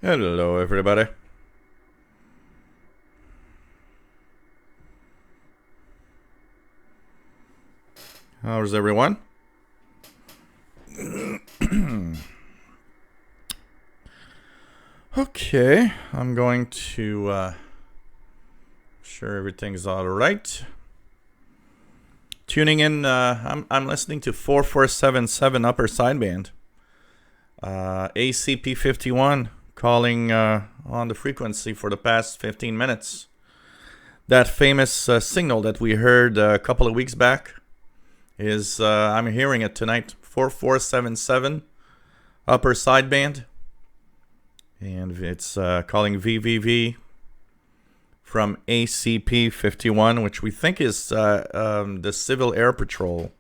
Hello, everybody. How's everyone? Okay, I'm going to sure everything's all right. Tuning in, I'm listening to 4477 upper sideband. ACP 51 calling on the frequency for the past 15 minutes. That famous signal that we heard a couple of weeks back is, I'm hearing it tonight, 4477 upper sideband. And it's calling VVV from ACP 51, which we think is the Civil Air Patrol.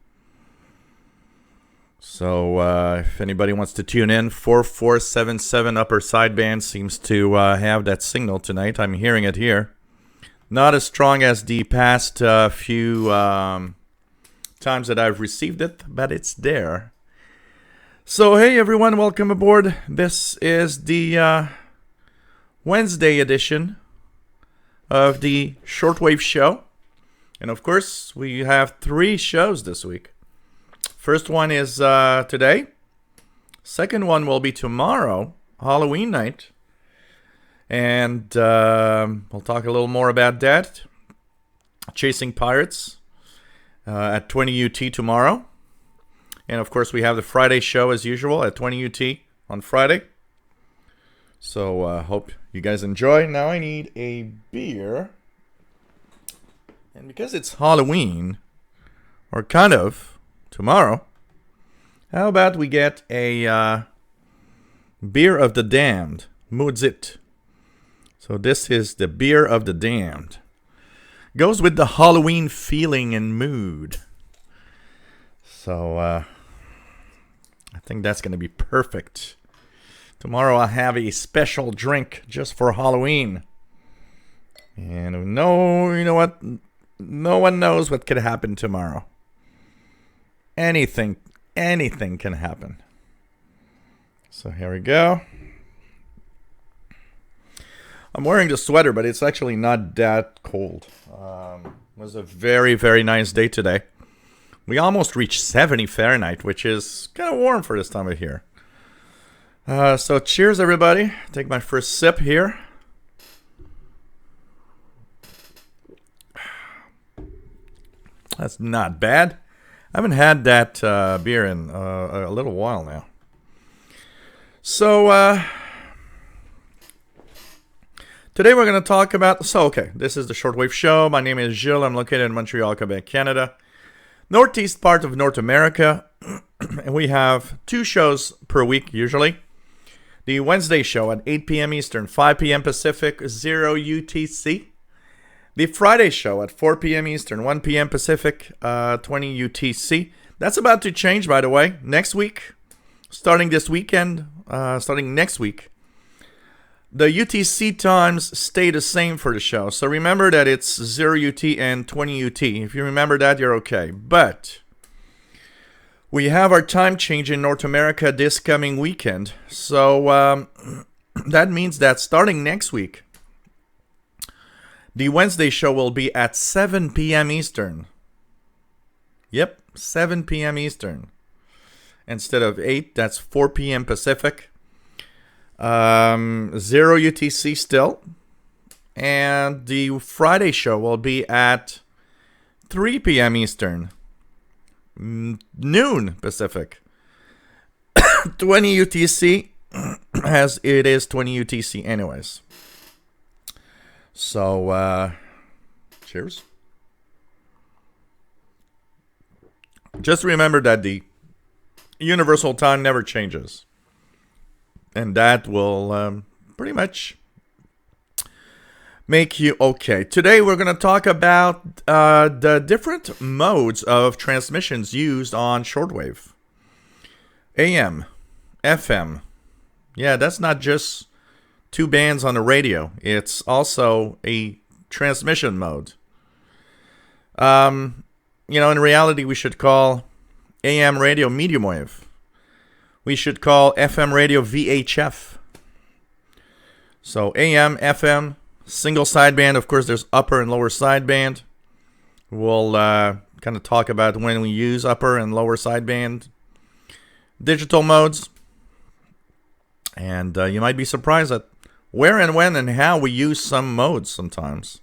So if anybody wants to tune in, 4477 upper sideband seems to have that signal tonight. I'm hearing it here. Not as strong as the past few times that I've received it, but it's there. So hey everyone, welcome aboard. This is the Wednesday edition of the Shortwave show. And of course, we have 3 shows this week. First one is today. Second one will be tomorrow, Halloween night. And we'll talk a little more about that. Chasing Pirates at 20 UT tomorrow. And of course, we have the Friday show as usual at 20 UT on Friday. So hope you guys enjoy. Now I need a beer. And because it's Halloween, or kind of, tomorrow, how about we get a beer of the damned, Moodzit. So this is the beer of the damned. Goes with the Halloween feeling and mood. So I think that's going to be perfect. Tomorrow I'll have a special drink just for Halloween. And you know what? No one knows what could happen tomorrow. Anything can happen. So here we go. I'm wearing the sweater, but it's actually not that cold. It was a very, very nice day today. We almost reached 70 Fahrenheit, which is kind of warm for this time of year. So cheers, everybody. Take my first sip here. That's not bad. I haven't had that beer in a little while now. So today we're going to talk about... this is the Shortwave Show. My name is Gilles. I'm located in Montreal, Quebec, Canada. Northeast part of North America. And we have 2 shows per week, usually. The Wednesday show at 8 p.m. Eastern, 5 p.m. Pacific, 0 UTC. The Friday show at 4 p.m. Eastern, 1 p.m. Pacific, 20 UTC. That's about to change, by the way. Next week, starting next week, the UTC times stay the same for the show. So remember that it's 0 UT and 20 UT. If you remember that, you're okay. But we have our time change in North America this coming weekend. So that means that starting next week, the Wednesday show will be at 7 p.m. Eastern. Yep, 7 p.m. Eastern. Instead of 8, that's 4 p.m. Pacific. 0 UTC still. And the Friday show will be at 3 p.m. Eastern. Noon Pacific. 20 UTC, as it is 20 UTC anyways. So, cheers. Just remember that the universal time never changes. And that will pretty much make you okay. Today we're going to talk about the different modes of transmissions used on shortwave. AM, FM. Yeah, that's not just 2 bands on the radio. It's also a transmission mode. In reality, we should call AM radio medium wave. We should call FM radio VHF. So AM, FM, single sideband. Of course, there's upper and lower sideband. We'll kind of talk about when we use upper and lower sideband. Digital modes. And you might be surprised at where and when and how we use some modes sometimes.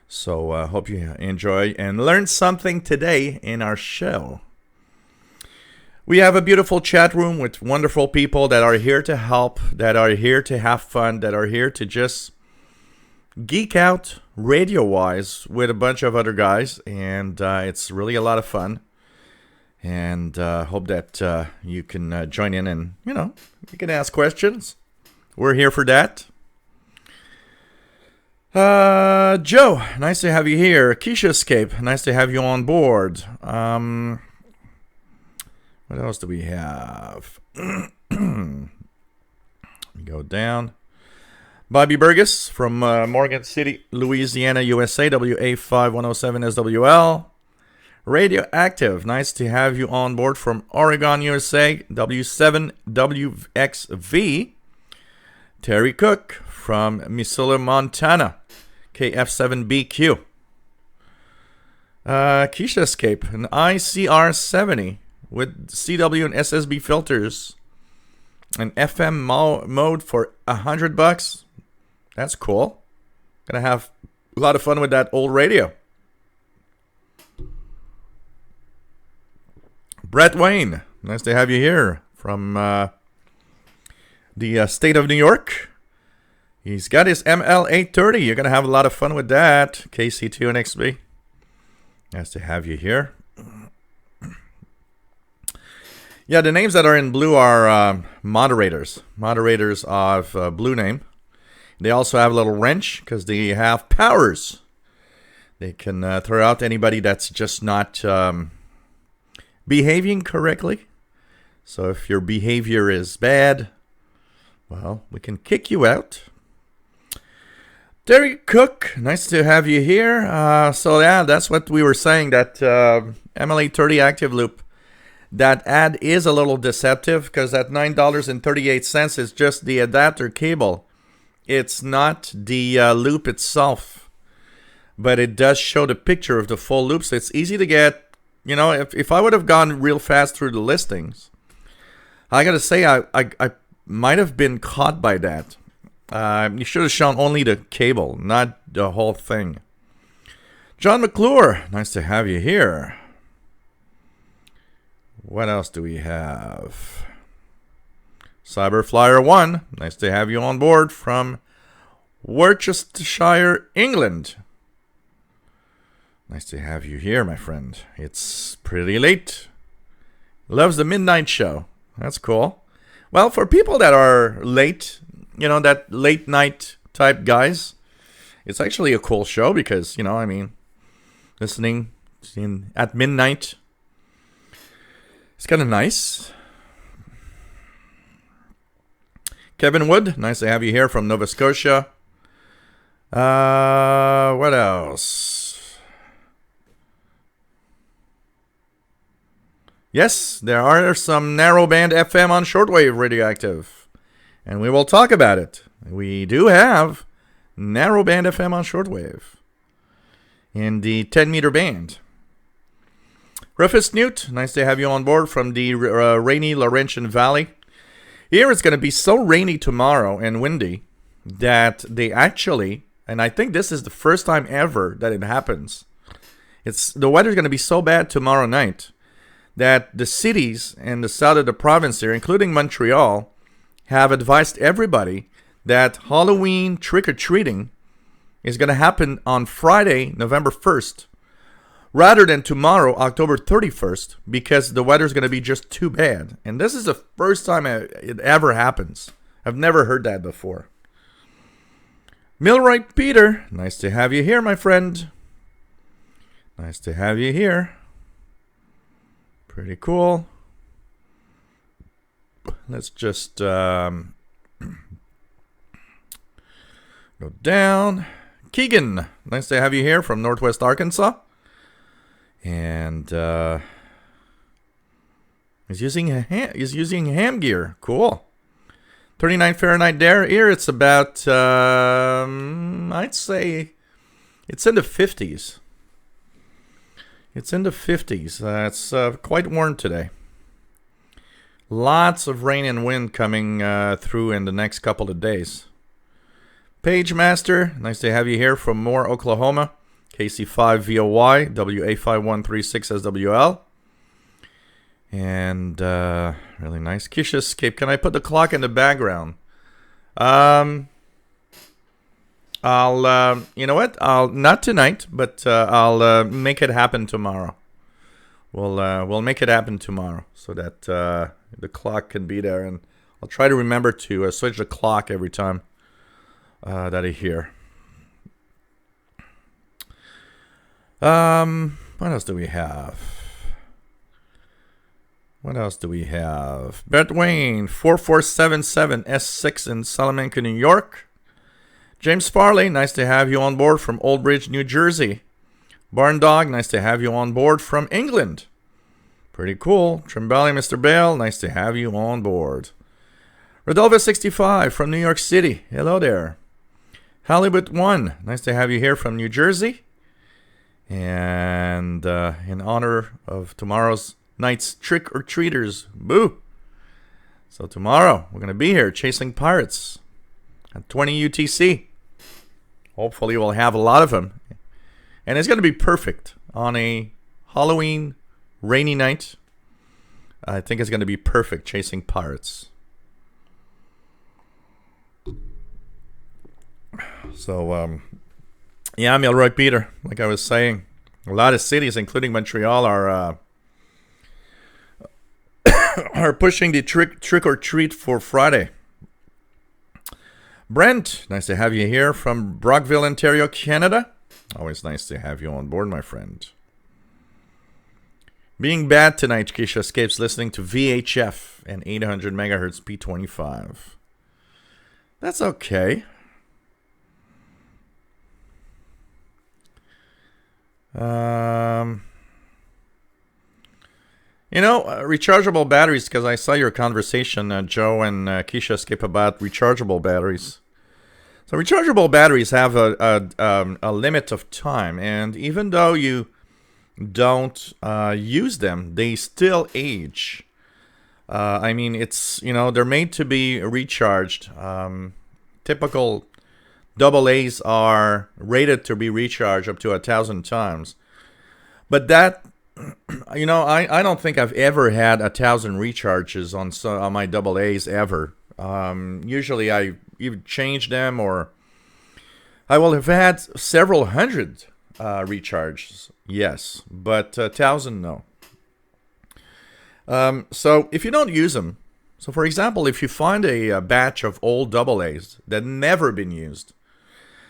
So hope you enjoy and learn something today in our show. We have a beautiful chat room with wonderful people that are here to help, that are here to have fun, that are here to just geek out radio-wise with a bunch of other guys. And it's really a lot of fun. And hope that you can join in and, you can ask questions. We're here for that. Joe, nice to have you here. Keisha Escape, nice to have you on board. What else do we have? Go down. Bobby Burgess from Morgan City, Louisiana, USA, WA5107 SWL. Radioactive, nice to have you on board from Oregon, USA, W7WXV. Terry Cook from Missoula, Montana, KF7BQ. Keisha Escape, an ICR70 with CW and SSB filters. An FM mode for $100. That's cool. Gonna have a lot of fun with that old radio. Brett Wayne, nice to have you here from the state of New York. He's got his ML830. You're going to have a lot of fun with that. KC2 and XB. Nice to have you here. Yeah, the names that are in blue are moderators. Moderators of blue name. They also have a little wrench because they have powers. They can throw out anybody that's just not behaving correctly. So if your behavior is bad, well, we can kick you out. Terry Cook, nice to have you here. So yeah, that's what we were saying, that ML830 Active Loop, that ad is a little deceptive because that $9.38 is just the adapter cable. It's not the loop itself, but it does show the picture of the full loop, so it's easy to get. If I would have gone real fast through the listings, I gotta say I might have been caught by that. You should have shown only the cable, not the whole thing. John McClure, nice to have you here. What else do we have? Cyberflyer 1, nice to have you on board from Worcestershire, England. Nice to have you here, my friend. It's pretty late. Loves the midnight show. That's cool. Well, for people that are late, that late night type guys, it's actually a cool show because, listening at midnight, it's kind of nice. Kevin Wood, nice to have you here from Nova Scotia. What else? Yes, there are some narrowband FM on Shortwave Radioactive, and we will talk about it. We do have narrowband FM on Shortwave in the 10-meter band. Rufus Newt, nice to have you on board from the rainy Laurentian Valley. Here it's going to be so rainy tomorrow and windy that they actually, and I think this is the first time ever that it happens, the weather's going to be so bad tomorrow night that the cities in the south of the province here, including Montreal, have advised everybody that Halloween trick-or-treating is going to happen on Friday, November 1st, rather than tomorrow, October 31st, because the weather's going to be just too bad. And this is the first time it ever happens. I've never heard that before. Milroy Peter, nice to have you here, my friend. Nice to have you here. Pretty cool. Let's just go down. Keegan, nice to have you here from Northwest Arkansas. And he's using ham gear. Cool. 39 Fahrenheit there. Here it's about, I'd say, it's in the 50s. It's in the 50s. It's quite warm today. Lots of rain and wind coming through in the next couple of days. Page Master, nice to have you here from Moore, Oklahoma. KC5VOY, WA5136SWL. And really nice. Keisha Escape, can I put the clock in the background? I'll, you know what? I'll, not tonight, but I'll make it happen tomorrow. We'll make it happen tomorrow so that the clock can be there. And I'll try to remember to switch the clock every time that I hear. What else do we have? What else do we have? Bert Wayne, 4477 S6 in Salamanca, New York. James Farley, nice to have you on board from Old Bridge, New Jersey. Barn Dog, nice to have you on board from England. Pretty cool. Trimbali, Mr. Bale, nice to have you on board. Rodolfo65 from New York City. Hello there. Halibut 1, nice to have you here from New Jersey. And in honor of tomorrow's night's trick-or-treaters, boo! So tomorrow, we're going to be here chasing pirates at 20 UTC. Hopefully we'll have a lot of them. And it's going to be perfect on a Halloween rainy night. I think it's going to be perfect chasing pirates. So, yeah, Milroy Peter, like I was saying, a lot of cities, including Montreal, are pushing the trick or treat for Friday. Brent, nice to have you here from Brockville, Ontario, Canada. Always nice to have you on board, my friend. Being bad tonight, Keisha Escapes listening to VHF and 800 megahertz P25. That's okay. Rechargeable batteries, because I saw your conversation, Joe and Keisha Escape, about rechargeable batteries. So rechargeable batteries have a limit of time, and even though you don't use them, they still age. I mean, it's, they're made to be recharged. Typical AA's are rated to be recharged up to 1,000 times. But that, I don't think I've ever had 1,000 recharges on my AA's ever. Usually I either change them, or I will have had several hundred recharges, yes, but 1,000, no. So if you don't use them, so for example, if you find a batch of old AA's that never been used,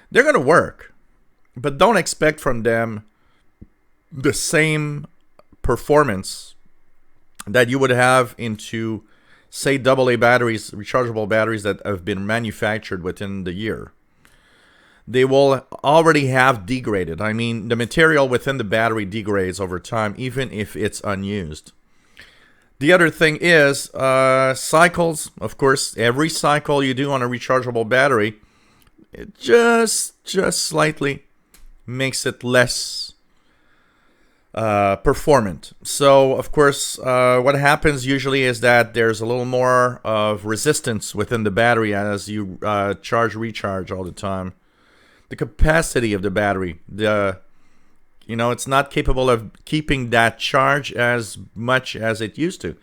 they're going to work, but don't expect from them the same performance that you would have into, say, AA batteries, rechargeable batteries that have been manufactured within the year. They will already have degraded. I mean, the material within the battery degrades over time, even if it's unused. The other thing is cycles. Of course, every cycle you do on a rechargeable battery, it just slightly makes it less performant. So, of course, what happens usually is that there's a little more of resistance within the battery as you recharge all the time. The capacity of the battery, it's not capable of keeping that charge as much as it used to.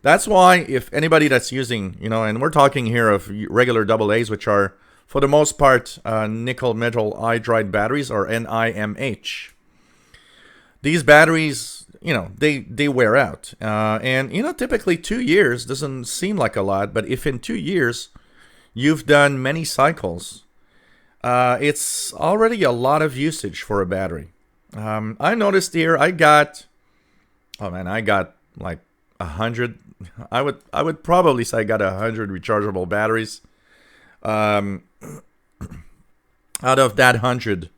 That's why if anybody that's using, and we're talking here of regular AA's, which are, for the most part, nickel metal hydride batteries, or NIMH. These batteries, they wear out. And typically 2 years doesn't seem like a lot, but if in 2 years you've done many cycles, it's already a lot of usage for a battery. I noticed here I got like 100. I would probably say I got 100 rechargeable batteries. Out of that 100,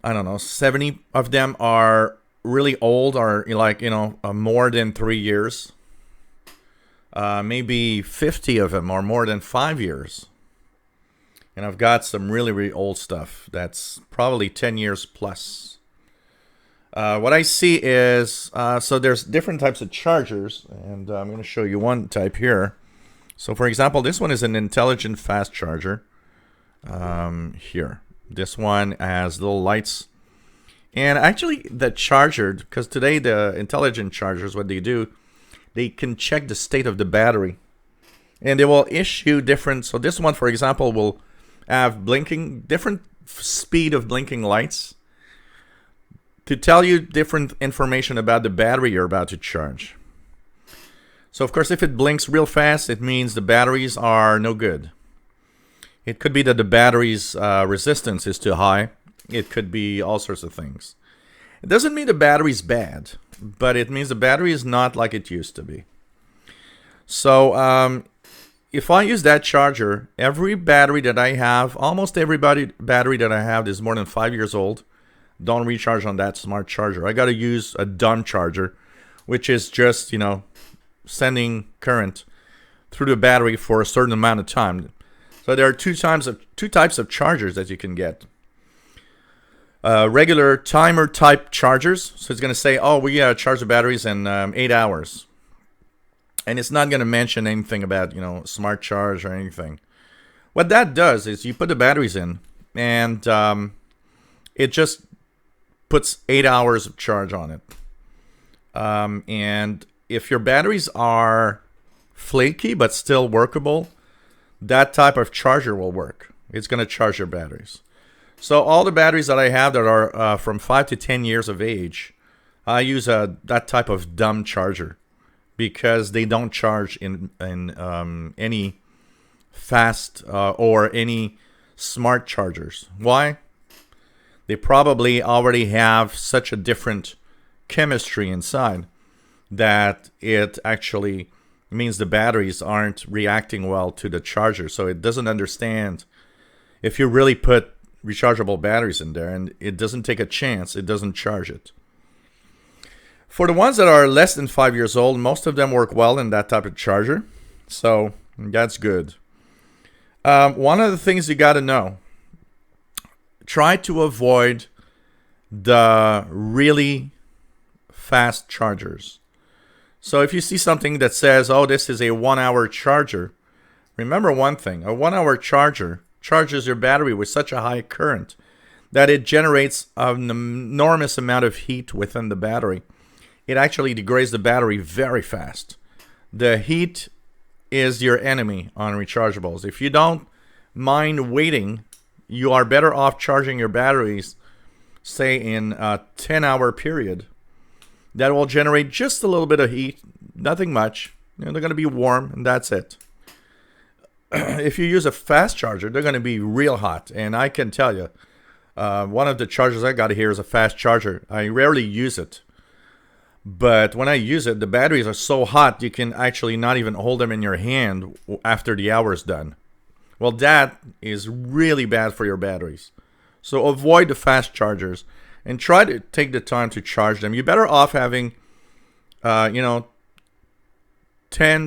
I don't know, 70 of them are really old, are more than 3 years. maybe 50 of them, or more than 5 years. And I've got some really, really old stuff that's probably 10 years plus. What I see is, so there's different types of chargers, and I'm going to show you one type here. So for example, this one is an intelligent fast charger. Here, this one has little lights. And actually the charger, because today the intelligent chargers, what they do, they can check the state of the battery. And they will issue different, so this one, for example, will have blinking, different speed of blinking lights to tell you different information about the battery you're about to charge. So of course, if it blinks real fast, it means the batteries are no good. It could be that the battery's resistance is too high. It could be all sorts of things. It doesn't mean the battery's bad, but it means the battery is not like it used to be. So if I use that charger, every battery that I have, almost every battery that I have is more than 5 years old. Don't recharge on that smart charger. I got to use a dumb charger, which is just, sending current through the battery for a certain amount of time. So there are two types of chargers that you can get. Regular timer type chargers. So it's going to say, oh, we charge the batteries in 8 hours. And it's not going to mention anything about, smart charge or anything. What that does is you put the batteries in, and it just puts 8 hours of charge on it. And if your batteries are flaky but still workable, that type of charger will work. It's going to charge your batteries. So all the batteries that I have that are from 5 to 10 years of age, I use that type of dumb charger because they don't charge in any fast or any smart chargers. Why? They probably already have such a different chemistry inside that it actually means the batteries aren't reacting well to the charger. So it doesn't understand if you really put rechargeable batteries in there and it doesn't take a chance, it doesn't charge it. For the ones that are less than 5 years old, most of them work well in that type of charger. So that's good. One of the things you got to know, try to avoid the really fast chargers. So if you see something that says, oh, this is a 1 hour charger, remember one thing. A 1 hour charger charges your battery with such a high current that it generates an enormous amount of heat within the battery. It actually degrades the battery very fast. The heat is your enemy on rechargeables. If you don't mind waiting, you are better off charging your batteries, say in a 10-hour period. That will generate just a little bit of heat, nothing much. They're going to be warm, and that's it. If you use a fast charger, they're going to be real hot. And I can tell you, one of the chargers I got here is a fast charger. I rarely use it. But when I use it, the batteries are so hot, you can actually not even hold them in your hand after the hour is done. Well, that is really bad for your batteries. So avoid the fast chargers and try to take the time to charge them. You're better off having, 10,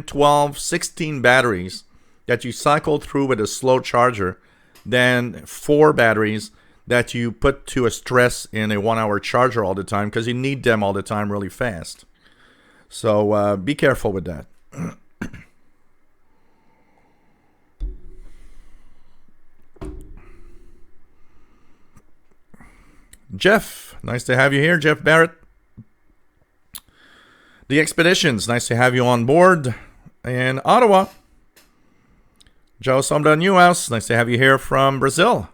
12, 16 batteries that you cycle through with a slow charger than 4 batteries that you put to a stress in a 1 hour charger all the time because you need them all the time really fast. So be careful with that. Jeff, nice to have you here, Jeff Barrett. The Expeditions, nice to have you on board in Ottawa. Joe Sombra Newhouse, nice to have you here from Brazil.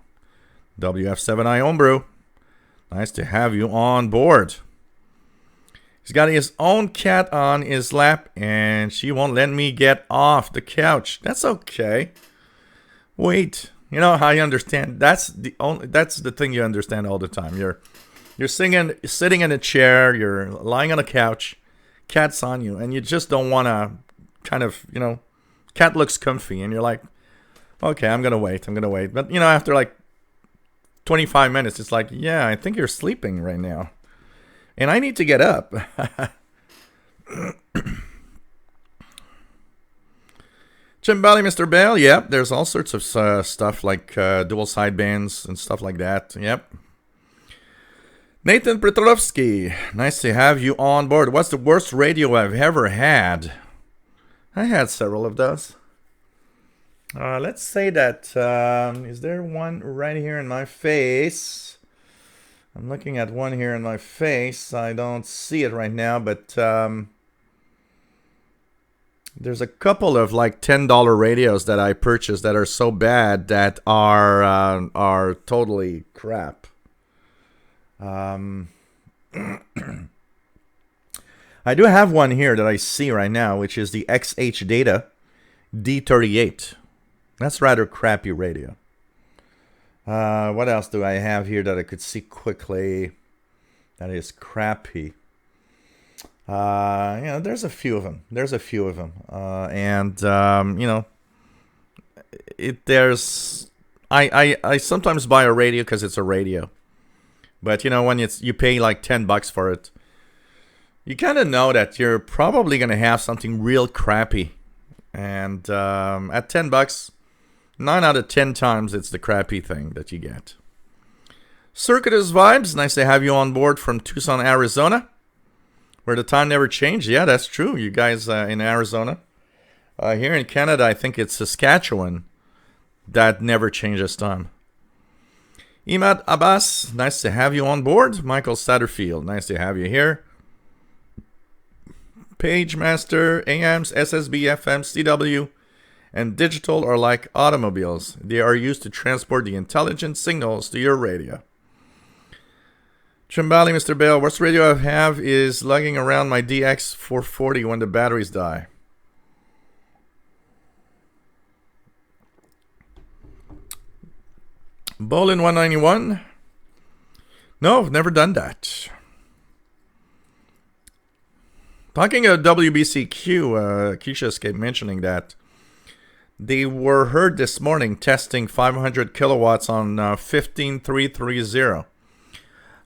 WF7I Homebrew, nice to have you on board. He's got his own cat on his lap, and she won't let me get off the couch. That's okay. Wait. I understand. That's the thing you understand all the time. You're sitting in a chair, you're lying on a couch, cat's on you, and you just don't want to kind of, cat looks comfy, and you're like, okay, I'm gonna wait. But after like 25 minutes, it's like, yeah, I think you're sleeping right now, and I need to get up. Chimbali, Mr. Bell. Yep, there's all sorts of stuff like dual sidebands and stuff like that. Yep. Nathan Petrovsky, nice to have you on board. What's the worst radio I've ever had? I had several of those. Let's say that, is there one right here in my face? I'm looking at one here in my face. I don't see it right now, but there's a couple of like $10 radios that I purchased that are so bad that are totally crap. I do have one here that I see right now, which is the XH Data D38. That's rather crappy radio. What else do I have here that I could see quickly that is crappy? There's a few of them. I sometimes buy a radio because it's a radio. But, when you pay like $10 for it, you kind of know that you're probably going to have something real crappy. And at $10, 9 out of 10 times it's the crappy thing that you get. Circuitous Vibes, nice to have you on board from Tucson, Arizona, where the time never changed. Yeah, that's true. You guys in Arizona. Here in Canada, I think it's Saskatchewan that never changes time. Imad Abbas, nice to have you on board. Michael Satterfield, nice to have you here. Pagemaster, AMs, SSB, FM, CW, and digital are like automobiles. They are used to transport the intelligent signals to your radio. Chimbali, Mr. Bale, worst radio I have is lugging around my DX440 when the batteries die. Bolin 191. No, I've never done that. Talking of WBCQ, Keisha kept mentioning that they were heard this morning testing 500 kilowatts on 15330.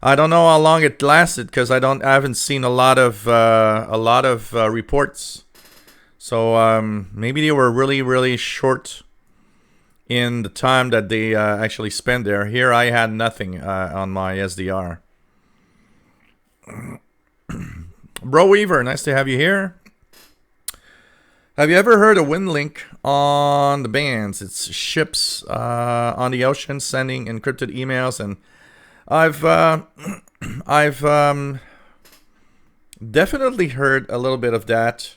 I don't know how long it lasted because I haven't seen a lot of reports. So maybe they were really, really short in the time that they actually spent there. Here I had nothing on my SDR. Bro Weaver, nice to have you here. Have you ever heard of WinLink on the bands? It's ships on the ocean sending encrypted emails, and I've definitely heard a little bit of that.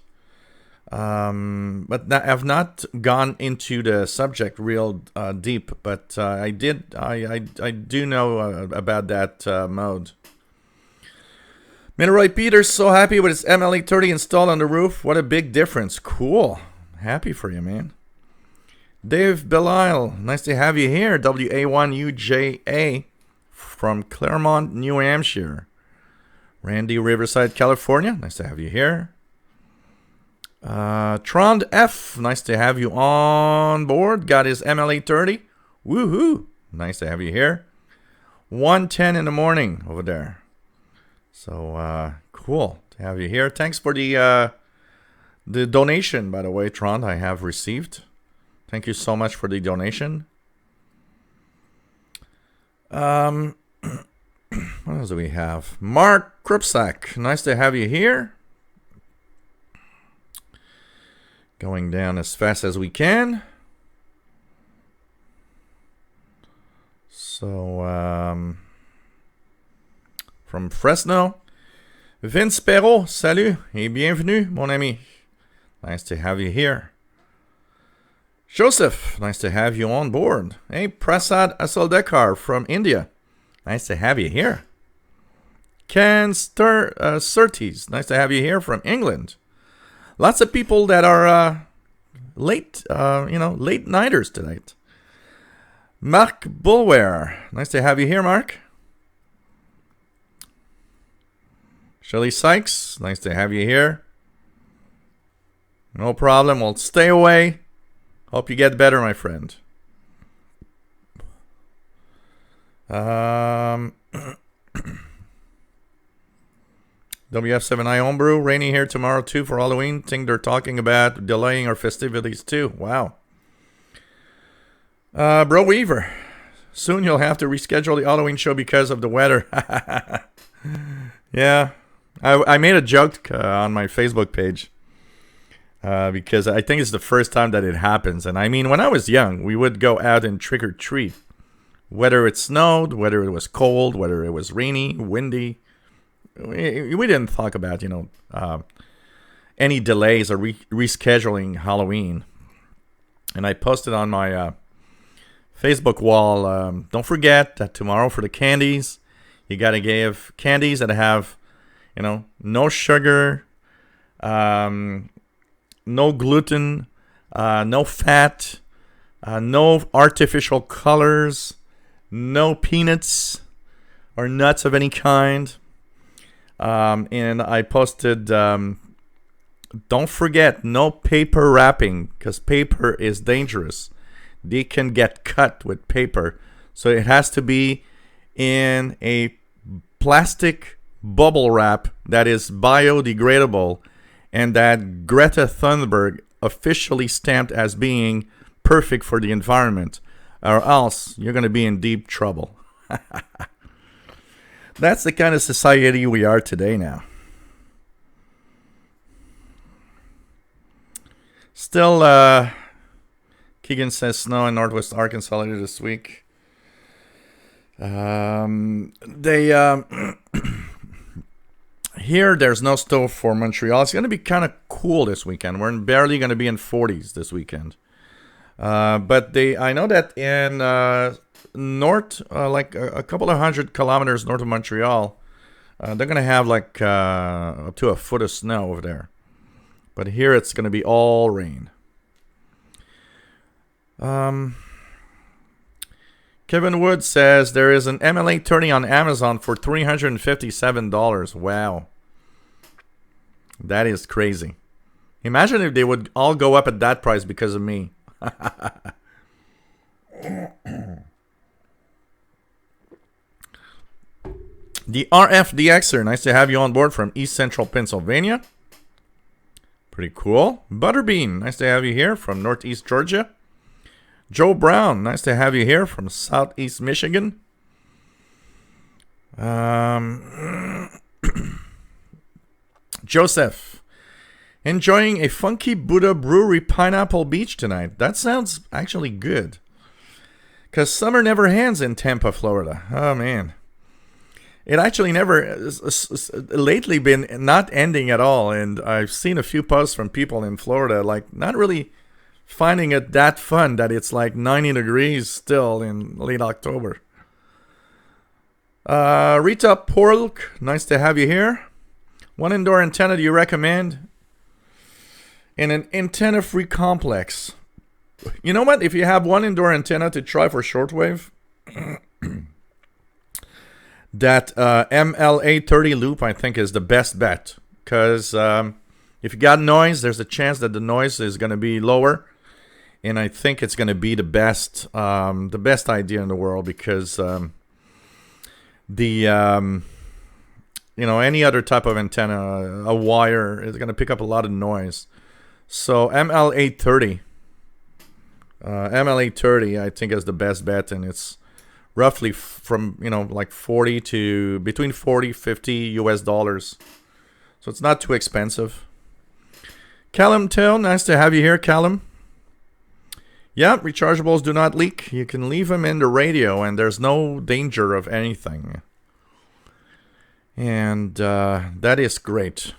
But I've not gone into the subject real deep, but I do know about that mode. Mineroy Peters, so happy with his MLE30 installed on the roof. What a big difference. Cool. Happy for you, man. Dave Belisle, nice to have you here. WA1UJA from Claremont, New Hampshire. Randy, Riverside, California, nice to have you here. Trond F, nice to have you on board. Got his MLE30. Woohoo. Nice to have you here. 1:10 in the morning over there. So, cool to have you here. Thanks for the donation, by the way, Trond, I have received. Thank you so much for the donation. What else do we have? Mark Krupsak, nice to have you here. Going down as fast as we can. So, from Fresno, Vince Perrault, salut et bienvenue, mon ami. Nice to have you here. Joseph, nice to have you on board. Hey, Prasad Asoldekar from India. Nice to have you here. Ken Surtees, nice to have you here from England. Lots of people that are late nighters tonight. Mark Bulware, nice to have you here, Mark. Shelley Sykes, nice to have you here. No problem, we'll stay away. Hope you get better, my friend. WF7I Homebrew, rainy here tomorrow too for Halloween. Think they're talking about delaying our festivities too. Wow. Bro Weaver, soon you'll have to reschedule the Halloween show because of the weather. Yeah, I made a joke on my Facebook page because I think it's the first time that it happens. And I mean, when I was young, we would go out and trick or treat. Whether it snowed, whether it was cold, whether it was rainy, windy. We didn't talk about, any delays or rescheduling Halloween. And I posted on my Facebook wall, don't forget that tomorrow for the candies, you got to give candies that have, no sugar, no gluten, no fat, no artificial colors, no peanuts or nuts of any kind. And I posted, don't forget, no paper wrapping, because paper is dangerous. They can get cut with paper. So it has to be in a plastic bubble wrap that is biodegradable and that Greta Thunberg officially stamped as being perfect for the environment, or else you're going to be in deep trouble. That's the kind of society we are today now. Still, Keegan says snow in Northwest Arkansas later this week. Here, there's no snow for Montreal. It's going to be kind of cool this weekend. We're barely going to be in 40s this weekend. But I know that in north, like a couple of 100 kilometers north of Montreal, they're going to have like up to a foot of snow over there. But here it's going to be all rain. Kevin Wood says there is an MLA 30 on Amazon for $357. Wow. That is crazy. Imagine if they would all go up at that price because of me. The RFDXer, nice to have you on board from East Central Pennsylvania. Pretty cool. Butterbean, nice to have you here from Northeast Georgia. Joe Brown, nice to have you here from Southeast Michigan. Joseph, enjoying a Funky Buddha Brewery Pineapple Beach tonight. That sounds actually good. Because summer never ends in Tampa, Florida. Oh, man. It actually never, lately been not ending at all. And I've seen a few posts from people in Florida, like not really finding it that fun that it's like 90 degrees still in late October. Rita Pork, nice to have you here. What indoor antenna do you recommend in an antenna-free complex? You know what? If you have one indoor antenna to try for shortwave, that MLA 30 loop, I think, is the best bet. Because if you got noise, there's a chance that the noise is going to be lower. And I think it's going to be the best idea in the world, because any other type of antenna, a wire, is going to pick up a lot of noise. So MLA 30, I think is the best bet, and it's roughly from like 40 to between 40-50 US dollars. So it's not too expensive. Callum Till, nice to have you here, Callum. Yeah, rechargeables do not leak. You can leave them in the radio, and there's no danger of anything. And that is great.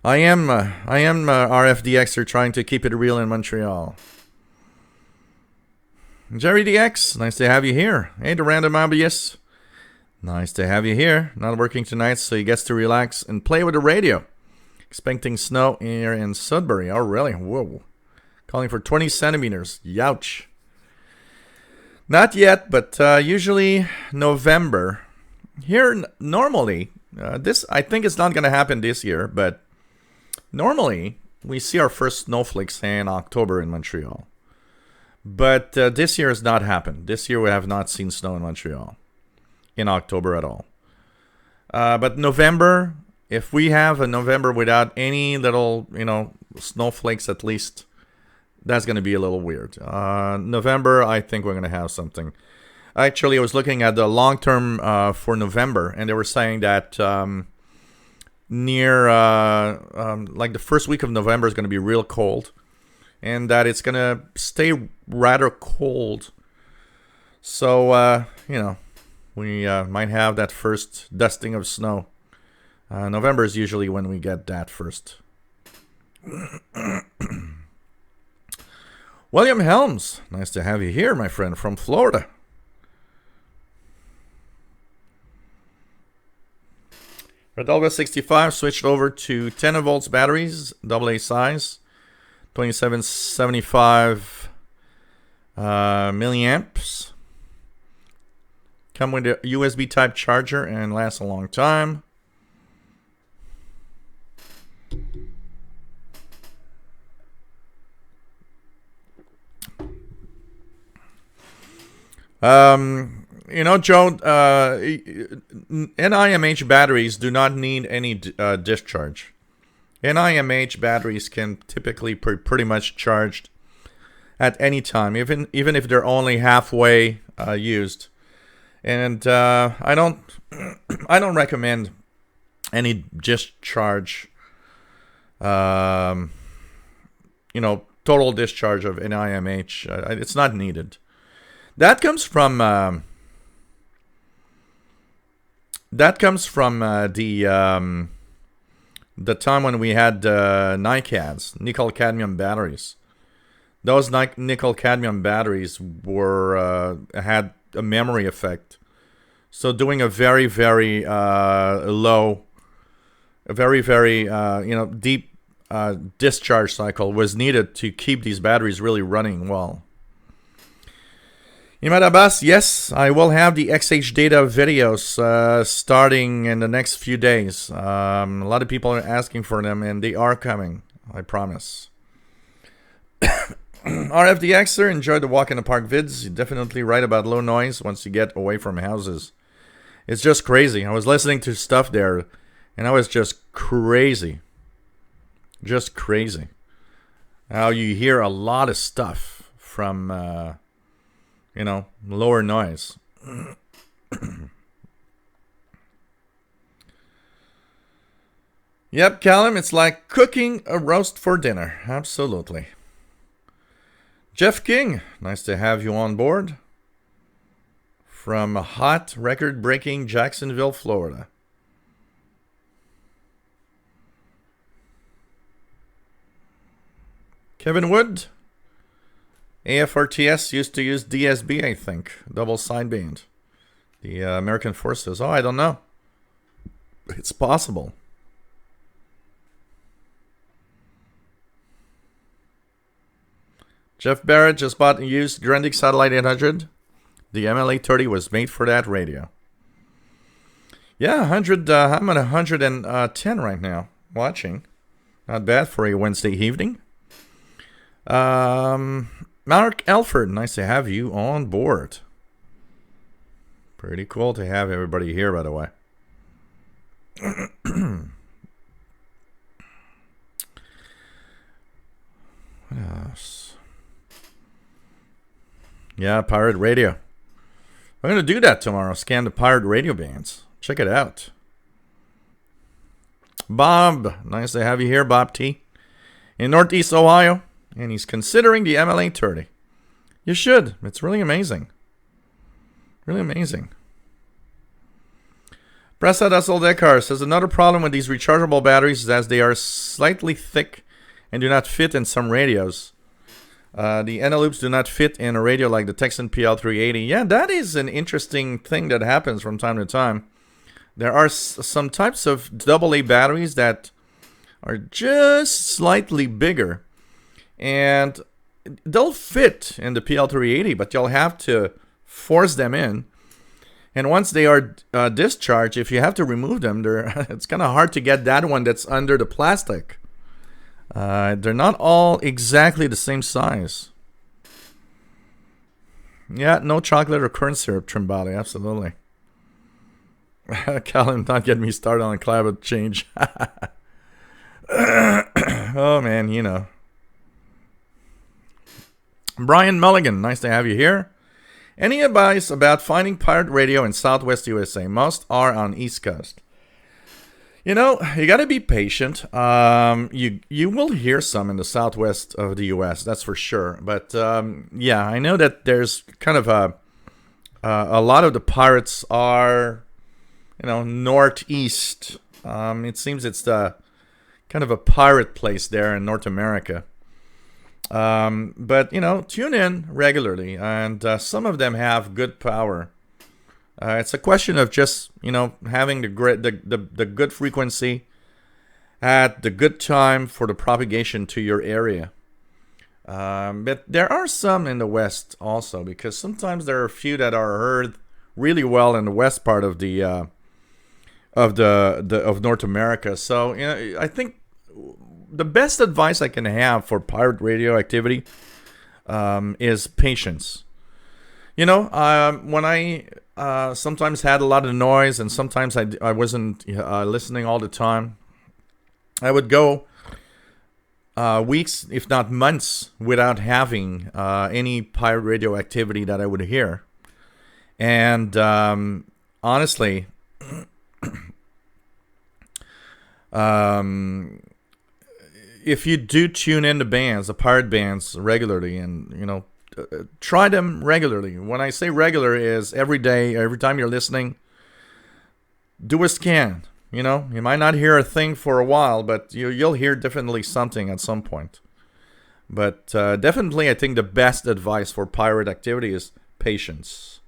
I am RFDXer trying to keep it real in Montreal. Jerry DX, nice to have you here. Hey, the random hobbyist. Nice to have you here. Not working tonight, so he gets to relax and play with the radio. Expecting snow here in Sudbury. Oh, really? Whoa. Calling for 20 centimeters. Youch. Not yet, but usually November. Here, normally, this I think it's not going to happen this year, but normally we see our first snowflakes in October in Montreal. But this year has not happened. This year we have not seen snow in Montreal in October at all. But November, if we have a November without any little, snowflakes at least, that's going to be a little weird. November, I think we're going to have something. Actually, I was looking at the long term for November, and they were saying that near like the first week of November is going to be real cold, and that it's going to stay rather cold. So, we might have that first dusting of snow. November is usually when we get that first. William Helms, nice to have you here, my friend, from Florida. Redolva 65 switched over to 10 volts batteries, AA size, 2775 milliamps. Come with a USB type charger and lasts a long time. Joe, NIMH batteries do not need any discharge. NIMH batteries can typically pretty much charged at any time, even if they're only halfway used. And I don't recommend any discharge. Total discharge of NIMH. It's not needed. That comes from the time when we had NiCads, nickel cadmium batteries. Those nickel cadmium batteries had a memory effect. So doing a very, very low, a very, very deep discharge cycle was needed to keep these batteries really running well. Imad Abbas, yes, I will have the XH data videos starting in the next few days. A lot of people are asking for them, and they are coming, I promise. RFDXer, enjoy the walk in the park vids. You're definitely right about low noise once you get away from houses. It's just crazy. I was listening to stuff there, and I was just crazy. Just crazy. How you hear a lot of stuff from... lower noise. Yep, Callum, it's like cooking a roast for dinner. Absolutely. Jeff King, nice to have you on board. From hot, record-breaking Jacksonville, Florida. Kevin Wood. AFRTS used to use DSB, I think. Double sideband. The American Forces. Oh, I don't know. It's possible. Jeff Barrett just bought and used Grundig Satellite 800. The MLA30 was made for that radio. Yeah, 100. I'm at 110 right now, watching. Not bad for a Wednesday evening. Mark Elford, nice to have you on board. Pretty cool to have everybody here, by the way. What else? Yeah, pirate radio. I'm going to do that tomorrow. Scan the pirate radio bands. Check it out. Bob, nice to have you here, Bob T. In Northeast Ohio. And he's considering the MLA30. You should. It's really amazing. Really amazing. Prasad Assoldekar says another problem with these rechargeable batteries is as they are slightly thick and do not fit in some radios. The Eneloops do not fit in a radio like the Texan PL380. Yeah, that is an interesting thing that happens from time to time. There are some types of AA batteries that are just slightly bigger. And they'll fit in the PL380, but you'll have to force them in. And once they are discharged, if you have to remove them, it's kind of hard to get that one that's under the plastic. They're not all exactly the same size. Yeah, no chocolate or corn syrup, Trimbali, absolutely. Callum, not get me started on climate change. Oh, man, you know. Brian Mulligan, nice to have you here. Any advice about finding pirate radio in Southwest USA? Most are on East Coast. You know, you got to be patient. You will hear some in the Southwest of the U.S., that's for sure. But yeah, I know that there's kind of a lot of the pirates are, you know, northeast. It seems it's the kind of a pirate place there in North America. But, you know, tune in regularly, and some of them have good power. It's a question of just, you know, having the good frequency at the good time for the propagation to your area. But there are some in the West also, because sometimes there are a few that are heard really well in the west part of of North America. So, you know, I think the best advice I can have for pirate radio activity is patience. You know, when I sometimes had a lot of noise, and sometimes I wasn't listening all the time, I would go weeks, if not months, without having any pirate radio activity that I would hear. And honestly, if you do tune in to bands, the pirate bands, regularly, and, you know, try them regularly. When I say regular, is every day, every time you're listening, do a scan. You know, you might not hear a thing for a while, but you'll hear definitely something at some point. But definitely, I think the best advice for pirate activity is patience.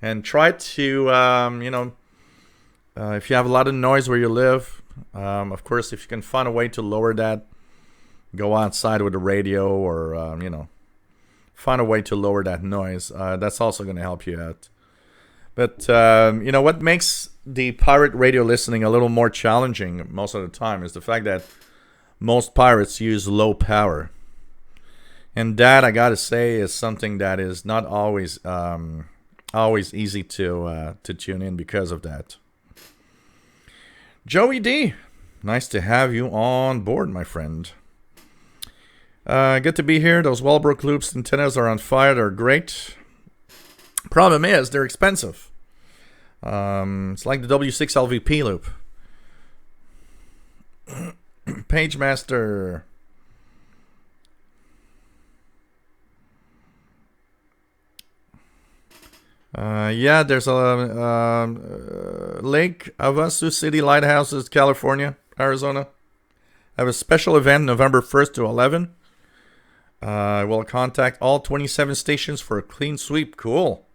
And try to, you know, if you have a lot of noise where you live, of course, if you can find a way to lower that, go outside with the radio, or, you know, find a way to lower that noise. That's also going to help you out. But, you know, what makes the pirate radio listening a little more challenging most of the time is the fact that most pirates use low power. And that, I got to say, is something that is not always easy to tune in because of that. Joey D, nice to have you on board, my friend. Good to be here. Those Walbrook loops antennas are on fire. They're great. Problem is, they're expensive. It's like the W6 LVP loop. Pagemaster. Yeah, there's a Lake Havasu City Lighthouses, California, Arizona. I have a special event November 1st to 11. I will contact all 27 stations for a clean sweep. Cool.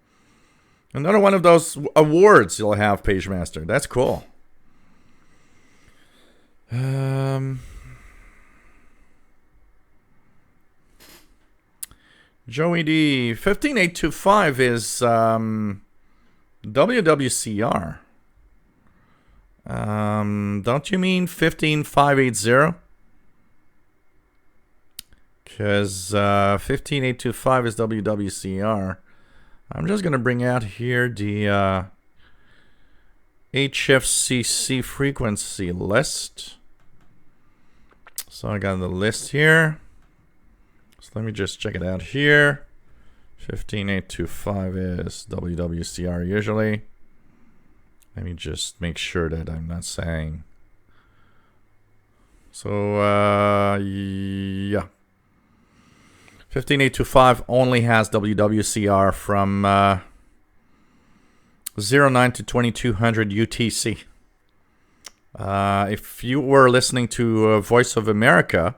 Another one of those awards you'll have, Pagemaster. That's cool. Joey D. 15825 is WWCR. Don't you mean 15580? Because 15825 is WWCR. I'm just going to bring out here the HFCC frequency list. So I got the list here. So let me just check it out here. 15825 is WWCR usually. Let me just make sure that I'm not saying. So, yeah. 15825 only has WWCR from 09 to 2200 UTC. If you were listening to Voice of America,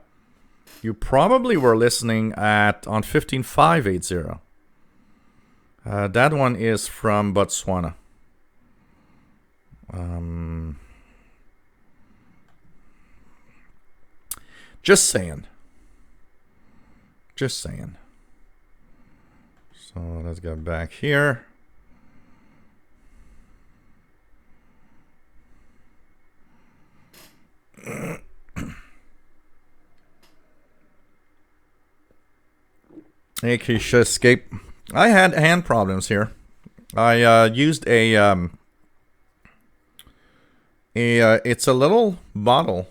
you probably were listening on 15580. That one is from Botswana. Just saying. Just saying. So let's go back here. Acacia Escape. I had hand problems here. I used a It's a little bottle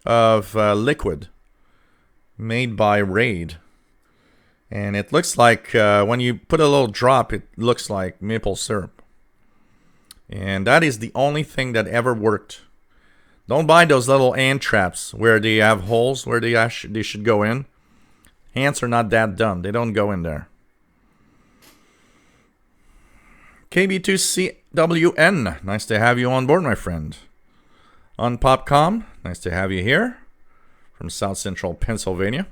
of liquid made by Raid. And it looks like, when you put a little drop, it looks like maple syrup. And that is the only thing that ever worked. Don't buy those little ant traps where they have holes where they should go in. Ants are not that dumb. They don't go in there. KB2CWN, nice to have you on board, my friend. On Popcom, nice to have you here from South Central Pennsylvania.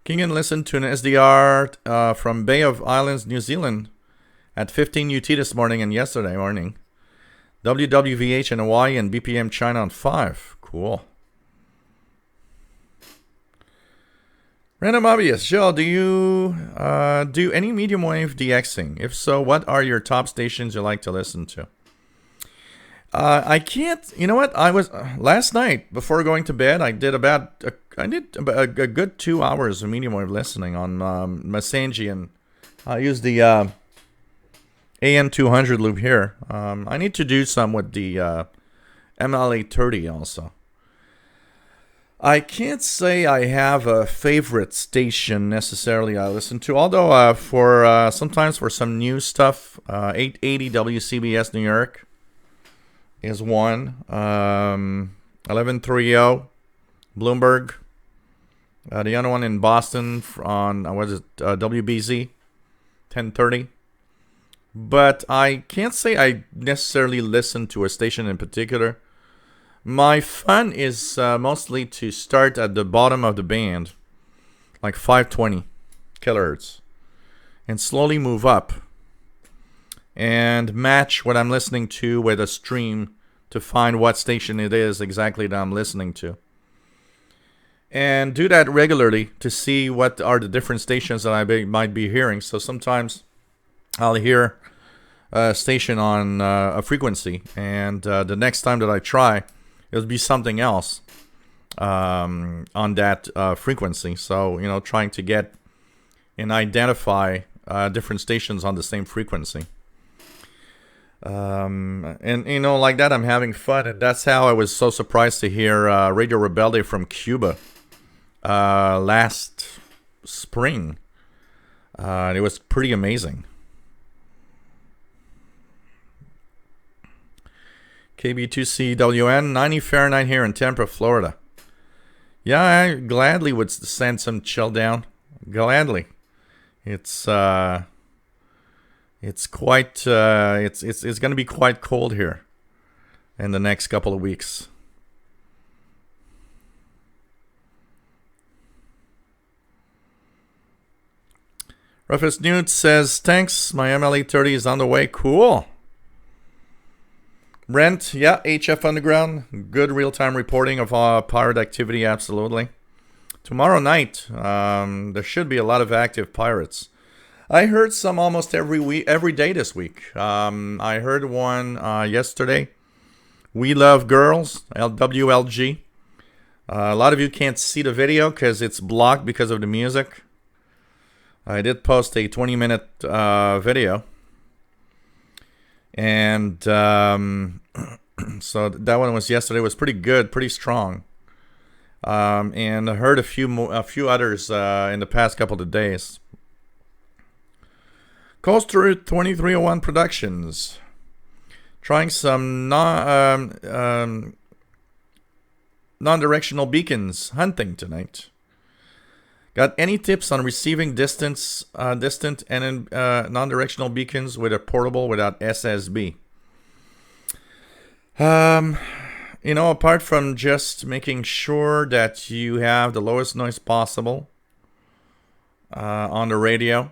Kingan listened to an SDR from Bay of Islands, New Zealand at 15 UT this morning and yesterday morning. WWVH in Hawaii and BPM China on 5. Cool. Random Obvious. Joe, do you do any medium wave DXing? If so, what are your top stations you like to listen to? I can't. You know what? I was last night before going to bed. I did a good 2 hours of medium wave listening on Masanji, and I used the AM200 loop here. I need to do some with the MLA30 also. I can't say I have a favorite station necessarily I listen to, although for sometimes for some new stuff, 880 WCBS New York is one. 1130 Bloomberg. The other one in Boston on WBZ 1030. But I can't say I necessarily listen to a station in particular. My fun is mostly to start at the bottom of the band, like 520 kilohertz, and slowly move up and match what I'm listening to with a stream to find what station it is exactly that I'm listening to. And do that regularly to see what are the different stations that I might be hearing. So sometimes I'll hear a station on a frequency, and the next time that I try, it'll be something else on that frequency. So, you know, trying to get and identify different stations on the same frequency. And, you know, like that, I'm having fun. And that's how I was so surprised to hear Radio Rebelde from Cuba last spring. It was pretty amazing. KB2CWN, 90 Fahrenheit here in Tampa, Florida. Yeah, I gladly would send some chill down. Gladly. It's quite it's going to be quite cold here in the next couple of weeks. Roughest Newt says, thanks, my MLA30 is on the way. Cool. Brent, yeah, HF Underground, good real-time reporting of pirate activity, absolutely. Tomorrow night, there should be a lot of active pirates. I heard some almost every day this week. I heard one yesterday. We Love Girls, WLG. A lot of you can't see the video because it's blocked because of the music. I did post a 20-minute video. And so that one was yesterday. Was pretty good, pretty strong. And I heard a few others in the past couple of days. Coastal Route 2301 Productions, trying some non-directional beacons hunting tonight. Got any tips on receiving distant and non-directional beacons with a portable without SSB? You know, apart from just making sure that you have the lowest noise possible on the radio.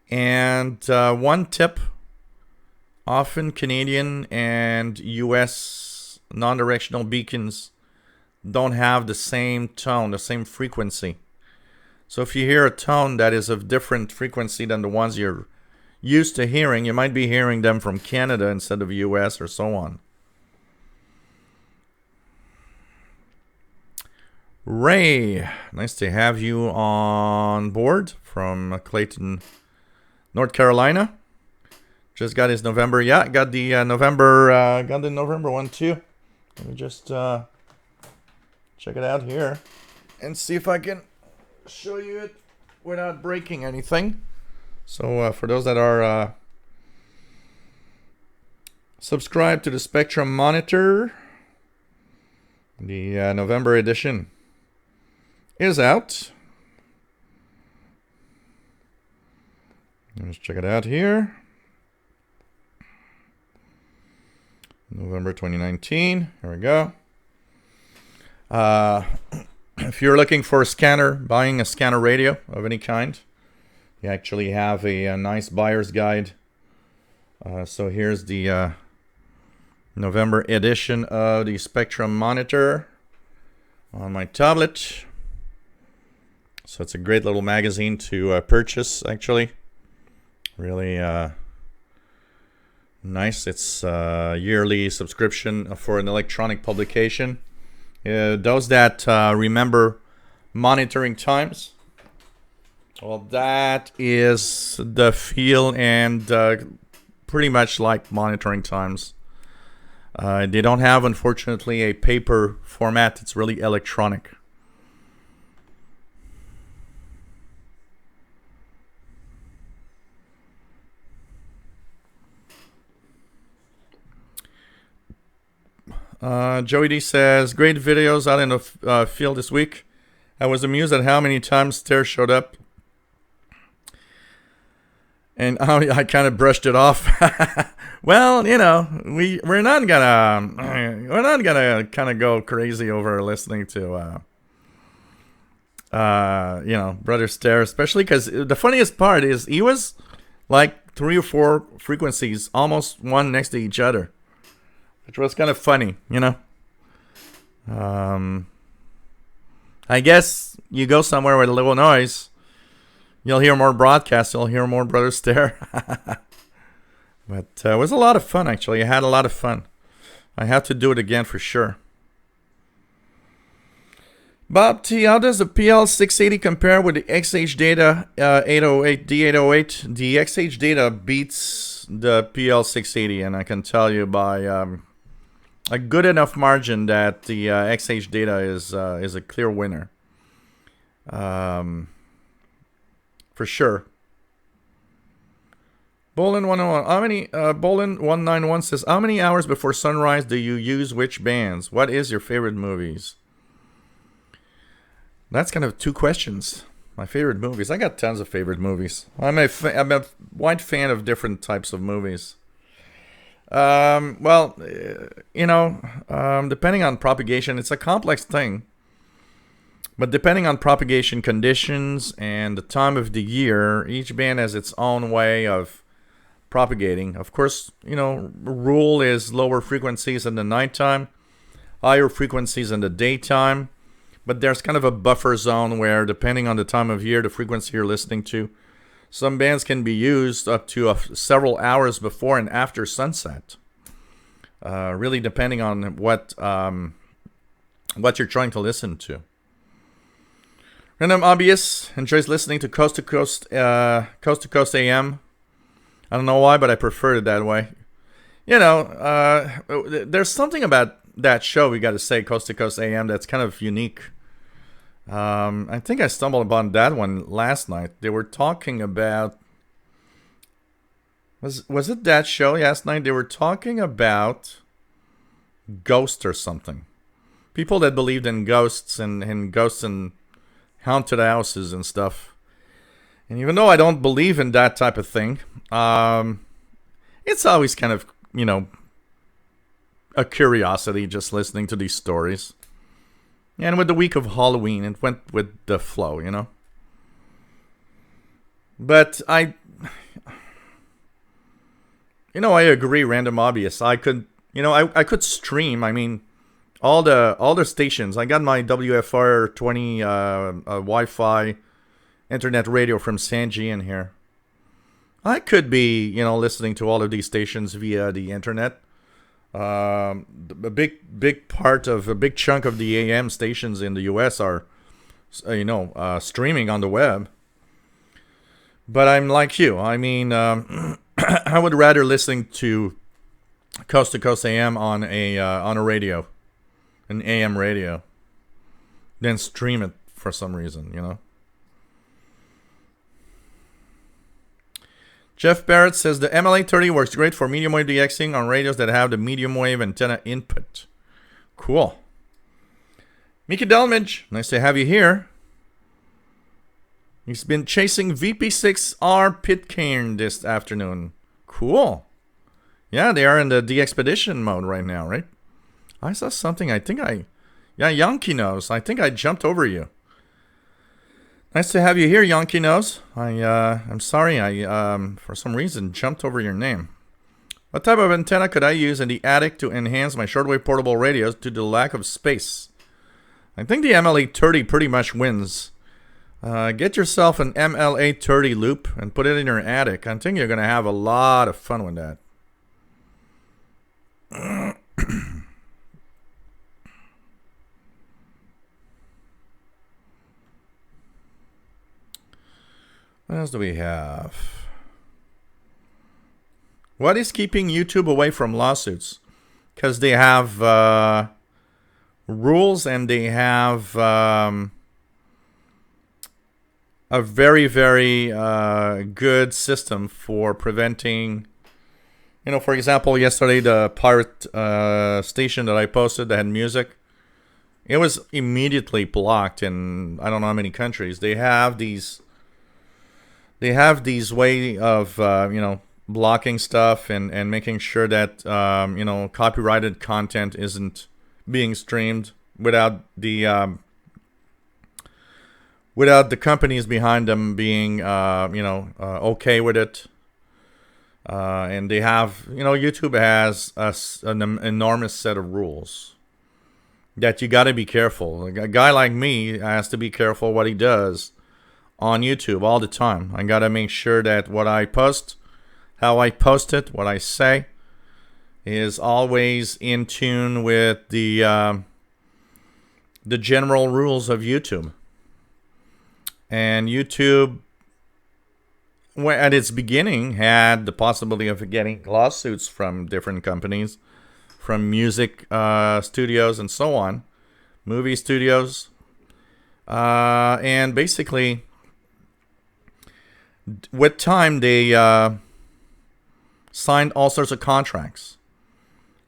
And one tip, often Canadian and US non-directional beacons don't have the same tone, the same frequency. So if you hear a tone that is of different frequency than the ones you're used to hearing, you might be hearing them from Canada instead of US or so on. Ray, nice to have you on board from Clayton, North Carolina. Just got his November. Yeah, got the November one too. Let me just check it out here and see if I can show you it without breaking anything. So for those that are subscribed to the Spectrum Monitor, the November edition is out. Let's check it out here. November 2019. Here we go. If you're looking for a scanner, buying a scanner radio of any kind, you actually have a nice buyer's guide. So here's the November edition of the Spectrum Monitor on my tablet. So it's a great little magazine to purchase, actually. Really nice. It's a yearly subscription for an electronic publication. Those that remember monitoring times, well, that is the feel and pretty much like monitoring times. They don't have, unfortunately, a paper format. It's really electronic. Joey D says, great videos out in the field this week. I was amused at how many times stairs showed up. And I kind of brushed it off. Well, you know, we're not gonna kind of go crazy over listening to you know, Brother Stare, especially because the funniest part is he was like 3 or 4 frequencies almost one next to each other, which was kind of funny, you know. I guess you go somewhere with a little noise, you'll hear more broadcasts, you'll hear more Brother Stare. But it was a lot of fun, actually. I had a lot of fun. I have to do it again for sure. Bob T, how does the PL680 compare with the XH Data 808, D808? The XH Data beats the PL680, and I can tell you by a good enough margin that the XH Data is a clear winner. For sure. Bolin 101. How many? Bolin 191 says, how many hours before sunrise do you use which bands? What is your favorite movies? That's kind of 2 questions. My favorite movies. I got tons of favorite movies. I'm a wide fan of different types of movies. Well, you know, depending on propagation, it's a complex thing. But depending on propagation conditions and the time of the year, each band has its own way of propagating. Of course, you know, rule is lower frequencies in the nighttime, higher frequencies in the daytime. But there's kind of a buffer zone where, depending on the time of year, the frequency you're listening to, some bands can be used up to several hours before and after sunset. Really depending on what you're trying to listen to. Random Obvious enjoys listening to Coast to Coast AM. I don't know why, but I prefer it that way. You know, there's something about that show, we got to say, Coast to Coast AM, that's kind of unique. I think I stumbled upon that one last night. They were talking about... Was it that show last night? They were talking about ghosts or something. People that believed in ghosts and ghosts and haunted houses and stuff. And even though I don't believe in that type of thing, it's always kind of, you know, a curiosity just listening to these stories. And with the week of Halloween, it went with the flow, you know. But I agree, Random Obvious. I could stream. I mean, all the stations. I got my WFR 20 Wi-Fi internet radio from Sanji in here. I could be, you know, listening to all of these stations via the internet. A big part of a big chunk of the AM stations in the US are, streaming on the web. But I'm like you. I mean, I would rather listen to Coast to Coast AM on a radio, an AM radio, than stream it for some reason, you know. Jeff Barrett says the MLA30 works great for medium wave DXing on radios that have the medium wave antenna input. Cool. Mickey Delmage, nice to have you here. He's been chasing VP6R Pitcairn this afternoon. Cool. Yeah, they are in the DXpedition mode right now, right? I saw something. Yeah, Yankee Nose. I think I jumped over you. Nice to have you here, Yankee Nose. I'm sorry, I for some reason jumped over your name. What type of antenna could I use in the attic to enhance my shortwave portable radios due to the lack of space? I think the MLA30 pretty much wins. Get yourself an MLA30 loop and put it in your attic. I think you're going to have a lot of fun with that. What else do we have? What is keeping YouTube away from lawsuits? Because they have rules and they have a very, very good system for preventing. You know, for example, yesterday the pirate station that I posted that had music, it was immediately blocked in I don't know how many countries. They have these way of blocking stuff and making sure that copyrighted content isn't being streamed without the companies behind them being okay with it. And they have, YouTube has an enormous set of rules that you got to be careful. A guy like me has to be careful what he does on YouTube all the time. I got to make sure that what I post, how I post it, what I say is always in tune with the general rules of YouTube. And YouTube, at its beginning, had the possibility of getting lawsuits from different companies, from music studios and so on, movie studios. And basically, with time, they signed all sorts of contracts.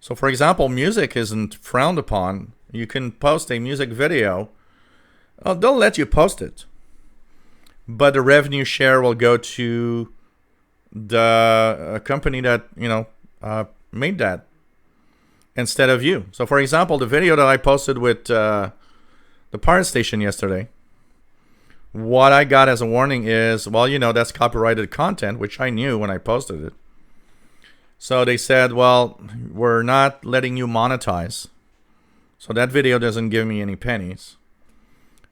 So, for example, music isn't frowned upon. You can post a music video. They'll let you post it. But the revenue share will go to the company that, made that instead of you. So, for example, the video that I posted with the pirate station yesterday, what I got as a warning is, that's copyrighted content, which I knew when I posted it. So they said, well, we're not letting you monetize. So that video doesn't give me any pennies.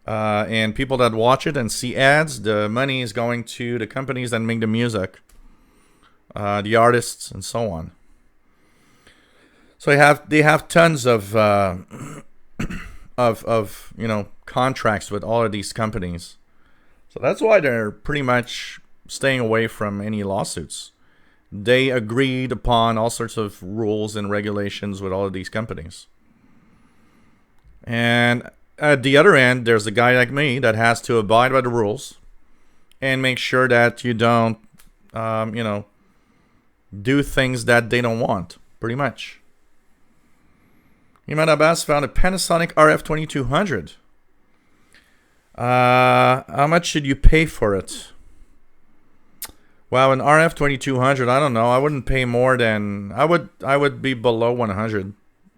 And people that watch it and see ads, the money is going to the companies that make the music, the artists, and so on. So they have tons of contracts with all of these companies. So that's why they're pretty much staying away from any lawsuits. They agreed upon all sorts of rules and regulations with all of these companies. And at the other end, there's a guy like me that has to abide by the rules and make sure that you don't, do things that they don't want, pretty much. Imad Abbas found a Panasonic RF2200. How much should you pay for it? Wow, an RF2200, I don't know. I wouldn't pay more than... I would be below 100.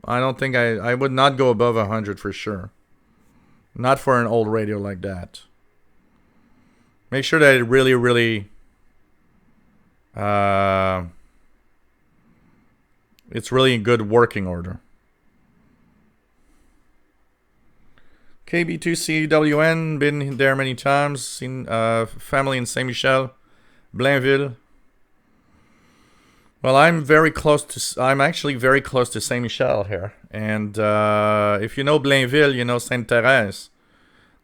I don't think I would not go above 100 for sure. Not for an old radio like that. Make sure that it really, really... it's really in good working order. KB2CWN, been there many times. Seen family in Saint Michel, Blainville. Well, I'm actually very close to Saint Michel here. And if you know Blainville, you know Sainte Thérèse.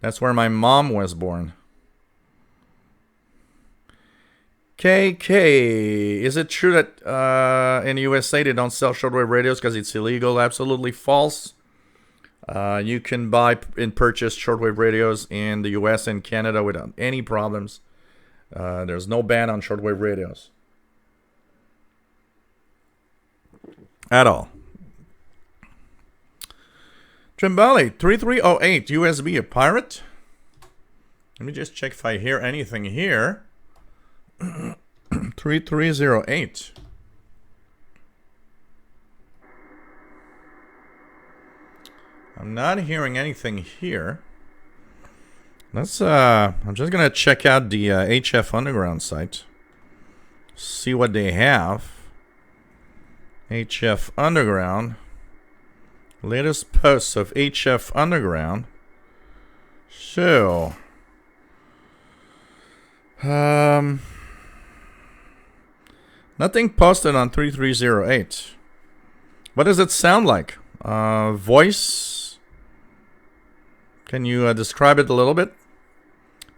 That's where my mom was born. KK, is it true that in the USA they don't sell shortwave radios because it's illegal? Absolutely false. You can buy and purchase shortwave radios in the US and Canada without any problems. There's no ban on shortwave radios. At all. Trimbali, 3308, USB, a pirate? Let me just check if I hear anything here. 3308. I'm not hearing anything here. Let's I'm just gonna check out the HF Underground site. See what they have. HF Underground. Latest posts of HF Underground. So nothing posted on 3308. What does it sound like? Voice? Can you describe it a little bit?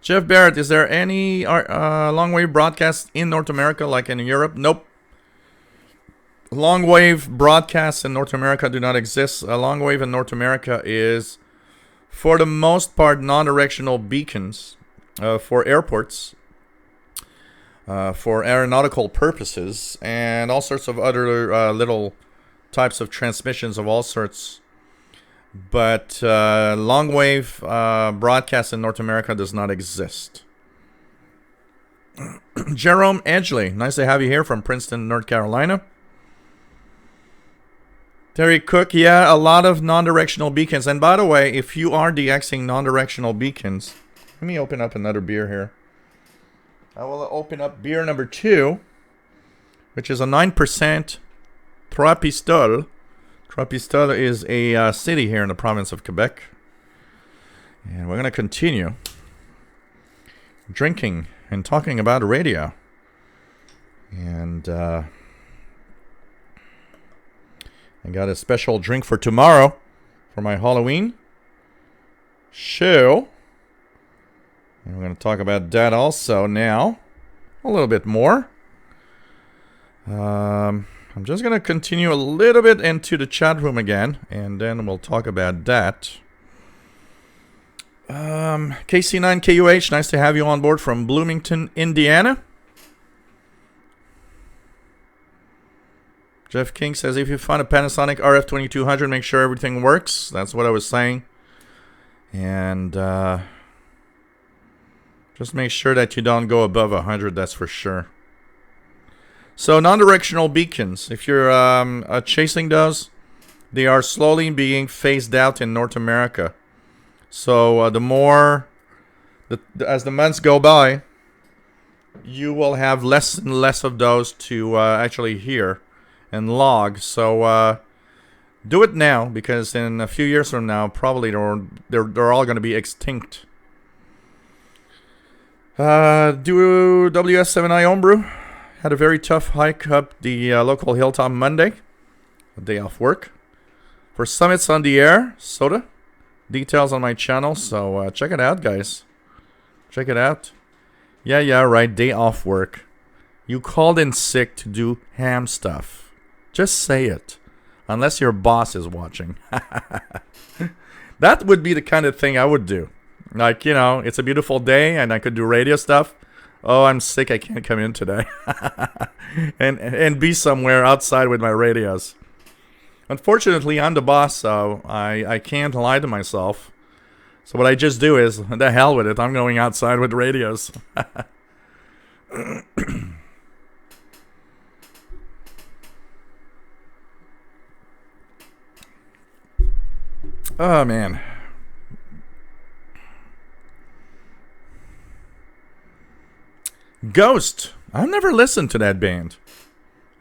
Jeff Barrett, is there any long-wave broadcast in North America like in Europe? Nope. Long-wave broadcasts in North America do not exist. Long-wave in North America is, for the most part, non-directional beacons for airports. For aeronautical purposes and all sorts of other little types of transmissions of all sorts. But long wave broadcast in North America does not exist. Jerome Edgley, nice to have you here from Princeton, North Carolina. Terry Cook, yeah, a lot of non-directional beacons. And by the way, if you are DXing non-directional beacons, let me open up another beer here. I will open up beer number 2, which is a 9% Trois Pistoles. Trois Pistoles is a city here in the province of Quebec. And we're going to continue drinking and talking about radio. And I got a special drink for tomorrow for my Halloween show. And we're going to talk about that also now. A little bit more. I'm just going to continue a little bit into the chat room again. And then we'll talk about that. KC9KUH, nice to have you on board from Bloomington, Indiana. Jeff King says, if you find a Panasonic RF2200, make sure everything works. That's what I was saying. And just make sure that you don't go above 100, that's for sure. So non-directional beacons, if you're chasing those, they are slowly being phased out in North America. So the more, as the months go by, you will have less and less of those to actually hear and log. So do it now, because in a few years from now, probably they're all going to be extinct. Do WS7i Homebrew had a very tough hike up the local hilltop Monday, a day off work. For Summits on the Air, soda. Details on my channel, so check it out, guys. Check it out. Yeah, right, day off work. You called in sick to do ham stuff. Just say it. Unless your boss is watching. That would be the kind of thing I would do. Like, you know, it's a beautiful day and I could do radio stuff. Oh, I'm sick, I can't come in today. and be somewhere outside with my radios. Unfortunately, I'm the boss, so I can't lie to myself. So what I just do is, the hell with it, I'm going outside with radios. Oh, man. Ghost. I've never listened to that band.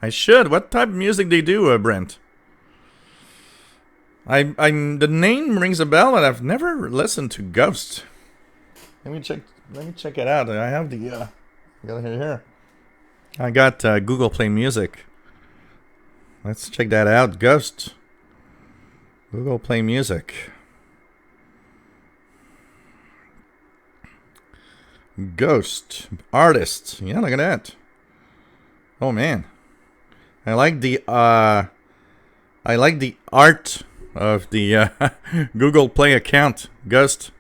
I should. What type of music they do, Brent? The name rings a bell, and I've never listened to Ghost. Let me check it out. I have the I got it here. I got Google Play Music. Let's check that out. Ghost. Google Play Music. Ghost. Artist. Yeah, look at that. Oh man, I like the art of the Google Play account. Ghost.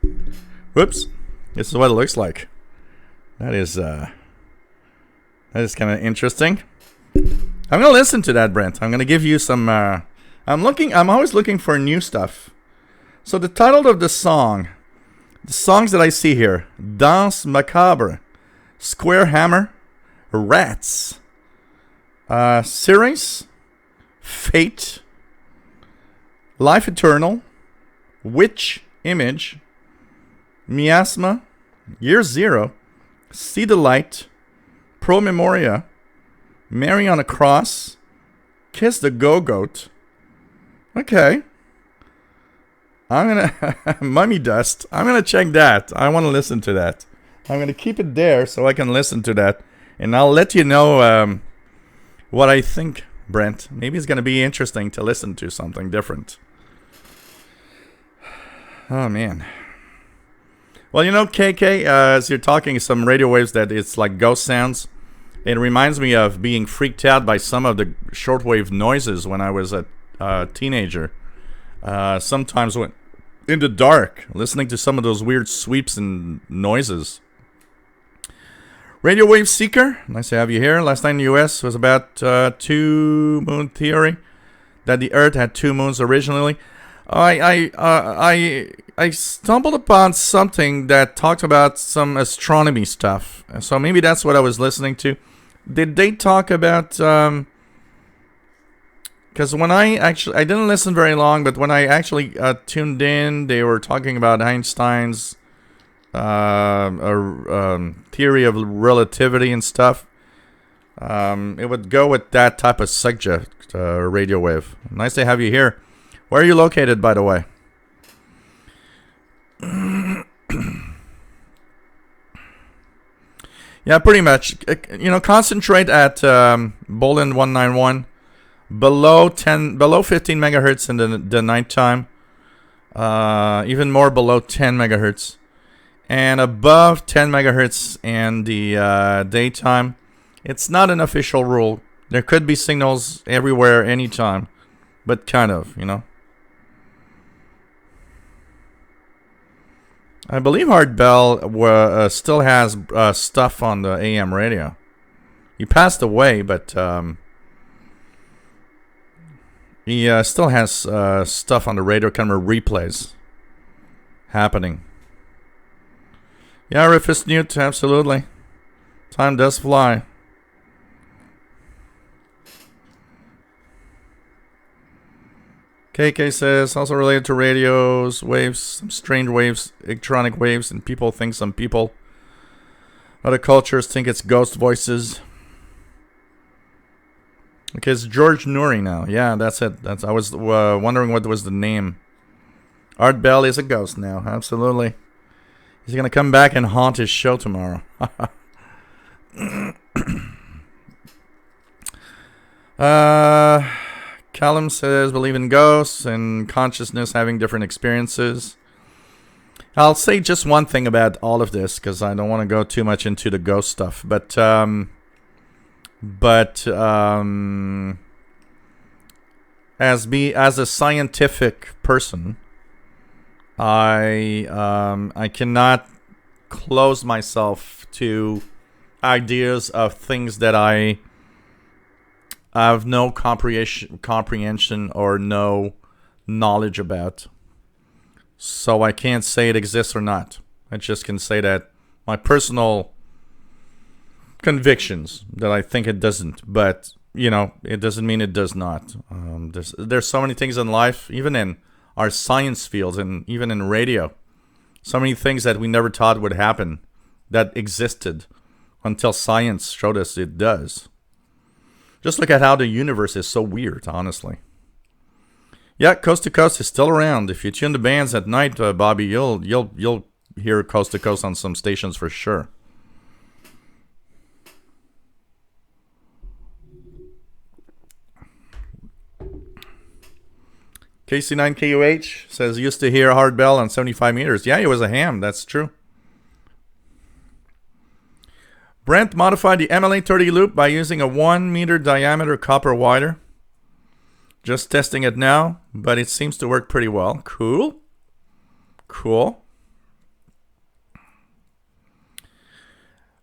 Whoops. This is what it looks like. That is kind of interesting. I'm gonna listen to that, Brent. I'm gonna give you some. I'm always looking for new stuff. So the title of the songs that I see here: Danse Macabre, Square Hammer, Rats, Series, Fate, Life Eternal, Witch Image, Miasma, Year Zero, See the Light, Pro Memoria, Mary on a Cross, Kiss the Go-Goat. Okay. I'm gonna Mummy Dust. I'm gonna check that. I want to listen to that. I'm gonna keep it there so I can listen to that, and I'll let you know what I think, Brent. Maybe it's gonna be interesting to listen to something different. Oh man. Well, you know, KK, as you're talking some radio waves that it's like ghost sounds, it reminds me of being freaked out by some of the shortwave noises when I was a teenager. Sometimes when in the dark, listening to some of those weird sweeps and noises. Radio Wave Seeker, nice to have you here. Last time in the US was about two moon theory, that the Earth had two moons originally. I stumbled upon something that talked about some astronomy stuff. So maybe that's what I was listening to. Did they talk about... Because when I didn't listen very long, but when I actually tuned in, they were talking about Einstein's theory of relativity and stuff. It would go with that type of subject, radio wave. Nice to have you here. Where are you located, by the way? Yeah, pretty much. You know, concentrate at Boland 191. Below 15 megahertz in the nighttime, even more below 10 megahertz, and above 10 megahertz in the daytime. It's not an official rule. There could be signals everywhere, anytime, but kind of, you know. I believe Art Bell still has stuff on the AM radio. He passed away, but he still has stuff on the radio camera replays happening. Yeah, Rufus Newt, absolutely. Time does fly. KK says, also related to radios, waves, some strange waves, electronic waves, and people think some people, other cultures think it's ghost voices. Okay, it's George Noory now. Yeah, that's it. I was wondering what was the name. Art Bell is a ghost now. Absolutely. He's going to come back and haunt his show tomorrow. Callum says, believe in ghosts and consciousness having different experiences. I'll say just one thing about all of this, because I don't want to go too much into the ghost stuff. But as a scientific person, I cannot close myself to ideas of things that I have no comprehension or no knowledge about. So I can't say it exists or not. I just can say that my personal convictions that I think it doesn't, but you know, it doesn't mean it does not. There's so many things in life, even in our science fields and even in radio, so many things that we never thought would happen that existed until science showed us it does. Just look at how the universe is so weird, honestly. Yeah, Coast to Coast is still around. If you tune the bands at night, Bobby, you'll hear Coast to Coast on some stations for sure. KC9KUH says, used to hear Hard Bell on 75 meters. Yeah, he was a ham. That's true. Brent modified the MLA30 loop by using a 1 meter diameter copper wire. Just testing it now, but it seems to work pretty well. Cool. Cool.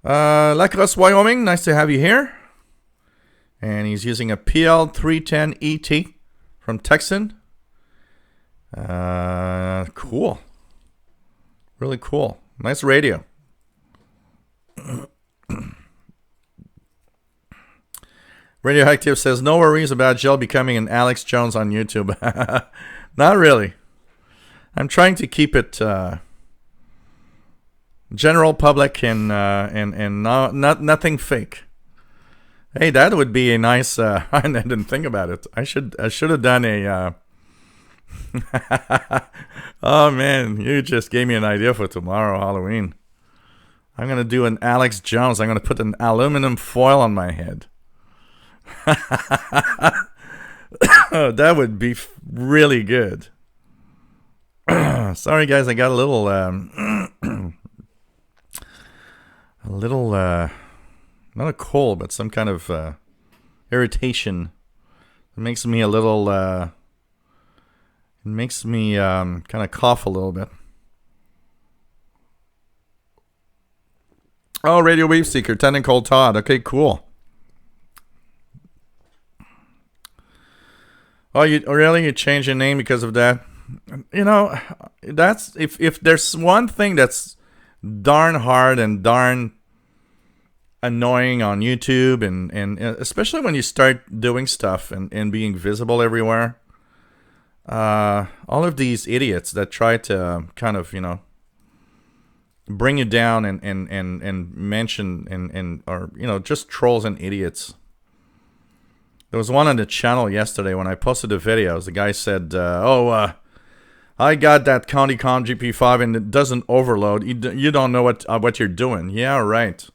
Lacrosse, Wyoming, nice to have you here. And he's using a PL310 ET from Texan. Cool. Really cool. Nice radio. Radioactive says, no worries about Jill becoming an Alex Jones on YouTube. Not really. I'm trying to keep it general public and not nothing fake. Hey, that would be a nice. I didn't think about it. I should have done a. Oh man, you just gave me an idea for tomorrow, Halloween. I'm gonna do an Alex Jones. I'm gonna put an aluminum foil on my head. That would be really good. Sorry guys, I got a little not a cold, but some kind of irritation. It makes me a little it makes me kind of cough a little bit. Oh, Radio Wave Seeker, Tendon Cold Todd. Okay, cool. Oh, you changed your name because of that? You know, that's if there's one thing that's darn hard and darn annoying on YouTube, and especially when you start doing stuff and being visible everywhere, all of these idiots that try to kind of, you know, bring you down and mention and or, you know, just trolls and idiots. There was one on the channel yesterday when I posted the videos. The guy said, I got that CountyCom GP5 and it doesn't overload. You don't know what you're doing. Yeah, right.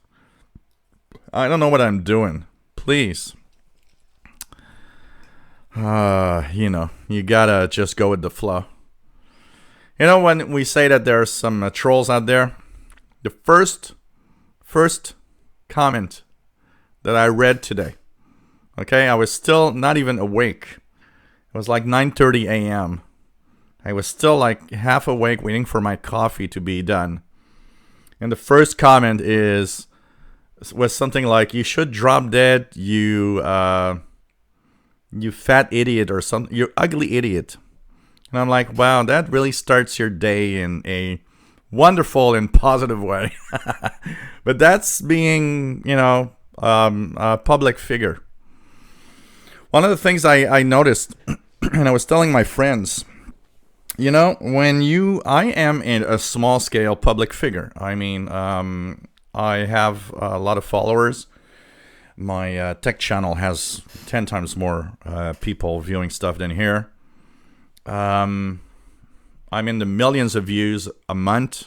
I don't know what I'm doing. Please. You know, you gotta just go with the flow. You know, when we say that there are some trolls out there, the first comment that I read today, okay, I was still not even awake. It was like 9:30 a.m. I was still like half awake waiting for my coffee to be done. And the first comment was something like, you should drop dead, you fat idiot, or something, you ugly idiot. And I'm like, wow, that really starts your day in a wonderful and positive way. But that's being, you know, a public figure. One of the things I noticed, and I was telling my friends, you know, I am in a small scale public figure. I mean, I have a lot of followers. My tech channel has 10 times more people viewing stuff than here. I'm in the millions of views a month.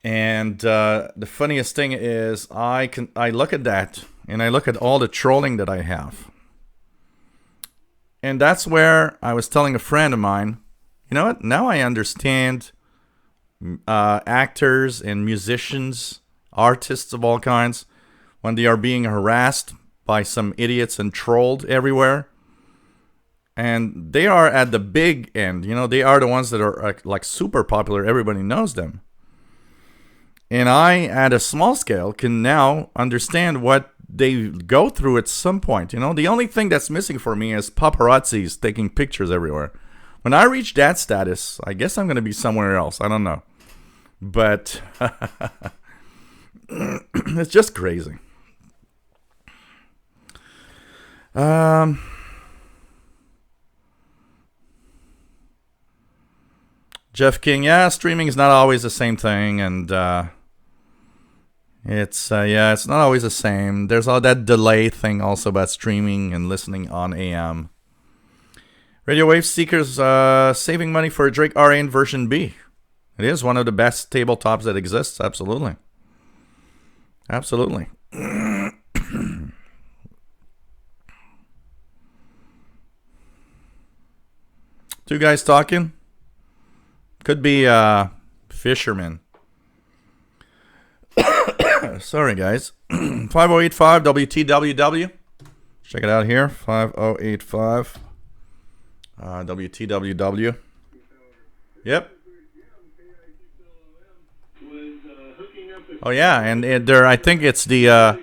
And the funniest thing is I look at that and I look at all the trolling that I have. And that's where I was telling a friend of mine, you know what? Now I understand actors and musicians, artists of all kinds, when they are being harassed by some idiots and trolled everywhere. And they are at the big end. You know, they are the ones that are like super popular. Everybody knows them. And I, at a small scale, can now understand what they go through at some point. You know, the only thing that's missing for me is paparazzis taking pictures everywhere. When I reach that status, I guess I'm going to be somewhere else. I don't know. But it's just crazy. Jeff King, yeah, streaming is not always the same thing, and it's not always the same. There's all that delay thing also about streaming and listening on AM. Radio Wave Seekers saving money for a Drake R8 version B. It is one of the best tabletops that exists. Absolutely. Absolutely. Two guys talking. Could be fishermen. Sorry, guys. 5085 WTWW. Check it out here. 5085 WTWW. Yep. Oh yeah, and I think it's the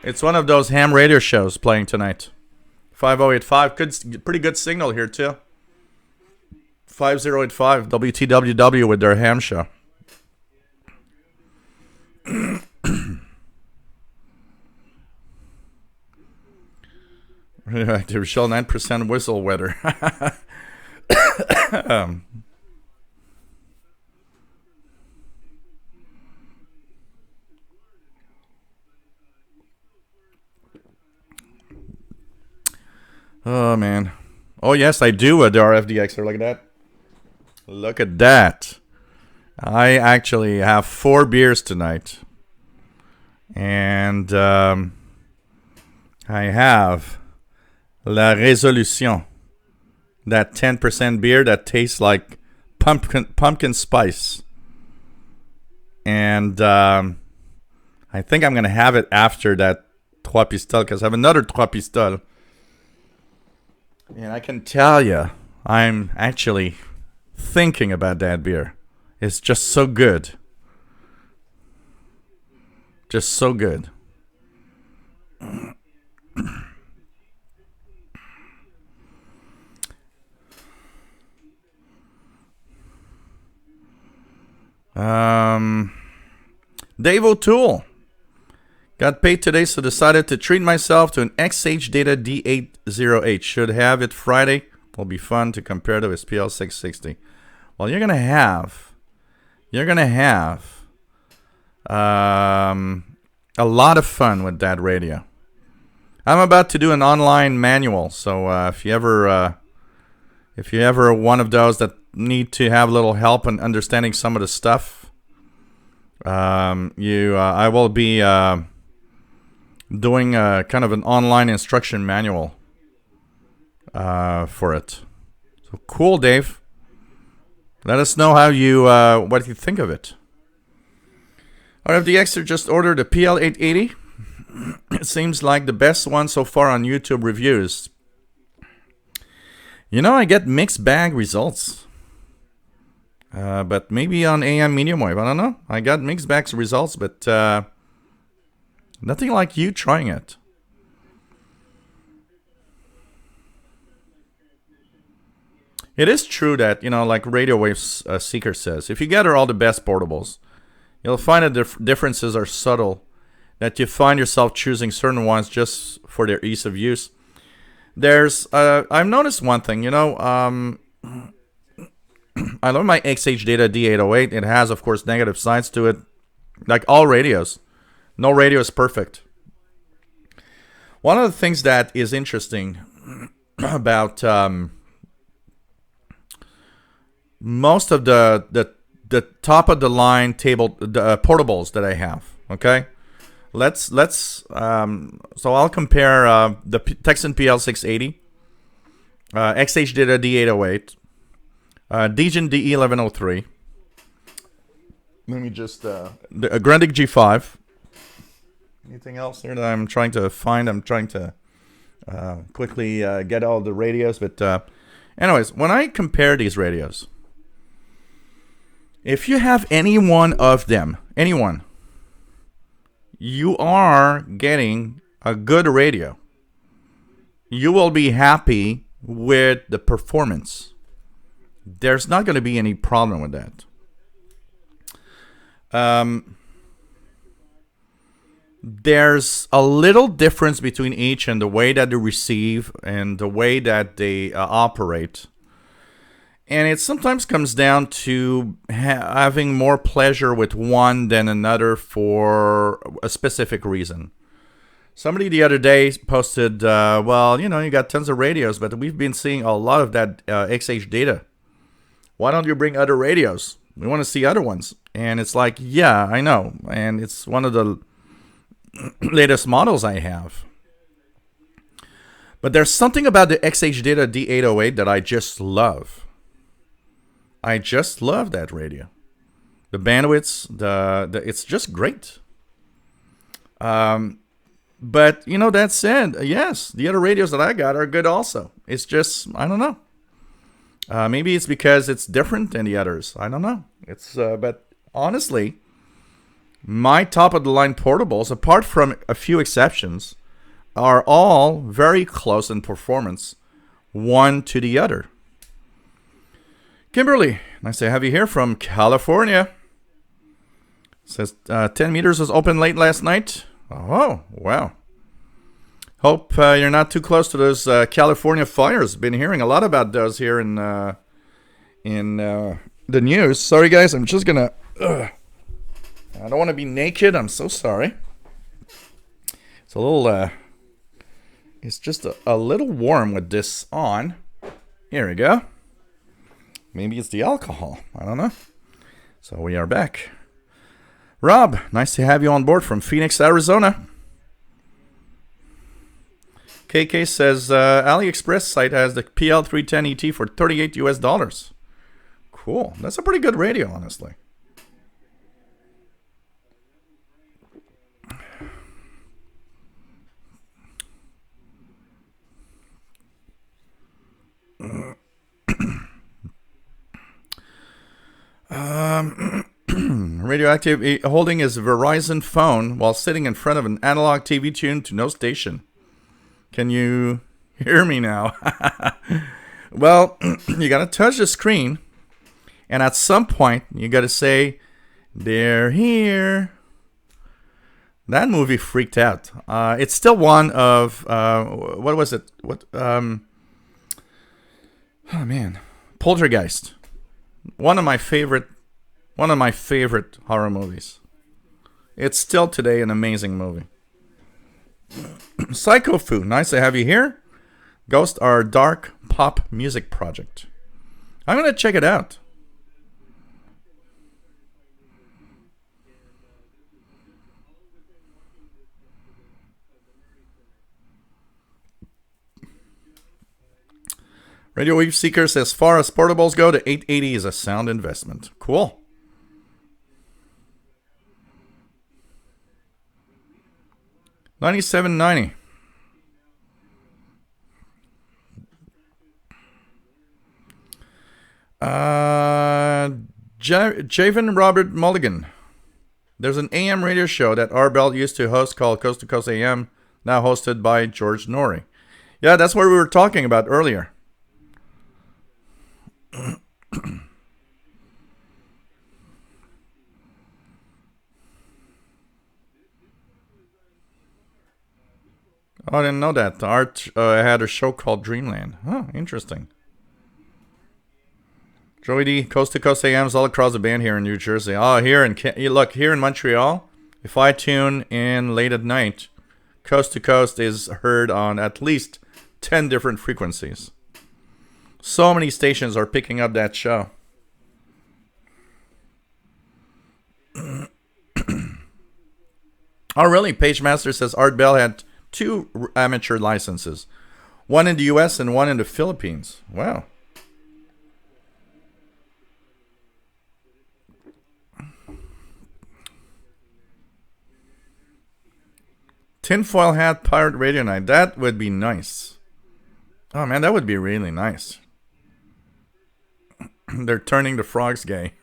it's one of those ham radio shows playing tonight. 5085, pretty good signal here too. 5085 WTWW with their ham show. To show 9% whistle weather. Oh man. Oh yes, I do the RFDXer. Look at that. Look at that. I actually have 4 beers tonight. And I have La Résolution. That 10% beer that tastes like pumpkin spice. And I think I'm going to have it after that Trois Pistoles, because I have another Trois Pistoles. And I can tell you, I'm actually thinking about that beer. It's just so good. Just so good. Dave O'Toole. Got paid today, so decided to treat myself to an XH Data D808. Should have it Friday. Will be fun to compare to his PL660. Well, you're gonna have a lot of fun with that radio. I'm about to do an online manual, so if you ever one of those that need to have a little help in understanding some of the stuff, I will be doing kind of an online instruction manual for it. So cool, Dave. Let us know how you what you think of it. RFDXer just ordered a PL880. It seems like the best one so far on YouTube reviews. You know, I get mixed bag results. But maybe on AM medium wave, I don't know. I got mixed bag results, but nothing like you trying it. It is true that, like Radio Wave's Seeker says, if you gather all the best portables, you'll find that the differences are subtle, that you find yourself choosing certain ones just for their ease of use. I've noticed one thing, I love my XH Data D808. It has, of course, negative sides to it, like all radios. No radio is perfect. One of the things that is interesting about most of the top of the line portables that I have, okay? So I'll compare the Texan PL680, XH Data D808, Degen D1103. Let me just a Grundig G5. Anything else here that I'm trying to find? I'm trying to quickly get all the radios, but anyways, when I compare these radios, if you have any one of them, you are getting a good radio. You will be happy with the performance. There's not going to be any problem with that. There's a little difference between each and the way that they receive and the way that they operate. And it sometimes comes down to having more pleasure with one than another for a specific reason. Somebody the other day posted, you got tons of radios, but we've been seeing a lot of that XH Data. Why don't you bring other radios? We want to see other ones. And it's like, yeah, I know. And it's one of the latest models I have. But there's something about the XH Data D808 that I just love. I just love that radio. the bandwidths, it's just great. But you know, that said, yes, the other radios that I got are good also. It's just, I don't know. Maybe it's because it's different than the others. I don't know. But honestly, my top of the line portables, apart from a few exceptions, are all very close in performance, one to the other. Kimberly, nice to have you here from California. Says 10 meters was open late last night. Oh, wow. Hope you're not too close to those California fires. Been hearing a lot about those here in the news. Sorry, guys. I'm just gonna. I don't want to be naked. I'm so sorry. It's a little. It's just a little warm with this on. Here we go. Maybe it's the alcohol. I don't know. So we are back. Rob, nice to have you on board from Phoenix, Arizona. KK says AliExpress site has the PL310 ET for $38 US. Cool. That's a pretty good radio, honestly. Radioactive holding his Verizon phone while sitting in front of an analog TV tuned to no station. Can you hear me now? Well, you got to touch the screen, and at some point, you got to say, "They're here." That movie freaked out. It's still one of, what was it? Oh man, Poltergeist. One of my favorite horror movies. It's still today an amazing movie. Psycho Fu, nice to have you here. Ghost, our dark pop music project. I'm gonna check it out. Radio Wave Seeker says, as far as portables go, the 880 is a sound investment. Cool. $97.90. Javen Robert Mulligan. There's an AM radio show that Arbel used to host called Coast to Coast AM, now hosted by George Norrie. Yeah, that's what we were talking about earlier. Oh, I didn't know that. Art had a show called Dreamland. Oh, interesting. Joey D, Coast to Coast AMs all across the band here in New Jersey. Oh, here in Montreal, if I tune in late at night, Coast to Coast is heard on at least 10 different frequencies. So many stations are picking up that show. Oh, really? Pagemaster says Art Bell had 2 amateur licenses. One in the US and one in the Philippines. Wow. Tinfoil Hat Pirate Radio Night. That would be nice. Oh man, that would be really nice. They're turning the frogs gay.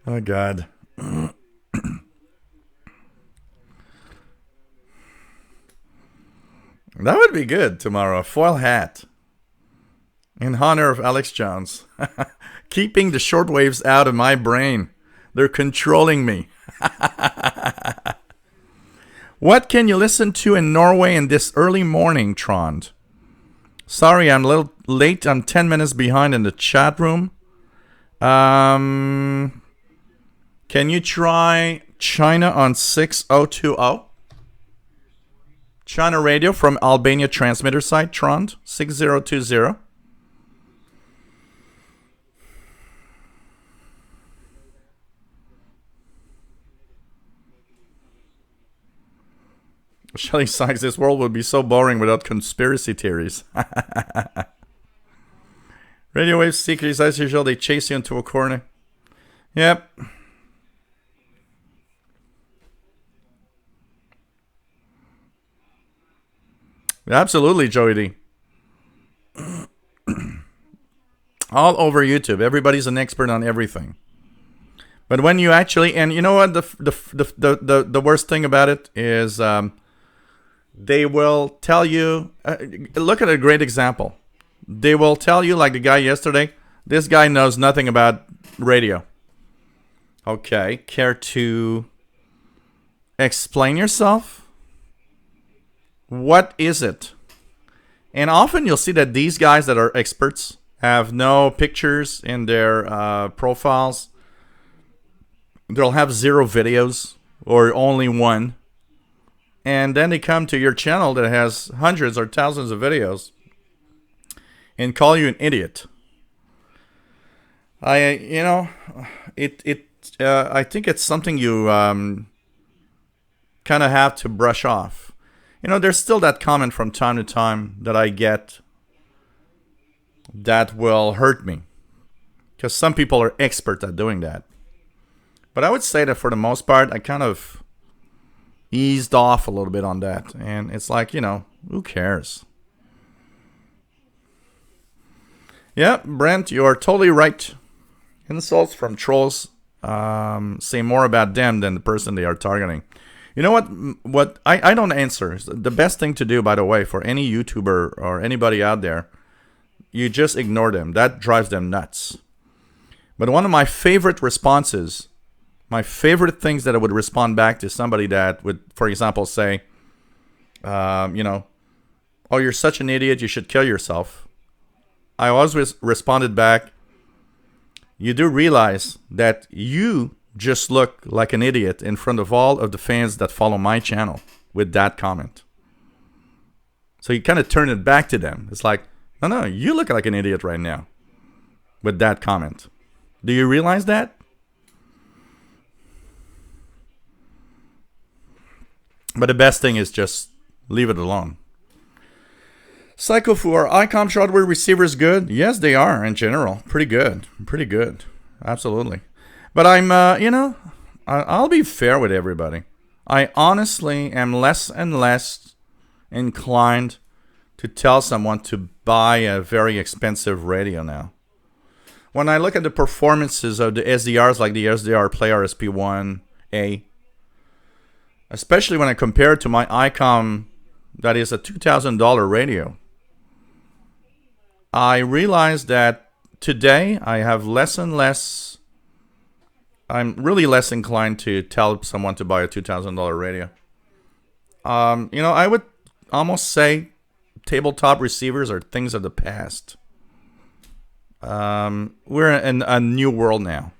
Oh God. That would be good tomorrow. A foil hat. In honor of Alex Jones. Keeping the shortwaves out of my brain. They're controlling me. What can you listen to in Norway in this early morning, Trond? Sorry, I'm a little late. I'm 10 minutes behind in the chat room. Can you try China on 6020? China Radio from Albania transmitter site, Trond, 6020. Shelley Sykes, this world would be so boring without conspiracy theories. Radio Wave Secrets, as usual, they chase you into a corner. Yep. Absolutely, Joey D. All over YouTube. Everybody's an expert on everything. But when you actually, and you know what, the worst thing about it is they will tell you, look at a great example. They will tell you, like the guy yesterday, this guy knows nothing about radio. Okay, care to explain yourself? What is it? And often you'll see that these guys that are experts have no pictures in their profiles. They'll have 0 videos or only 1. And then they come to your channel that has hundreds or thousands of videos and call you an idiot. I think it's something you kind of have to brush off. There's still that comment from time to time that I get that will hurt me because some people are expert at doing that. But I would say that for the most part, I kind of eased off a little bit on that. And it's like, who cares? Yeah, Brent, you are totally right. Insults from trolls say more about them than the person they are targeting. You know what I don't answer. The best thing to do, by the way, for any YouTuber or anybody out there, you just ignore them. That drives them nuts. But one of my favorite responses, my favorite things that I would respond back to somebody that would, for example, say, oh, you're such an idiot, you should kill yourself. I always responded back, you do realize that you just look like an idiot in front of all of the fans that follow my channel with that comment. So you kind of turn it back to them. It's like, no, you look like an idiot right now with that comment. Do you realize that? But the best thing is just leave it alone. Psychofu, are ICOM Shortwave receivers good? Yes, they are in general. Pretty good. Pretty good. Absolutely. But I'll be fair with everybody. I honestly am less and less inclined to tell someone to buy a very expensive radio now. When I look at the performances of the SDRs, like the SDR Play RSP1A, especially when I compare it to my ICOM, that is a $2,000 radio, I realize that today I have less and less, I'm really less inclined to tell someone to buy a $2,000 radio. I would almost say tabletop receivers are things of the past. We're in a new world now.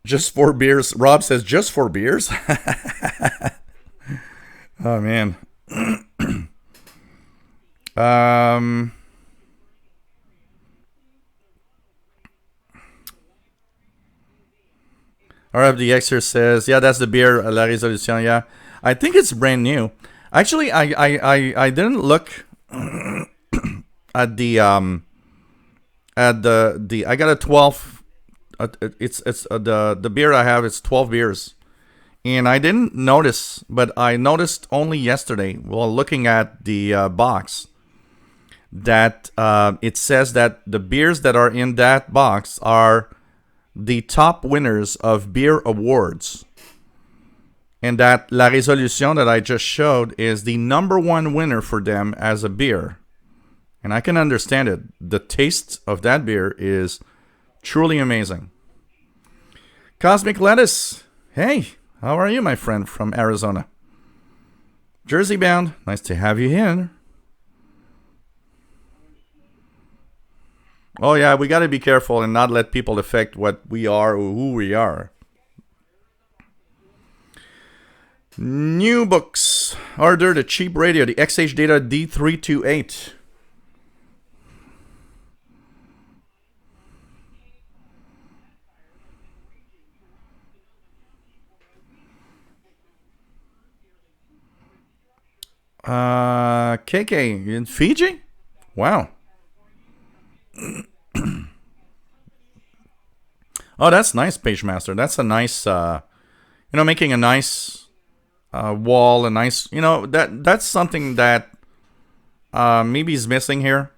Just 4 beers. Rob says, just 4 beers? Oh, man. RFDXer says, yeah, that's the beer, La Résolution, yeah. I think it's brand new. Actually, I didn't look at the I got a 12. It's the beer I have. It's 12 beers, and I didn't notice, but I noticed only yesterday while looking at the box that it says that the beers that are in that box are the top winners of beer awards, and that La Résolution that I just showed is the #1 winner for them as a beer. And I can understand it. The taste of that beer is truly amazing. Cosmic Lettuce. Hey, how are you, my friend from Arizona? Jersey bound. Nice to have you here. Oh, yeah, we got to be careful and not let people affect what we are or who we are. New books. Order the cheap radio, the XH Data D328. KK in Fiji? Wow. Oh, that's nice, PageMaster. That's a nice, making a nice wall, a nice, that's something that maybe is missing here.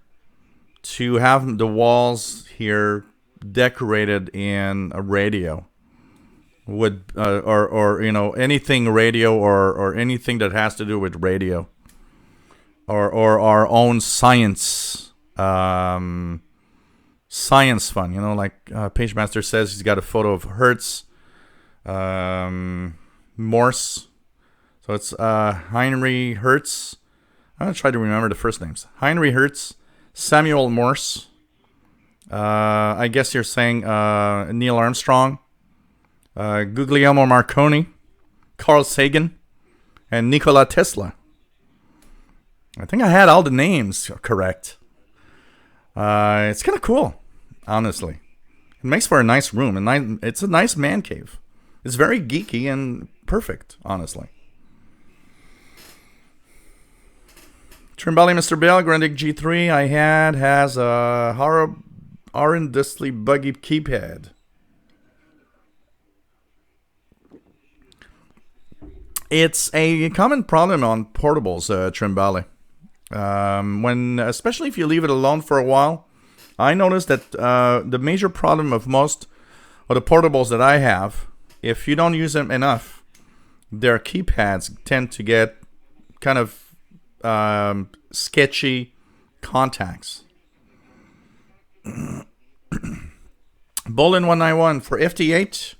To have the walls here decorated in a radio would, or anything radio or anything that has to do with radio, or our own science. Science fun, like PageMaster says, he's got a photo of Hertz, Morse. So it's Heinrich Hertz. I'm going to try to remember the first names. Heinrich Hertz, Samuel Morse. I guess you're saying Neil Armstrong, Guglielmo Marconi, Carl Sagan, and Nikola Tesla. I think I had all the names correct. It's kind of cool, honestly. It makes for a nice room, and it's a nice man cave. It's very geeky and perfect, honestly. Trimbali Mr. Bell, Grandic G3 I had has a horrendously buggy keypad. It's a common problem on portables, Trimbali. Especially if you leave it alone for a while, I noticed that the major problem of most of the portables that I have, if you don't use them enough, their keypads tend to get kind of sketchy contacts. Bolin 191 for FT8.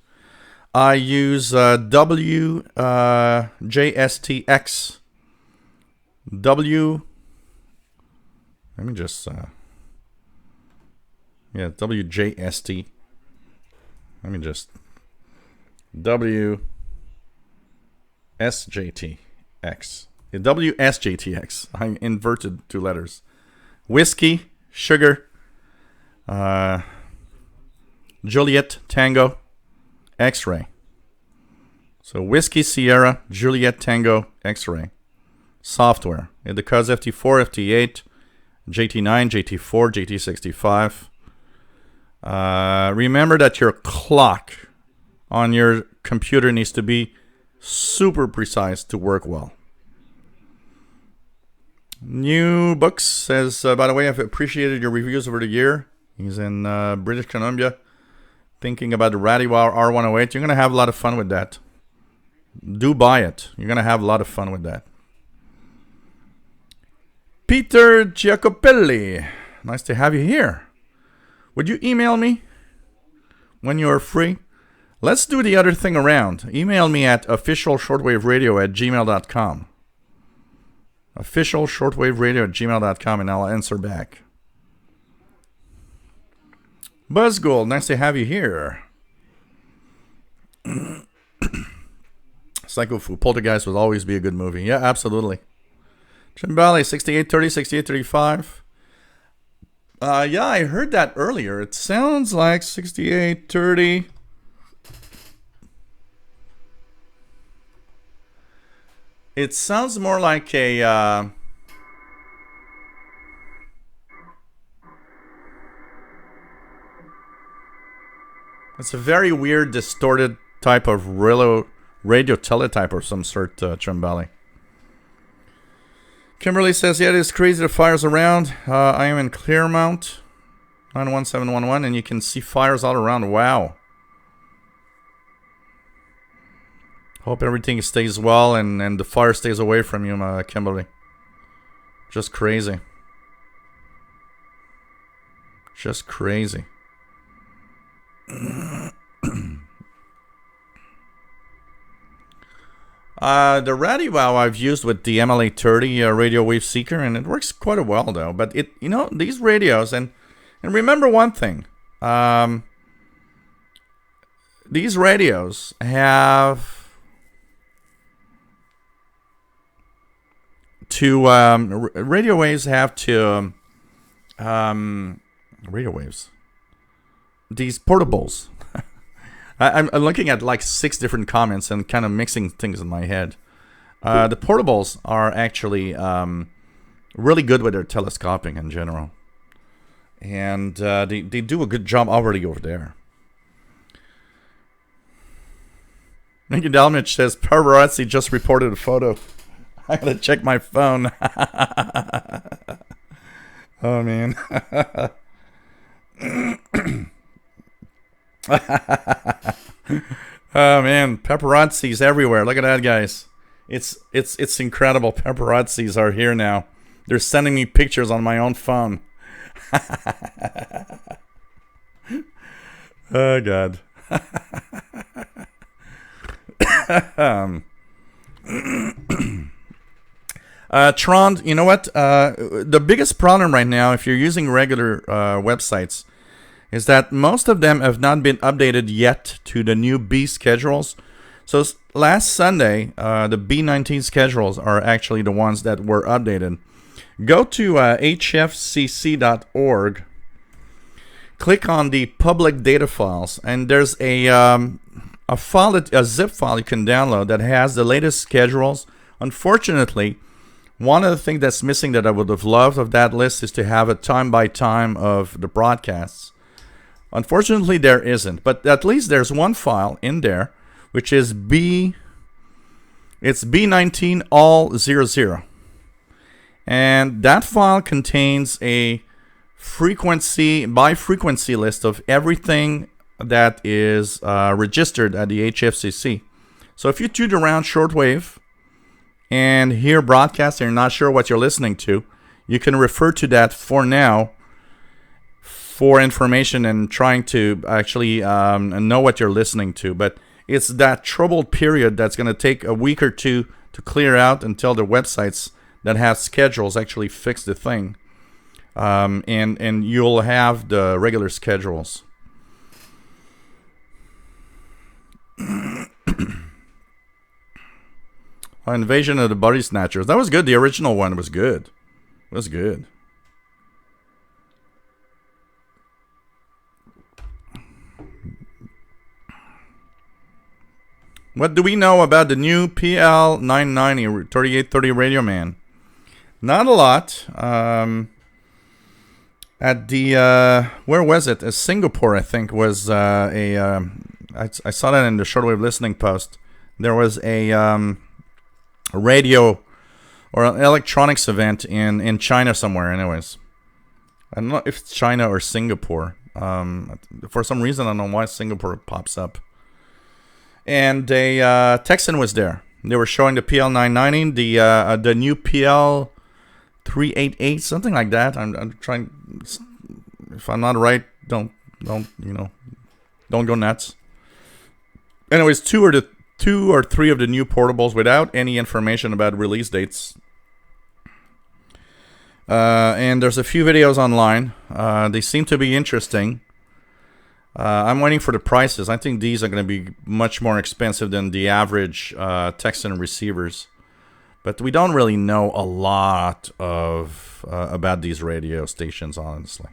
I use WJSTX. Let me just WJST. Let me just WSJTX. WSJTX. I inverted 2 letters. Whiskey, sugar, Juliet, Tango, X-ray. So Whiskey, Sierra, Juliet, Tango, X-ray. Software. It does FT4, FT8, JT9, JT4, JT65. Remember that your clock on your computer needs to be super precise to work well. New Books says, by the way, I've appreciated your reviews over the year. He's in British Columbia, thinking about the Radiwell R108. You're going to have a lot of fun with that. Do buy it. You're going to have a lot of fun with that. Peter Giacopelli, nice to have you here. Would you email me when you're free? Let's do the other thing around. Email me at officialshortwaveradio@gmail.com. officialshortwaveradio@gmail.com, and I'll answer back. Buzzgold, nice to have you here. Psycho Fu, Poltergeist will always be a good movie. Yeah, absolutely. Jim Valley, 6830, 6835. Yeah, I heard that earlier. It sounds like 6830. It sounds more like a it's a very weird, distorted type of radio teletype of some sort, Trimbali. Kimberly says, yeah, it is crazy the fires around. I am in Claremont, 91711, and you can see fires all around. Wow. Hope everything stays well and the fire stays away from you, Kimberly. Just crazy. Just crazy. The Radiwell I've used with the MLA30 radio wave seeker, and it works quite well though. But these radios, and remember one thing, these radios have to radio waves have to radio waves. These portables. I'm looking at like 6 different comments and kind of mixing things in my head. The portables are actually really good with their telescoping in general. And they do a good job already over there. Ricky Dalmich says paparazzi just reported a photo. I gotta check my phone. Oh man. Oh man, paparazzis everywhere. Look at that, guys. It's incredible. Paparazzis are here now. They're sending me pictures on my own phone. Oh God. Tron, you know what? The biggest problem right now, if you're using regular websites, is that most of them have not been updated yet to the new B schedules. So last Sunday, the B19 schedules are actually the ones that were updated. Go to hfcc.org, click on the public data files, and there's a file, a zip file you can download that has the latest schedules. Unfortunately, one of the things that's missing that I would have loved of that list is to have a time by time of the broadcasts. Unfortunately, there isn't, but at least there's one file in there, which is it's B19 all 00. And that file contains a frequency by frequency list of everything that is registered at the HFCC. So if you tune around shortwave and hear broadcasts and you're not sure what you're listening to, you can refer to that for now for information and trying to actually know what you're listening to. But it's that troubled period that's going to take a week or two to clear out until the websites that have schedules actually fix the thing. And you'll have the regular schedules. Invasion of the Body Snatchers. That was good. The original one was good. It was good. What do we know about the new PL990 3830 Radio Man? Not a lot. At the where was it? Singapore, I think, was I saw that in the Shortwave listening post. There was a radio or an electronics event in China somewhere. Anyways, I don't know if it's China or Singapore. For some reason, I don't know why Singapore pops up. And a Texan was there. They were showing the PL990, the new PL388, something like that. I'm trying. If I'm not right, don't go nuts. Anyways, two or three of the new portables without any information about release dates. And there's a few videos online. They seem to be interesting. I'm waiting for the prices. I think these are going to be much more expensive than the average Texan receivers. But we don't really know a lot of about these radio stations, honestly.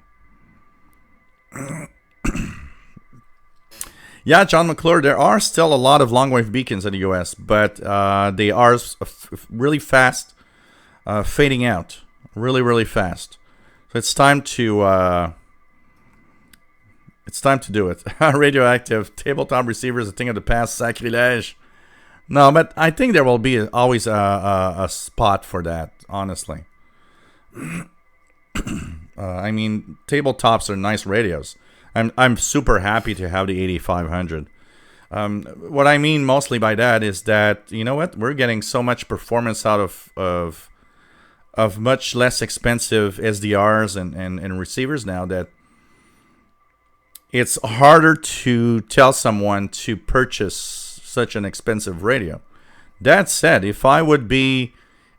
Yeah, John McClure, there are still a lot of long-wave beacons in the U.S., but they are really fast fading out. Really, really fast. So it's time to... It's time to do it. Radioactive tabletop receivers, a thing of the past, sacrilege. No, but I think there will be always a spot for that, honestly. I mean, tabletops are nice radios. I'm super happy to have the 8500. What I mean mostly by that is that, you know what, we're getting so much performance out of much less expensive SDRs and receivers now that it's harder to tell someone to purchase such an expensive radio. That said, if I would be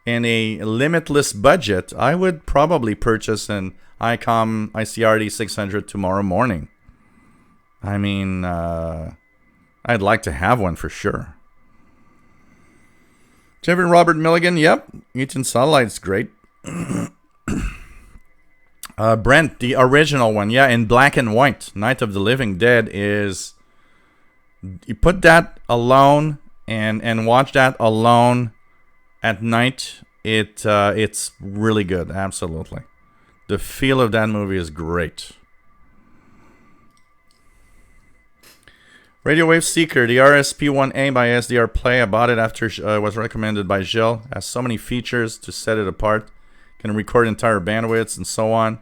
in a limitless budget, I would probably purchase an ICOM ICRD 600 tomorrow morning. I mean, I'd like to have one for sure. Jeffrey Robert Milligan, yep. Eaton Satellite's great. Brent, the original one, yeah, in black and white. Night of the Living Dead is... You put that alone and watch that alone at night. It's really good, absolutely. The feel of that movie is great. Radio Wave Seeker, the RSP1A by SDR Play. I bought it after it was recommended by Gilles. Has so many features to set it apart. Can record entire bandwidths and so on.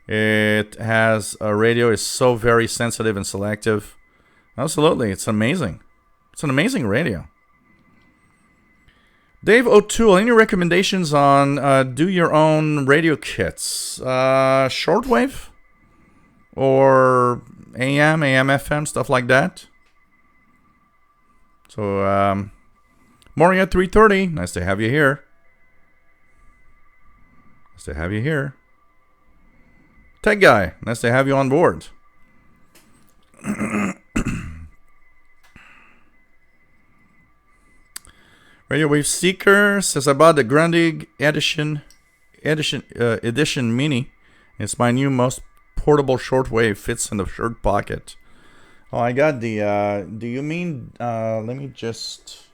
It has a radio is so very sensitive and selective. Absolutely, it's amazing. It's an amazing radio. Dave O'Toole, any recommendations on do your own radio kits? Shortwave or AM, FM, stuff like that. So, morning at 3:30. Nice to have you here. Nice to have you here. Tech Guy, nice to have you on board. Radio Wave Seeker says I bought the Grundig Edition Mini. It's my new most portable shortwave. Fits in the shirt pocket. Oh, I got the. Do you mean? Let me just.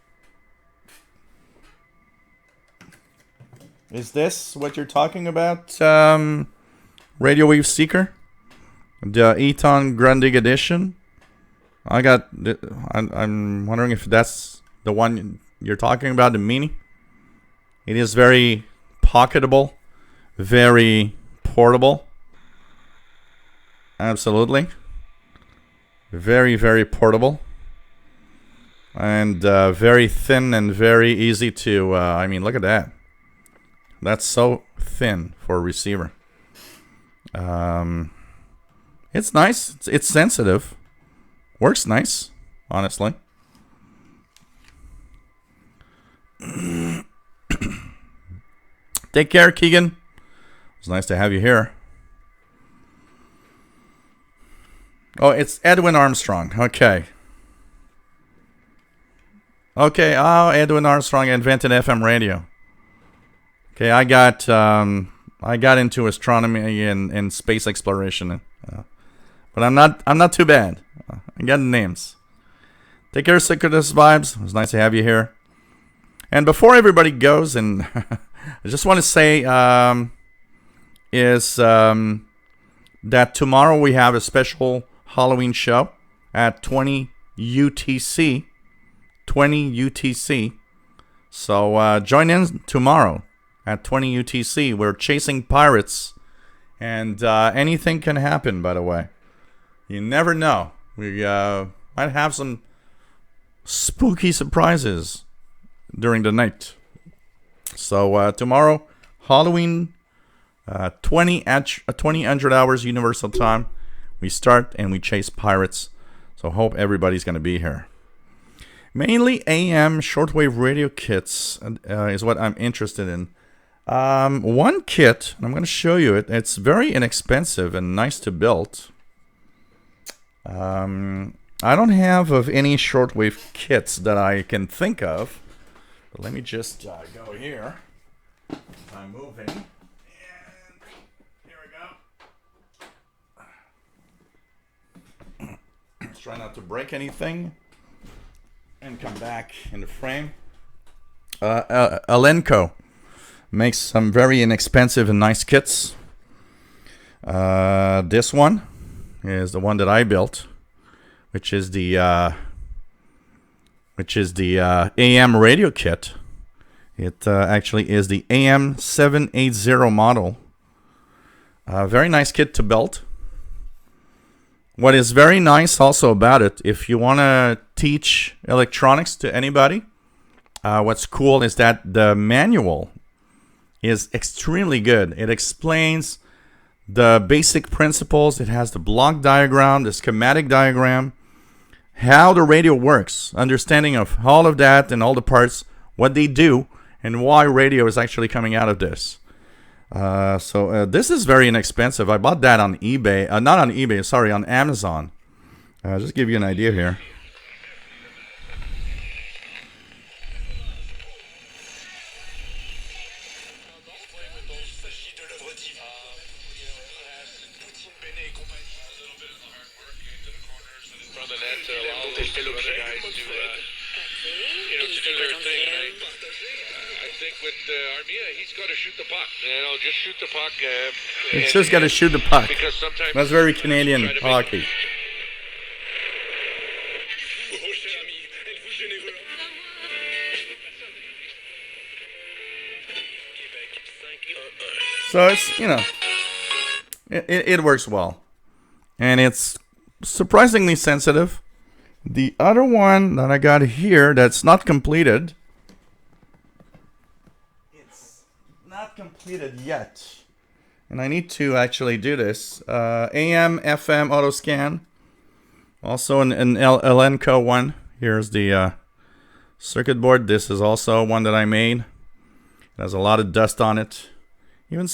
Is this what you're talking about? Radio Wave Seeker, the Eton Grundig Edition. I got. I'm wondering if that's the one you're talking about, the Mini. It is very pocketable, very portable. Absolutely. Very, very portable. And very thin and very easy to... I mean, look at that. That's so thin for a receiver. It's nice. It's sensitive. Works nice, honestly. Take care, Keegan. It's nice to have you here. Oh, it's Edwin Armstrong. Okay. Okay. Oh, Edwin Armstrong invented FM radio. Okay, I got into astronomy and space exploration, but I'm not too bad. I got the names. Take care, Secretus Vibes. It was nice to have you here. And before everybody goes, and I just want to say that tomorrow we have a special Halloween show at 20 UTC. 20 UTC. So join in tomorrow at 20 UTC. We're chasing pirates. And anything can happen, by the way. You never know. We might have some spooky surprises during the night. So tomorrow, Halloween, 2000 hours Universal Time. We start and we chase pirates. So hope everybody's going to be here. Mainly AM shortwave radio kits is what I'm interested in. One kit, and I'm going to show you it. It's very inexpensive and nice to build. I don't have of any shortwave kits that I can think of. But let me just go here. I'm moving. And here we go. Let's try not to break anything. And come back in the frame. Alenco makes some very inexpensive and nice kits. This one is the one that I built, which is the AM radio kit. It actually is the AM 780 model. Very nice kit to build. What is very nice also about it, if you want to teach electronics to anybody, what's cool is that the manual is extremely good. It explains the basic principles. It has the block diagram, the schematic diagram, how the radio works, understanding of all of that and all the parts, what they do, and why radio is actually coming out of this. So this is very inexpensive. I bought that on eBay. Not on eBay, sorry, on Amazon. Just to give you an idea here. It's just got to shoot the puck. That's very Canadian hockey. So it's, it works well. And it's surprisingly sensitive. The other one that I got here that's not completed. It's not completed yet. And I need to actually do this. AM, FM, auto scan. Also an Elenco one. Here's the circuit board. This is also one that I made. It has a lot of dust on it. Even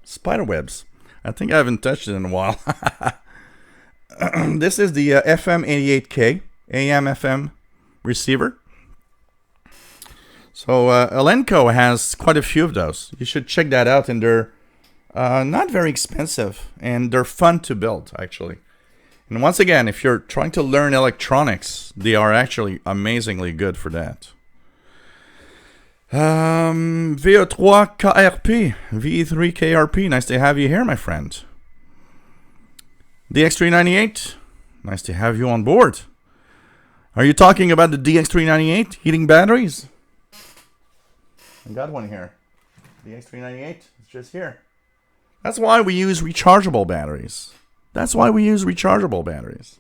spider webs. I think I haven't touched it in a while. This is the FM 88K AM FM receiver. So Elenco has quite a few of those. You should check that out, and they're not very expensive, and they're fun to build, actually. And once again, if you're trying to learn electronics, they are actually amazingly good for that. VE3 KRP, VE3 KRP, nice to have you here, my friend. DX398, nice to have you on board. Are you talking about the DX398 heating batteries? I got one here. DX398, it's just here. That's why we use rechargeable batteries. That's why we use rechargeable batteries.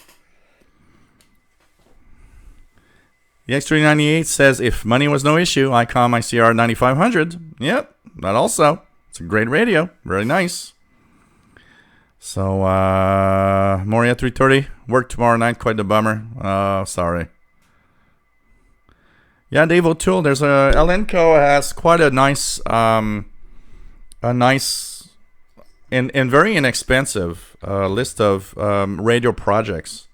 The X398 says, if money was no issue, ICOM ICR 9500. Yep, that also. It's a great radio. Very nice. So, Moria 330. Work tomorrow night. Quite a bummer. Oh, sorry. Yeah, Dave O'Toole. There's a Elenco has quite a nice and very inexpensive list of radio projects.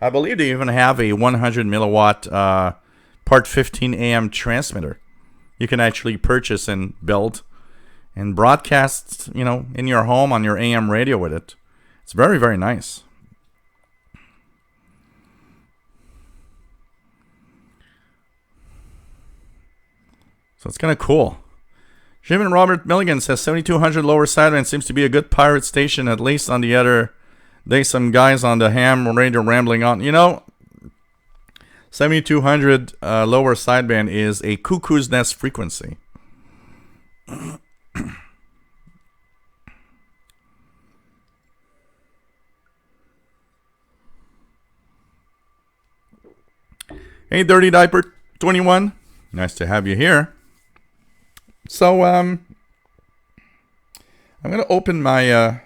I believe they even have a 100 milliwatt Part 15 AM transmitter. You can actually purchase and build and broadcast, in your home on your AM radio with it. It's very, very nice. So it's kind of cool. Jim and Robert Milligan says 7200 lower sideband seems to be a good pirate station, at least on the other day. Some guys on the ham radio rambling on. 7200 lower sideband is a cuckoo's nest frequency. Hey, Dirty Diaper 21. Nice to have you here. So, I'm going to open my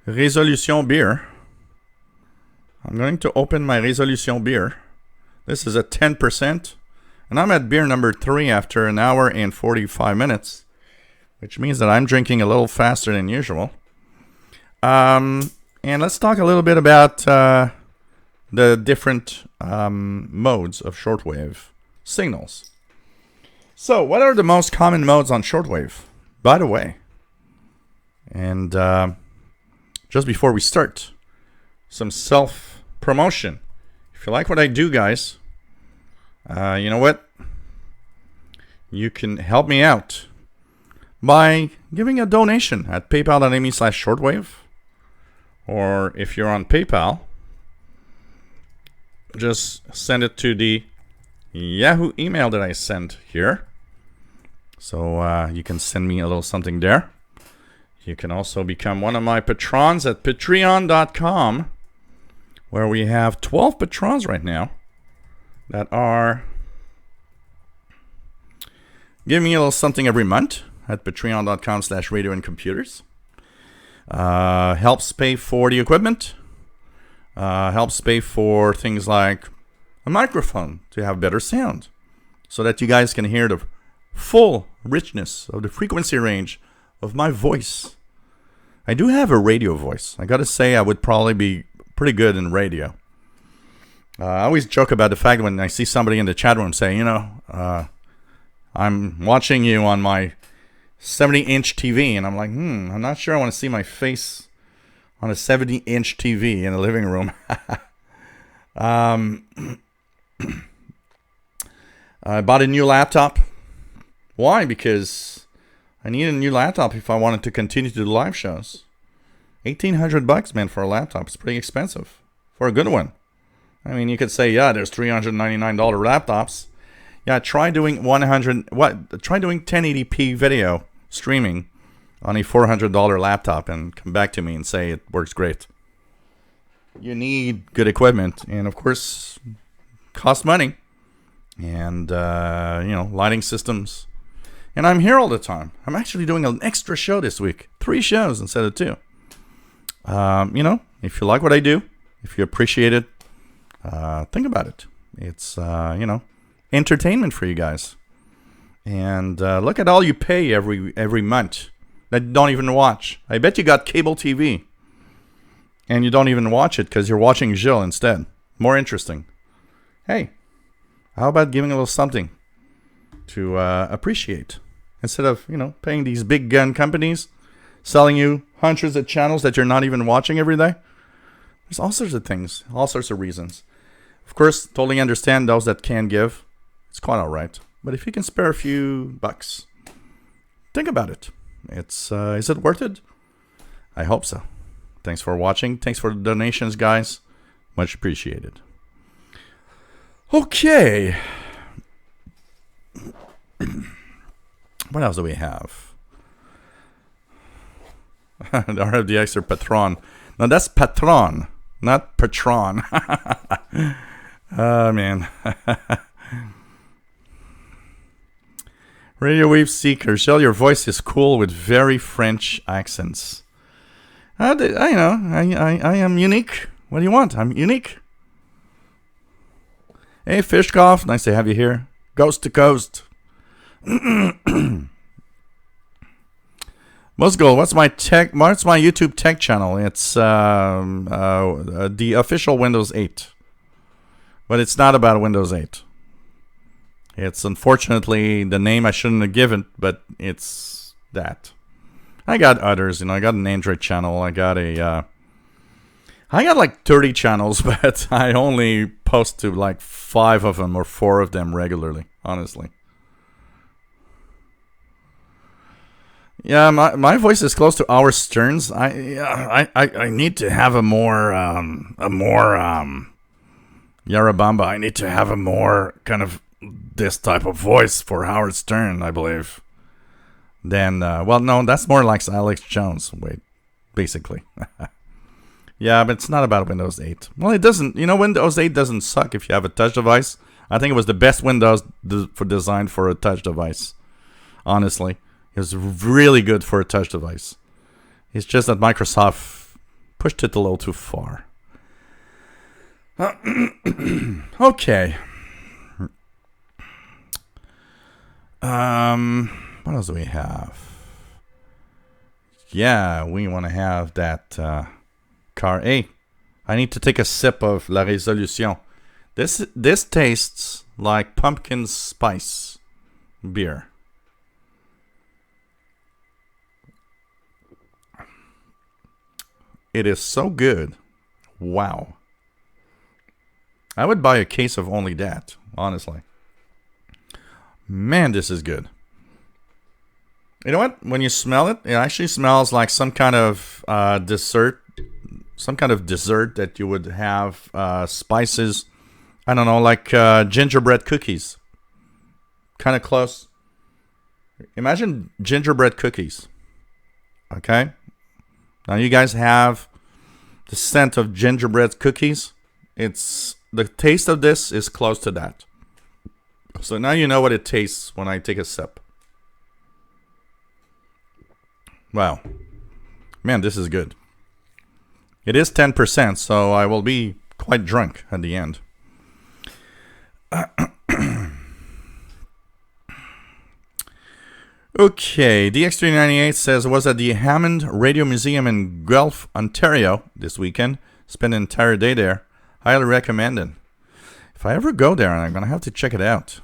Resolution beer. I'm going to open my Resolution beer. This is a 10%. And I'm at beer number 3 after an hour and 45 minutes. Which means that I'm drinking a little faster than usual. And let's talk a little bit about the different modes of shortwave signals. So, what are the most common modes on shortwave, by the way? And just before we start, some self-promotion. If you like what I do, guys, you know what? You can help me out by giving a donation at paypal.me/shortwave. Or if you're on PayPal, just send it to the Yahoo email that I sent here. So you can send me a little something there. You can also become one of my patrons at patreon.com, where we have 12 patrons right now that are giving me a little something every month at patreon.com/radio and computers. Helps pay for the equipment. Helps pay for things like a microphone to have better sound, so that you guys can hear the full richness of the frequency range of my voice. I do have a radio voice. I gotta say, I would probably be pretty good in radio. I always joke about the fact when I see somebody in the chat room say, I'm watching you on my 70-inch TV, and I'm like, I'm not sure I want to see my face on a 70-inch TV in the living room. I bought a new laptop. Why? Because I need a new laptop if I wanted to continue to do live shows. $1,800, man, for a laptop. It's pretty expensive for a good one. I mean, you could say, yeah, there's $399 laptops. Yeah, try doing 1080p video streaming on a $400 laptop and come back to me and say it works great. You need good equipment, and of course, cost money, and lighting systems. And I'm here all the time. I'm actually doing an extra show this week, 3 shows instead of 2. If you like what I do, if you appreciate it, think about it. It's entertainment for you guys. And look at all you pay every month that you don't even watch. I bet you got cable TV and you don't even watch it because you're watching Gilles instead. More interesting. Hey, how about giving a little something to appreciate instead of paying these big gun companies selling you hundreds of channels that you're not even watching every day? There's all sorts of things, all sorts of reasons. Of course, totally understand those that can give. It's quite all right. But if you can spare a few bucks, think about it. Is it worth it? I hope so. Thanks for watching. Thanks for the donations, guys. Much appreciated. Okay. What else do we have? The RFDX or Patron. No, that's Patron, not Patron. Oh, man. Radio Wave Seeker. Shell, your voice is cool with very French accents. I am unique. What do you want? I'm unique. Hey, Fishkoff. Nice to have you here. Coast to coast. Musgo, what's my YouTube tech channel? It's the official Windows 8. But it's not about Windows 8. It's unfortunately the name I shouldn't have given, but it's that. I got others, I got an Android channel. I got like 30 channels, but I only post to like 5 of them or 4 of them regularly, honestly. Yeah, my voice is close to our Stearns. I need to have a more Yarabamba. I need to have a more kind of this type of voice for Howard Stern, I believe. Then, no, that's more like Alex Jones. Wait, basically. Yeah, but it's not about Windows 8. Well, it doesn't. Windows 8 doesn't suck if you have a touch device. I think it was the best Windows designed for a touch device. Honestly, it was really good for a touch device. It's just that Microsoft pushed it a little too far. Okay. What else do we have? Yeah, we want to have that car. Hey, I need to take a sip of La Résolution. This tastes like pumpkin spice beer. It is so good. Wow. I would buy a case of only that, honestly. Man, this is good. You know what? When you smell it, it actually smells like some kind of dessert. Some kind of dessert that you would have spices. I don't know, like gingerbread cookies. Kind of close. Imagine gingerbread cookies. Okay? Now you guys have the scent of gingerbread cookies. The taste of this is close to that. So now you know what it tastes when I take a sip. Wow. Man, this is good. It is 10%, so I will be quite drunk at the end. Okay, DX398 says, was at the Hammond Radio Museum in Guelph, Ontario this weekend. Spent an entire day there. Highly recommended. If I ever go there, I'm going to have to check it out.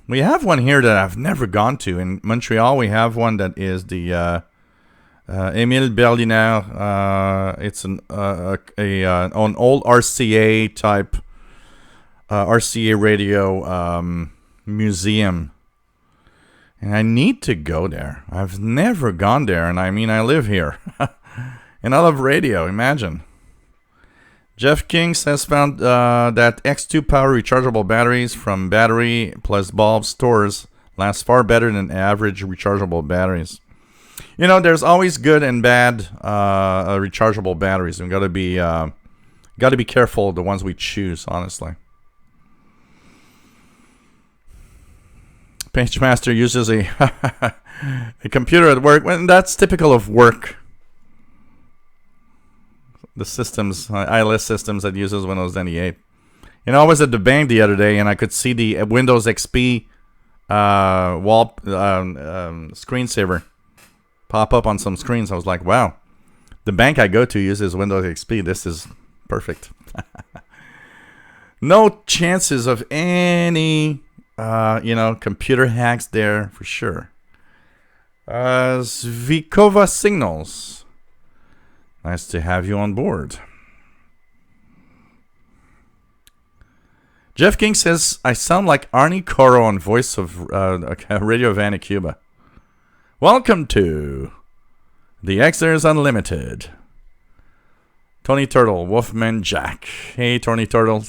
We have one here that I've never gone to. In Montreal, we have one that is the Émile Berliner. It's an old RCA type RCA radio museum. And I need to go there. I've never gone there, and I mean, I live here. And I love radio, imagine. Jeff King says found that X2 power rechargeable batteries from battery plus bulb stores last far better than average rechargeable batteries. You know, there's always good and bad rechargeable batteries. We've got to be careful of the ones we choose, honestly. PageMaster uses a computer at work. Well, that's typical of work. The systems, iOS systems that uses Windows 98. You know, I was at the bank the other day and I could see the Windows XP wall screensaver pop up on some screens. I was like, wow, the bank I go to uses Windows XP. This is perfect. No chances of any, computer hacks there for sure. Zvikova Signals. Nice to have you on board. Jeff King says, I sound like Arnie Coro on voice of Radio Havana, Cuba. Welcome to the Xers Unlimited. Tony Turtle, Wolfman Jack. Hey, Tony Turtle.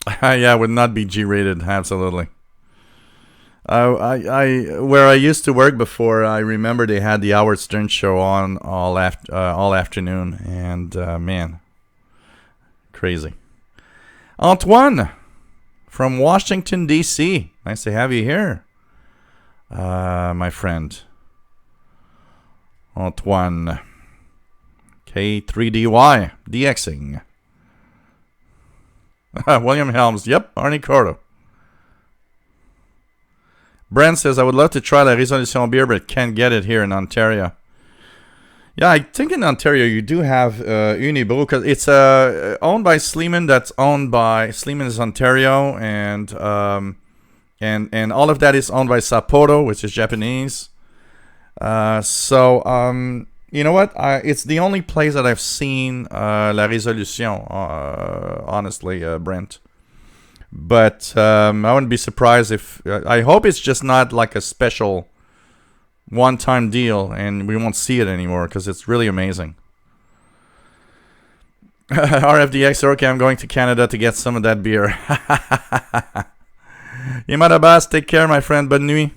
Yeah, would not be G-rated, absolutely. Where I used to work before, I remember they had the Howard Stern show on all afternoon, and man, crazy. Antoine from Washington D.C. Nice to have you here, my friend. Antoine K3DY DXing. William Helms. Yep, Arnie Cordo. Brent says, I would love to try La Résolution beer, but can't get it here in Ontario. Yeah, I think in Ontario you do have Unibrew, because it's owned by Sleeman. That's owned by Sleeman's Ontario, and all of that is owned by Sapporo, which is Japanese. So you know what? It's the only place that I've seen La Résolution, honestly, Brent. But I wouldn't be surprised if... I hope it's just not like a special one-time deal and we won't see it anymore, because it's really amazing. RFDX, okay, I'm going to Canada to get some of that beer. Imadabas, take care, my friend. Bonne nuit.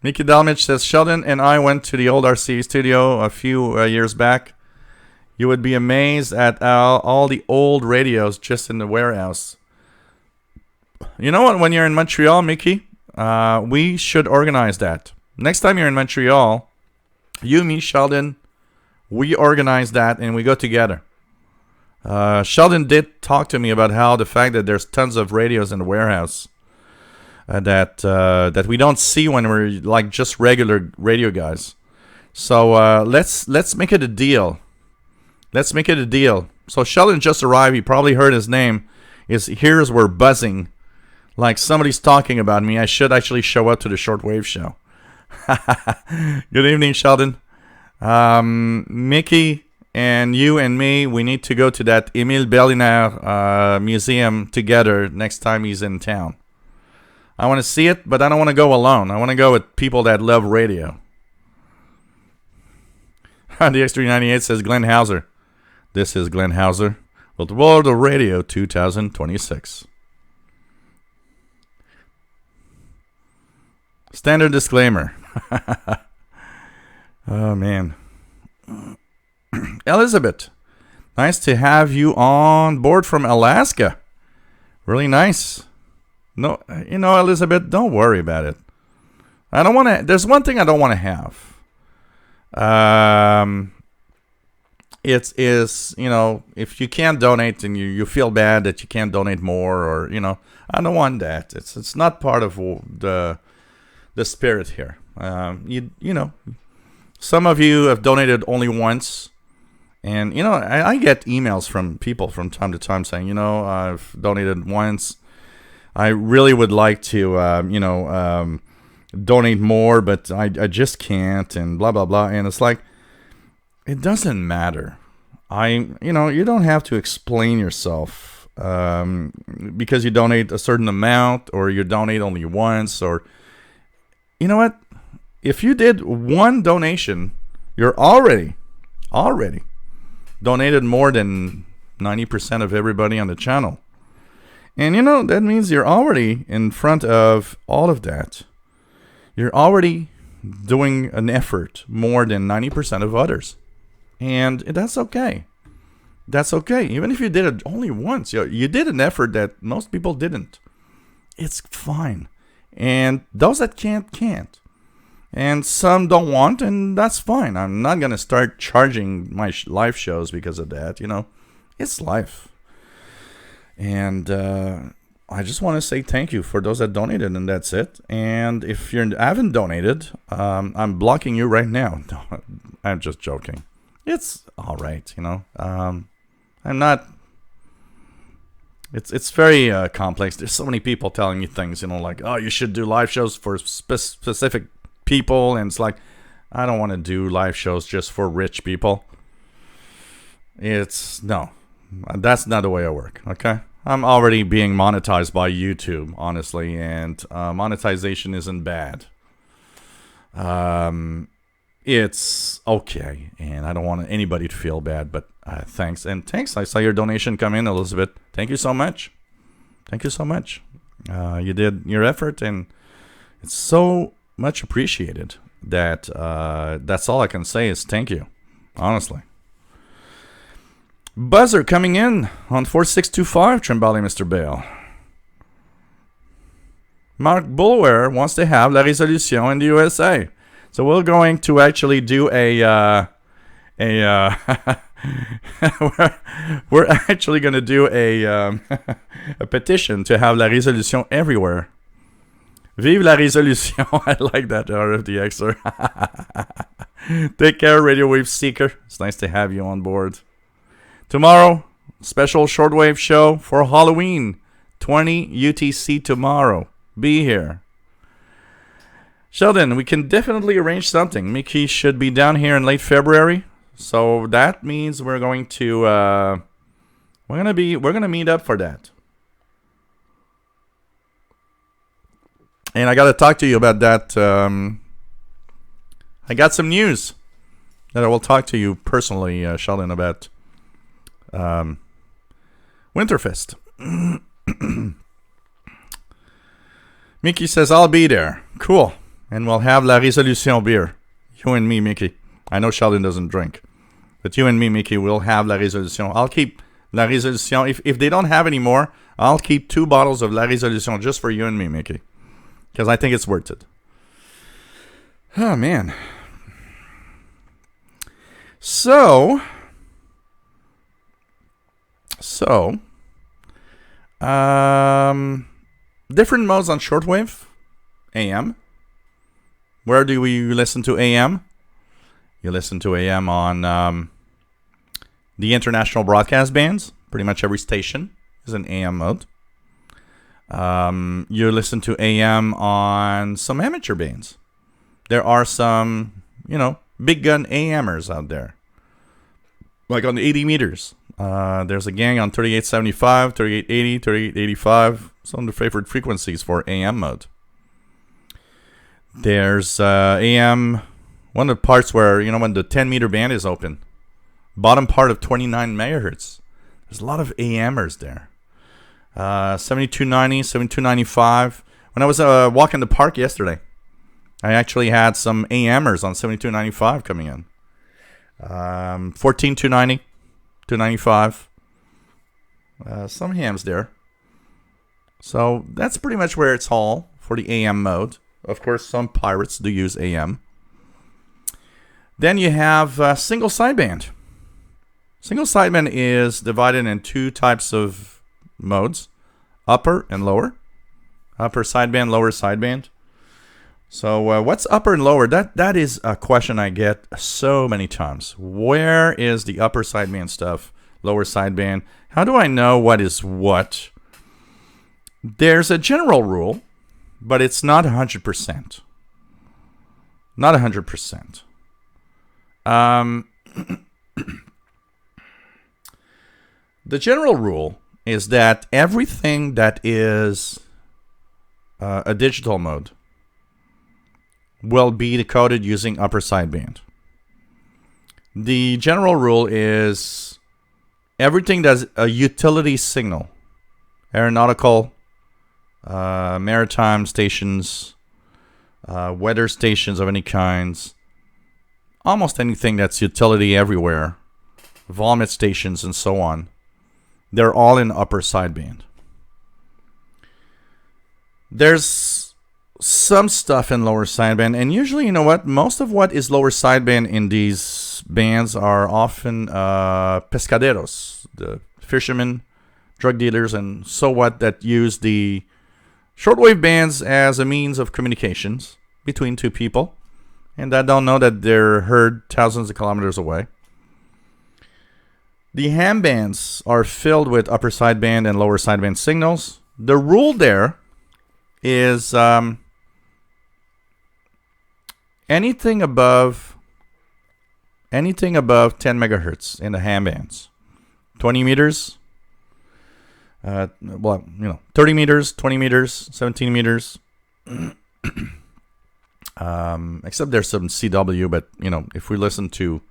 Mickey Dalmich says, Sheldon and I went to the old RC studio a few years back. You would be amazed at all the old radios just in the warehouse. You know what? When you're in Montreal, Mickey, we should organize that. Next time you're in Montreal, you, me, Sheldon, we organize that and we go together. Sheldon did talk to me about how the fact that there's tons of radios in the warehouse that we don't see when we're like just regular radio guys. So let's make it a deal. Let's make it a deal. So Sheldon just arrived. He probably heard his name. His ears were buzzing. Like somebody's talking about me. I should actually show up to the Shortwave show. Good evening, Sheldon. Mickey and you and me, we need to go to that Émile Berliner museum together next time he's in town. I want to see it, but I don't want to go alone. I want to go with people that love radio. The X398 says Glenn Hauser. This is Glenn Hauser with World of Radio 2026. Standard disclaimer. Oh, man. Elizabeth, nice to have you on board from Alaska. Really nice. No, Elizabeth, don't worry about it. I don't want to. There's one thing I don't want to have. It is, if you can't donate and you feel bad that you can't donate more, or I don't want that. It's not part of the spirit here. Some of you have donated only once, and I get emails from people from time to time saying, I've donated once. I really would like to, donate more, but I just can't, and blah blah blah. And it's like, it doesn't matter. You don't have to explain yourself because you donate a certain amount or you donate only once, or you know what? If you did one donation, you're already donated more than 90% of everybody on the channel. And you know, that means you're already in front of all of that. You're already doing an effort more than 90% of others. And that's okay. That's okay. Even if you did it only once, you did an effort that most people didn't. It's fine. And those that can't. And some don't want, and that's fine. I'm not going to start charging my live shows because of that. You know, it's life. And I just want to say thank you for those that donated, and that's it. And if you haven't donated, I'm blocking you right now. No, I'm just joking. It's all right, you know. I'm not... It's very complex. There's so many people telling me things, you know, like, oh, you should do live shows for specific people. And it's like, I don't want to do live shows just for rich people. No, that's not the way I work, okay? I'm already being monetized by YouTube, honestly, and monetization isn't bad. It's okay, and I don't want anybody to feel bad, but thanks. And thanks, I saw your donation come in, Elizabeth. Thank you so much. Thank you so much. You did your effort, and it's so much appreciated that that's all I can say is thank you, honestly. Buzzer coming in on 4625, Trimbali, Mr. Bale. Mark Bulwer wants to have La Résolution in the USA. So we're going to actually do we're actually going to do a petition to have La Résolution everywhere. Vive la Résolution. I like that, RFDXer. Take care, Radio Wave Seeker. It's nice to have you on board. Tomorrow, special shortwave show for Halloween, 20 UTC tomorrow. Be here. Sheldon, we can definitely arrange something. Mickey should be down here in late February, so that means we're going to we're gonna meet up for that. And I got to talk to you about that. I got some news that I will talk to you personally, Sheldon, about. Winterfest. Mickey says, I'll be there. Cool. And we'll have La Résolution beer. You and me, Mickey. I know Sheldon doesn't drink. But you and me, Mickey, will have La Résolution. I'll keep La Résolution. If they don't have any more, I'll keep 2 bottles of La Résolution just for you and me, Mickey. Because I think it's worth it. Oh, man. So, different modes on shortwave, AM. Where do we listen to AM? You listen to AM on the international broadcast bands. Pretty much every station is an AM mode. You listen to AM on some amateur bands. There are some, big gun AMers out there. Like on the 80 meters. There's a gang on 3875, 3880, 3885. Some of the favorite frequencies for AM mode. There's AM, one of the parts where, when the 10 meter band is open. Bottom part of 29 megahertz. There's a lot of AMers there. 7290, 7295. When I was walking the park yesterday, I actually had some AMers on 7295 coming in. 14290, 295. Some hams there. So that's pretty much where it's all for the AM mode. Of course, some pirates do use AM. Then you have single sideband. Single sideband is divided in 2 types of modes. Upper and lower. Upper sideband, lower sideband. So what's upper and lower? That is a question I get so many times. Where is the upper sideband stuff? Lower sideband? How do I know what is what? There's a general rule, but it's not 100%. Not 100%. The general rule is that everything that is a digital mode will be decoded using upper sideband. The general rule is everything that's a utility signal, aeronautical, maritime stations, weather stations of any kinds, almost anything that's utility everywhere, vomit stations and so on, they're all in upper sideband. There's some stuff in lower sideband, and usually, you know what, most of what is lower sideband in these bands are often pescaderos, the fishermen, drug dealers, and so what that use the shortwave bands as a means of communications between two people, and that don't know that they're heard thousands of kilometers away. The ham bands are filled with upper sideband and lower sideband signals. The rule there is anything above 10 megahertz in the ham bands, 20 meters, 30 meters, 20 meters, 17 meters. Except there's some CW, but if we listen to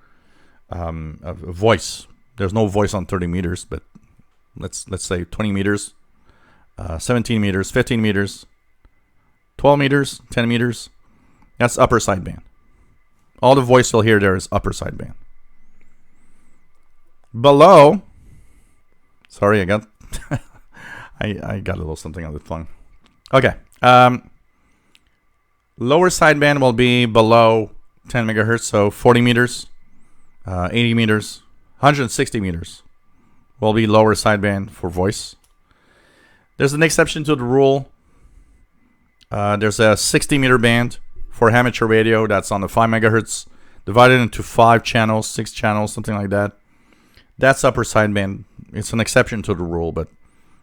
a voice, there's no voice on 30 meters, but let's say 20 meters, 17 meters, 15 meters, 12 meters, 10 meters. That's upper sideband. All the voice you'll hear there is upper sideband. Below, sorry, I got I got a little something on the tongue. Okay. Lower sideband will be below 10 megahertz, so 40 meters, 80 meters, 160 meters will be lower sideband for voice. There's an exception to the rule. There's a 60 meter band for amateur radio that's on the 5 megahertz, divided into 5 channels, 6 channels, something like that. That's upper sideband. It's an exception to the rule, but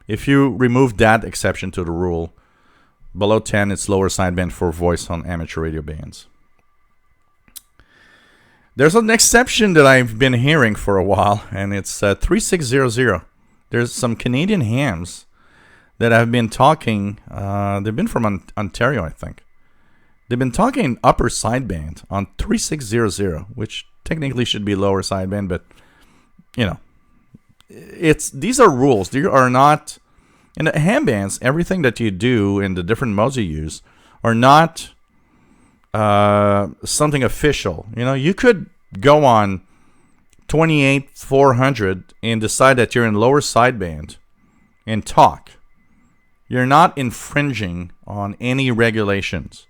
if you remove that exception to the rule, below 10, it's lower sideband for voice on amateur radio bands. There's an exception that I've been hearing for a while, and it's 3600. There's some Canadian hams that have been talking. They've been from Ontario, I think. They've been talking upper sideband on 3600, which technically should be lower sideband, but these are rules. They are not in the ham bands. Everything that you do in the different modes you use are not something official. You could go on 28400 and decide that you're in lower sideband and talk. You're not infringing on any regulations.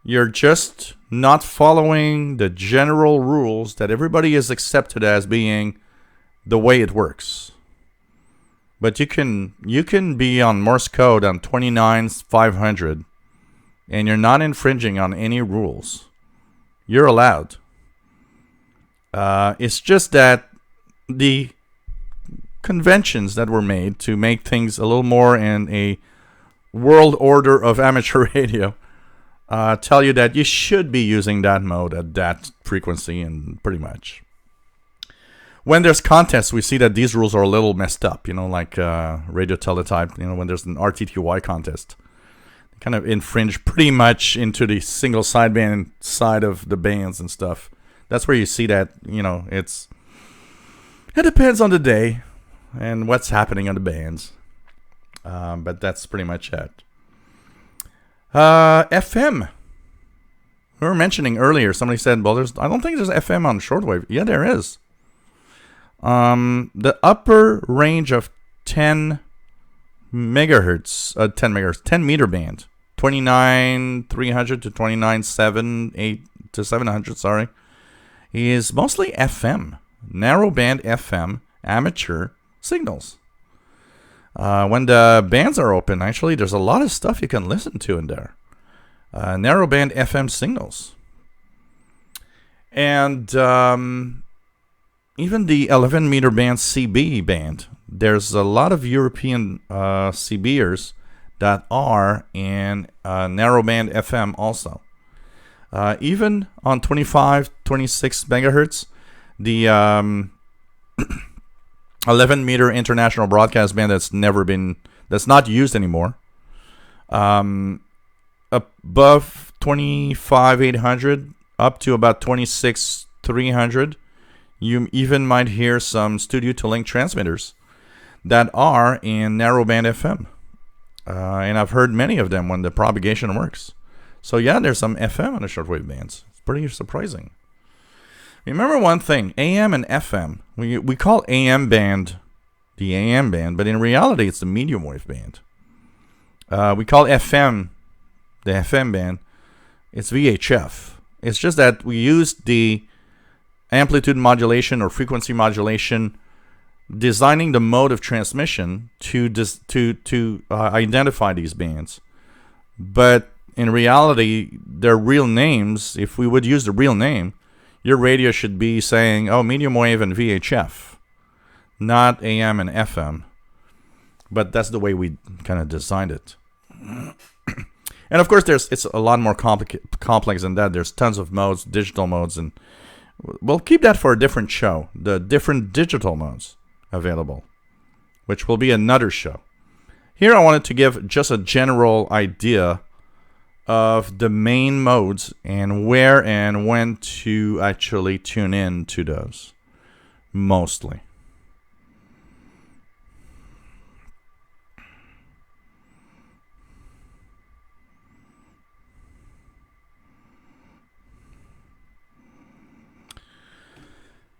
You're just not following the general rules that everybody is accepted as being the way it works. But you can be on Morse code on 29500 and you're not infringing on any rules. You're allowed. It's just that the conventions that were made to make things a little more in a world order of amateur radio tell you that you should be using that mode at that frequency, and pretty much. When there's contests, we see that these rules are a little messed up, like radio teletype, when there's an RTTY contest. They kind of infringe pretty much into the single sideband side of the bands and stuff. That's where you see that, it depends on the day and what's happening on the bands. But that's pretty much it. FM. We were mentioning earlier, somebody said, well, I don't think there's FM on shortwave. Yeah, there is. The upper range of 10 megahertz, 10 meter band, 29,300 to 29,700 to 700, sorry, is mostly FM, narrow band FM, amateur signals. When the bands are open, actually, there's a lot of stuff you can listen to in there. Narrow band FM signals. And even the 11 meter band CB band, there's a lot of European CBers that are in narrow band FM also. Even on 25, 26 megahertz, the 11 meter international broadcast band that's not used anymore. Above 25,800 up to about 26,300. You even might hear some studio to link transmitters that are in narrowband FM. And I've heard many of them when the propagation works. So yeah, there's some FM on the shortwave bands. It's pretty surprising. Remember one thing, AM and FM. We call AM band the AM band, but in reality it's the medium wave band. We call FM the FM band. It's VHF. It's just that we use the amplitude modulation or frequency modulation, designing the mode of transmission to identify these bands. But in reality, their real names, if we would use the real name, your radio should be saying, oh, medium wave and VHF, not AM and FM. But that's the way we kind of designed it. And of course, it's a lot more complex than that. There's tons of modes, digital modes, and we'll keep that for a different show. The different digital modes available, which will be another show. Here I wanted to give just a general idea of the main modes and where and when to actually tune in to those, mostly.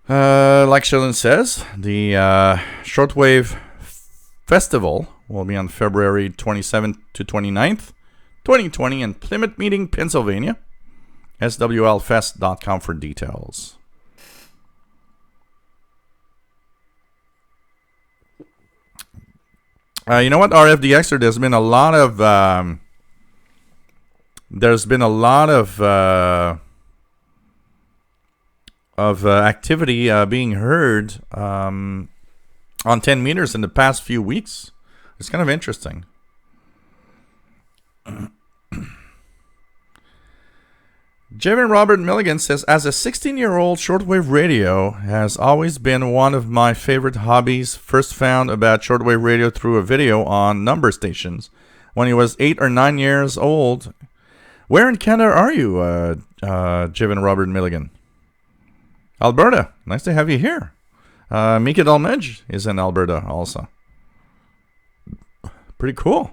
Like Sheldon says, the Shortwave Festival will be on February 27th to 29th, 2020 in Plymouth Meeting, Pennsylvania. swlfest.com for details. You know what, RFDXer, there's been a lot of activity being heard on 10 meters in the past few weeks. It's kind of interesting. Jevin Robert Milligan says, as a 16-year-old, shortwave radio has always been one of my favorite hobbies. First found about shortwave radio through a video on number stations when he was 8 or 9 years old. Where in Canada are you, Jevin Robert Milligan? Alberta. Nice to have you here. Mika Dalmej is in Alberta also. Pretty cool.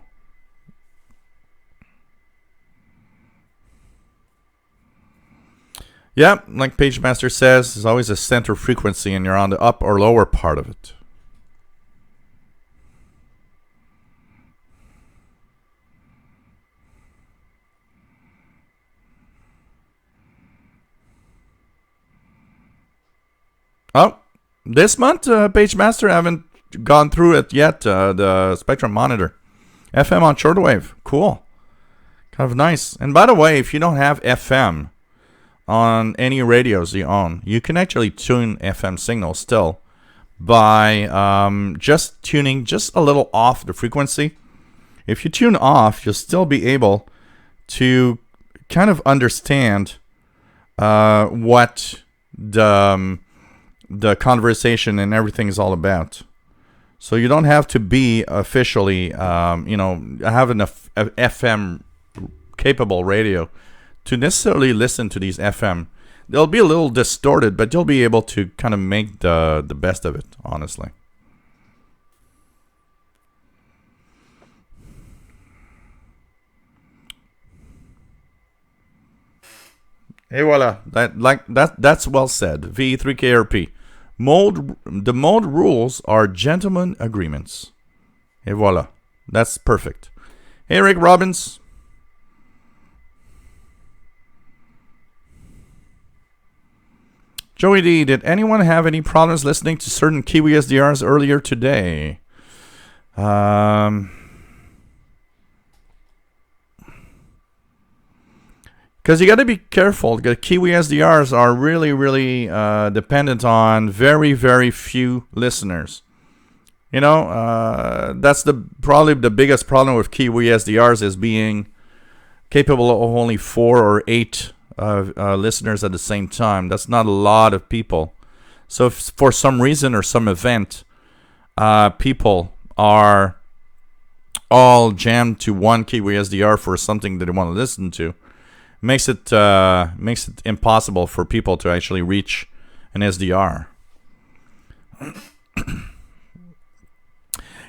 Yeah, like PageMaster says, there's always a center frequency and you're on the up or lower part of it. Oh, this month, PageMaster, I haven't gone through it yet. The Spectrum Monitor. FM on shortwave. Cool. Kind of nice. And by the way, if you don't have FM on any radios you own, you can actually tune FM signals still by just tuning just a little off the frequency. If you tune off, you'll still be able to kind of understand what the conversation and everything is all about. So you don't have to be officially, have an FM capable radio to necessarily listen to these FM. They'll be a little distorted, but you'll be able to kind of make the best of it, honestly. Hey, voila. That's well said. V3KRP. The mode rules are gentlemen agreements. Et voila. That's perfect. Hey, Rick Robbins. Joey D, did anyone have any problems listening to certain Kiwi SDRs earlier today? Because you got to be careful. The Kiwi SDRs are really, really dependent on very, very few listeners. That's probably the biggest problem with Kiwi SDRs is being capable of only 4 or 8 listeners at the same time. That's not a lot of people. So if for some reason or some event, people are all jammed to one Kiwi SDR for something that they want to listen to, makes it impossible for people to actually reach an SDR.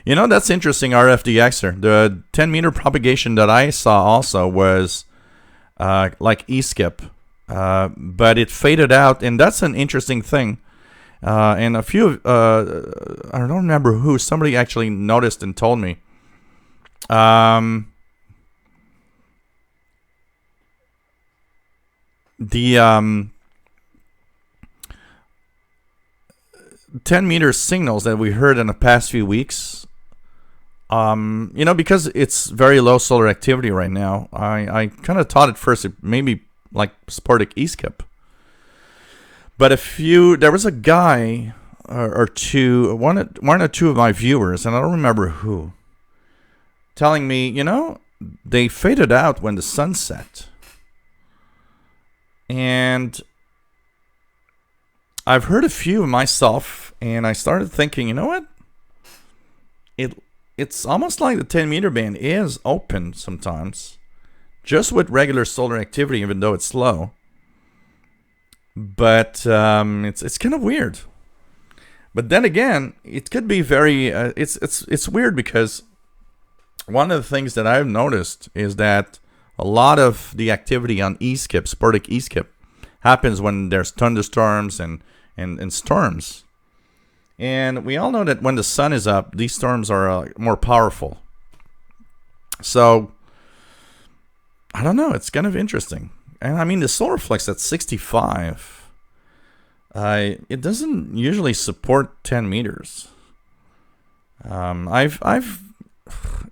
You know, that's interesting, RFDXer. The 10-meter propagation that I saw also was like E-skip, but it faded out, and that's an interesting thing. And a few, I don't remember who, somebody actually noticed and told me. The 10-meter signals that we heard in the past few weeks, you know, because it's very low solar activity right now, I kind of thought at first it maybe like sporadic E-skip. But there was a guy or two, one or two of my viewers, and I don't remember who, telling me, you know, they faded out when the sun set. And I've heard a few myself, and I started thinking, you know what? It's almost like the 10-meter band is open sometimes, just with regular solar activity, even though it's slow. But it's kind of weird. But then again, it could be very. It's weird because one of the things that I've noticed is that a lot of the activity on E-skip, sporadic E-skip, happens when there's thunderstorms and storms. And we all know that when the sun is up, these storms are more powerful. So, I don't know. It's kind of interesting. And I mean, the solar flux at 65, it doesn't usually support 10 meters.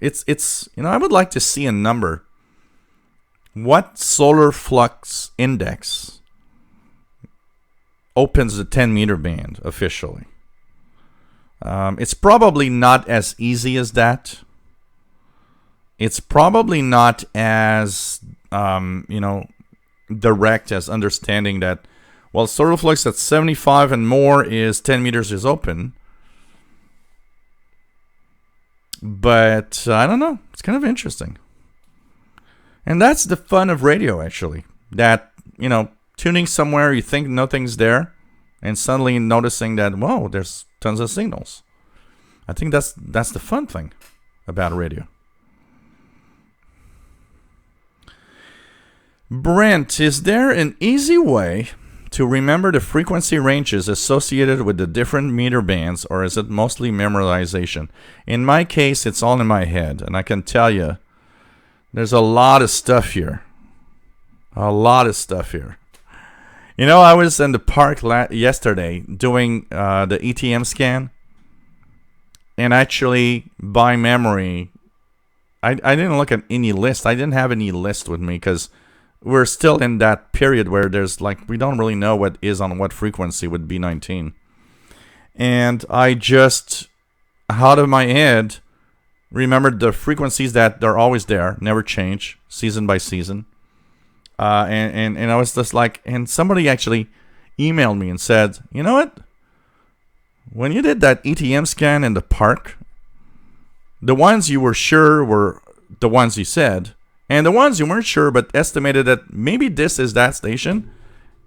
It's you know, I would like to see a number. What solar flux index opens the 10-meter band officially? It's probably not as easy as that. It's probably not as, you know, direct as understanding that, well, solar flux at 75 and more is 10 meters is open. But I don't know. It's kind of interesting. And that's the fun of radio, actually. That, you know, tuning somewhere, you think nothing's there, and suddenly noticing that, whoa, there's tons of signals. I think that's the fun thing about radio. Brent, is there an easy way to remember the frequency ranges associated with the different meter bands, or is it mostly memorization? In my case, it's all in my head, and I can tell you, there's a lot of stuff here. A lot of stuff here. You know, I was in the park yesterday doing the ETM scan, and actually, by memory, I didn't look at any list. I didn't have any list with me because we're still in that period where there's like, we don't really know what is on what frequency with B19. And I just, out of my head, remembered the frequencies that they're always there, never change, season by season. And I was just like, and somebody actually emailed me and said, you know what? When you did that ETM scan in the park, the ones you were sure were the ones you said, and the ones you weren't sure but estimated that maybe this is that station,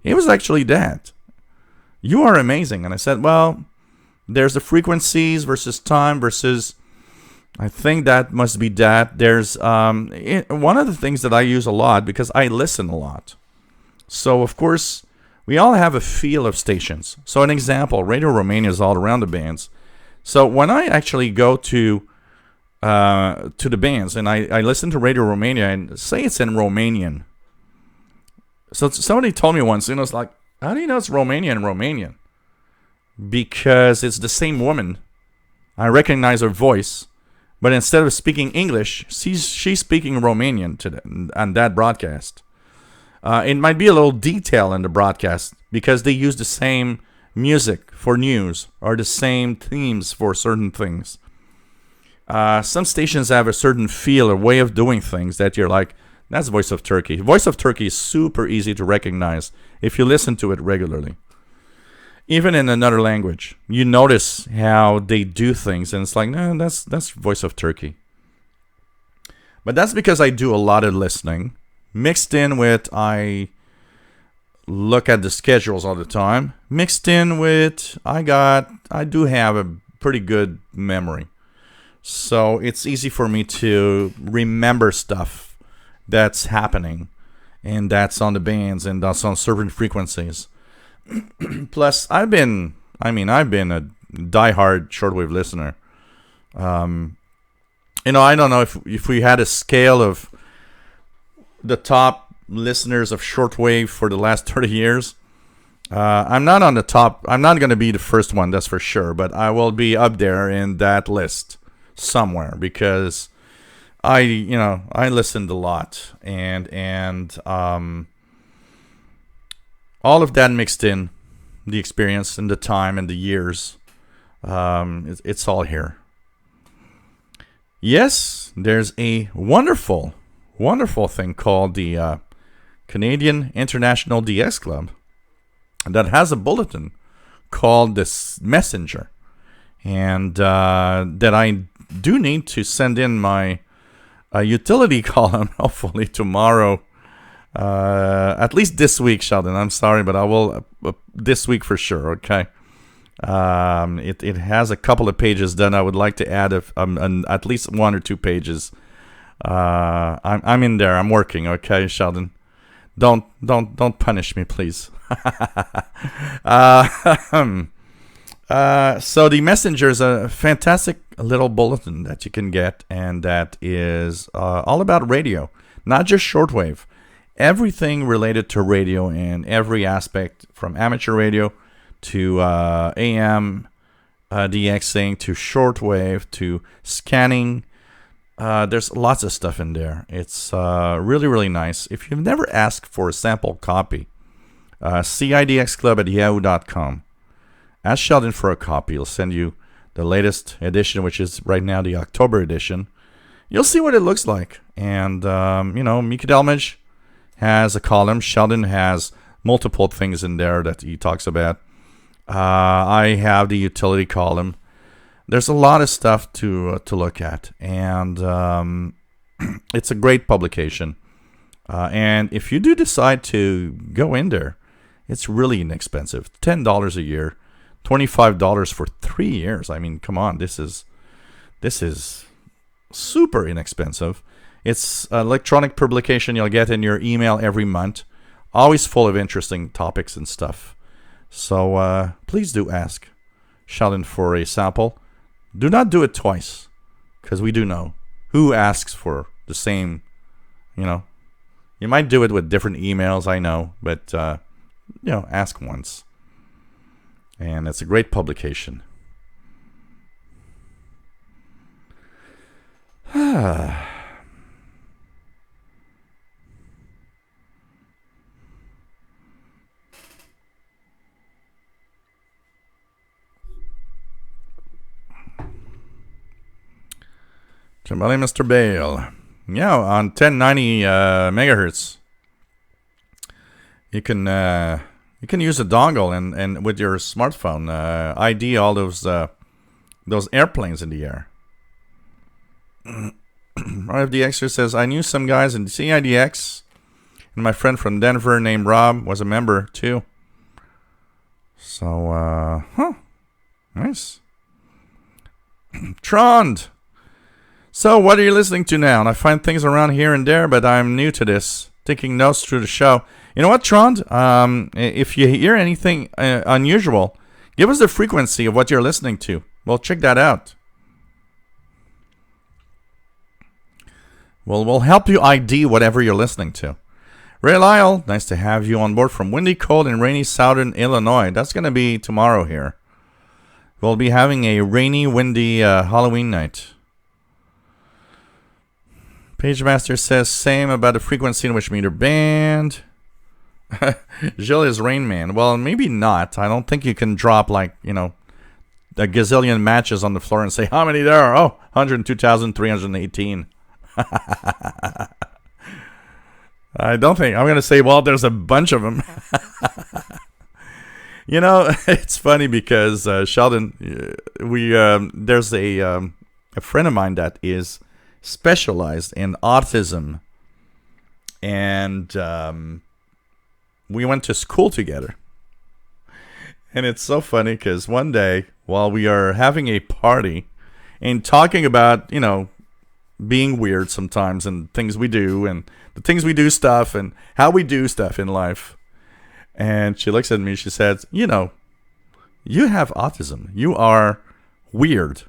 it was actually that. You are amazing. And I said, well, there's the frequencies versus time versus, I think that must be that. There's one of the things that I use a lot because I listen a lot. So, of course, we all have a feel of stations. So, an example, Radio Romania is all around the bands. So, when I actually go to the bands and I listen to Radio Romania and say it's in Romanian. So, somebody told me once, you know, it's like, how do you know it's Romanian and Romanian? Because it's the same woman. I recognize her voice. But instead of speaking English, she's speaking Romanian on that broadcast. It might be a little detail in the broadcast because they use the same music for news or the same themes for certain things. Some stations have a certain feel or way of doing things that you're like, that's Voice of Turkey. Voice of Turkey is super easy to recognize if you listen to it regularly. Even in another language, you notice how they do things, and it's like, no, that's Voice of Turkey. But that's because I do a lot of listening, mixed in with I look at the schedules all the time, mixed in with I do have a pretty good memory. So it's easy for me to remember stuff that's happening and that's on the bands and that's on certain frequencies. Plus, I've been a diehard shortwave listener. I don't know if we had a scale of the top listeners of shortwave for the last 30 years. I'm not on the top. I'm not going to be the first one, that's for sure. But I will be up there in that list somewhere because I listened a lot and all of that mixed in, the experience and the time and the years, it's all here. Yes, there's a wonderful thing called the Canadian International DX Club that has a bulletin called this Messenger, and that I do need to send in my utility column hopefully tomorrow, at least this week, Sheldon. I'm sorry, but I will this week for sure. Okay. It has a couple of pages that I would like to add at least 1 or 2 pages. I'm in there. I'm working. Okay, Sheldon. Don't punish me, please. So the Messenger is a fantastic little bulletin that you can get, and that is all about radio, not just shortwave. Everything related to radio and every aspect, from amateur radio to AM DXing to shortwave to scanning. There's lots of stuff in there. It's really, really nice. If you've never asked for a sample copy, cidxclub@yahoo.com. Ask Sheldon for a copy. He'll send you the latest edition, which is right now the October edition. You'll see what it looks like. And, Mika Delmage has a column. Sheldon has multiple things in there that he talks about. I have the utility column. There's a lot of stuff to look at, and it's a great publication. And if you do decide to go in there, it's really inexpensive. $10 a year, $25 for 3 years. I mean, come on, this is super inexpensive. It's electronic publication you'll get in your email every month, always full of interesting topics and stuff. So please do ask Sheldon for a sample. Do not do it twice, because we do know who asks for the same, You might do it with different emails, I know, but, ask once. And it's a great publication. Somebody, Mr. Bale. Yeah, on 1090 megahertz, you can use a dongle and with your smartphone ID all those airplanes in the air. RFDXer says, I knew some guys in CIDX, and my friend from Denver named Rob was a member too. So, nice. Trond. So, what are you listening to now? And I find things around here and there, but I'm new to this. Taking notes through the show. You know what, Trond? If you hear anything unusual, give us the frequency of what you're listening to. We'll check that out. We'll help you ID whatever you're listening to. Ray Lyle, nice to have you on board from windy, cold, and rainy southern Illinois. That's going to be tomorrow here. We'll be having a rainy, windy Halloween night. PageMaster says same about the frequency in which meter band. Gilles is Rain Man. Well, maybe not. I don't think you can drop a gazillion matches on the floor and say how many there are. Oh, 102,318. I don't think. I'm going to say, well, there's a bunch of them. It's funny because Sheldon, there's a friend of mine that is specialized in autism And we went to school together. And it's so funny because one day, while we are having a party and talking about, being weird sometimes and things we do and the things we do stuff and how we do stuff in life. And she looks at me, she says, you have autism. You are weird.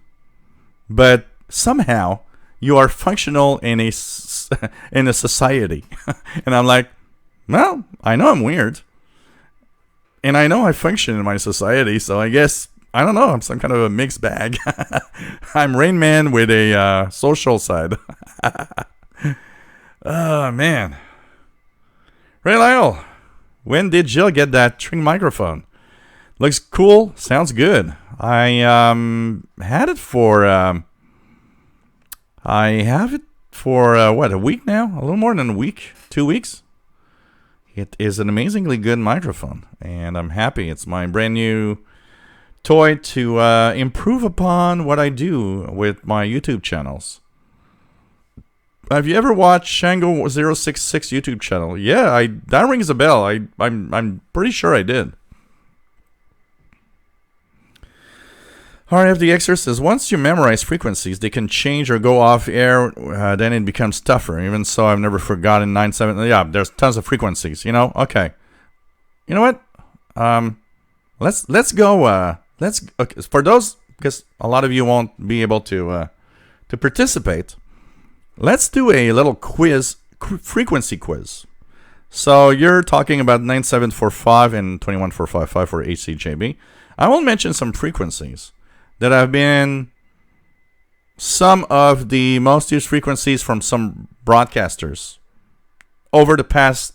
But somehow you are functional in a society. And I'm like, well, I know I'm weird. And I know I function in my society, so I guess, I don't know, I'm some kind of a mixed bag. I'm Rain Man with a social side. Oh, man. Ray Lyle, when did Jill get that string microphone? Looks cool, sounds good. I had it for, I have it for, a week now? A little more than a week? 2 weeks? It is an amazingly good microphone, and I'm happy. It's my brand new toy to improve upon what I do with my YouTube channels. Have you ever watched Shango066 YouTube channel? Yeah, that rings a bell. I'm pretty sure I did. RF the Exorcist says, once you memorize frequencies, they can change or go off air, then it becomes tougher. Even so, I've never forgotten 97. Yeah, there's tons of frequencies, Okay. You know what? Let's go, okay, for those, because a lot of you won't be able to participate, let's do a little quiz, frequency quiz. So you're talking about 9745 and 21455 for HCJB. I will mention some frequencies that have been some of the most used frequencies from some broadcasters over the past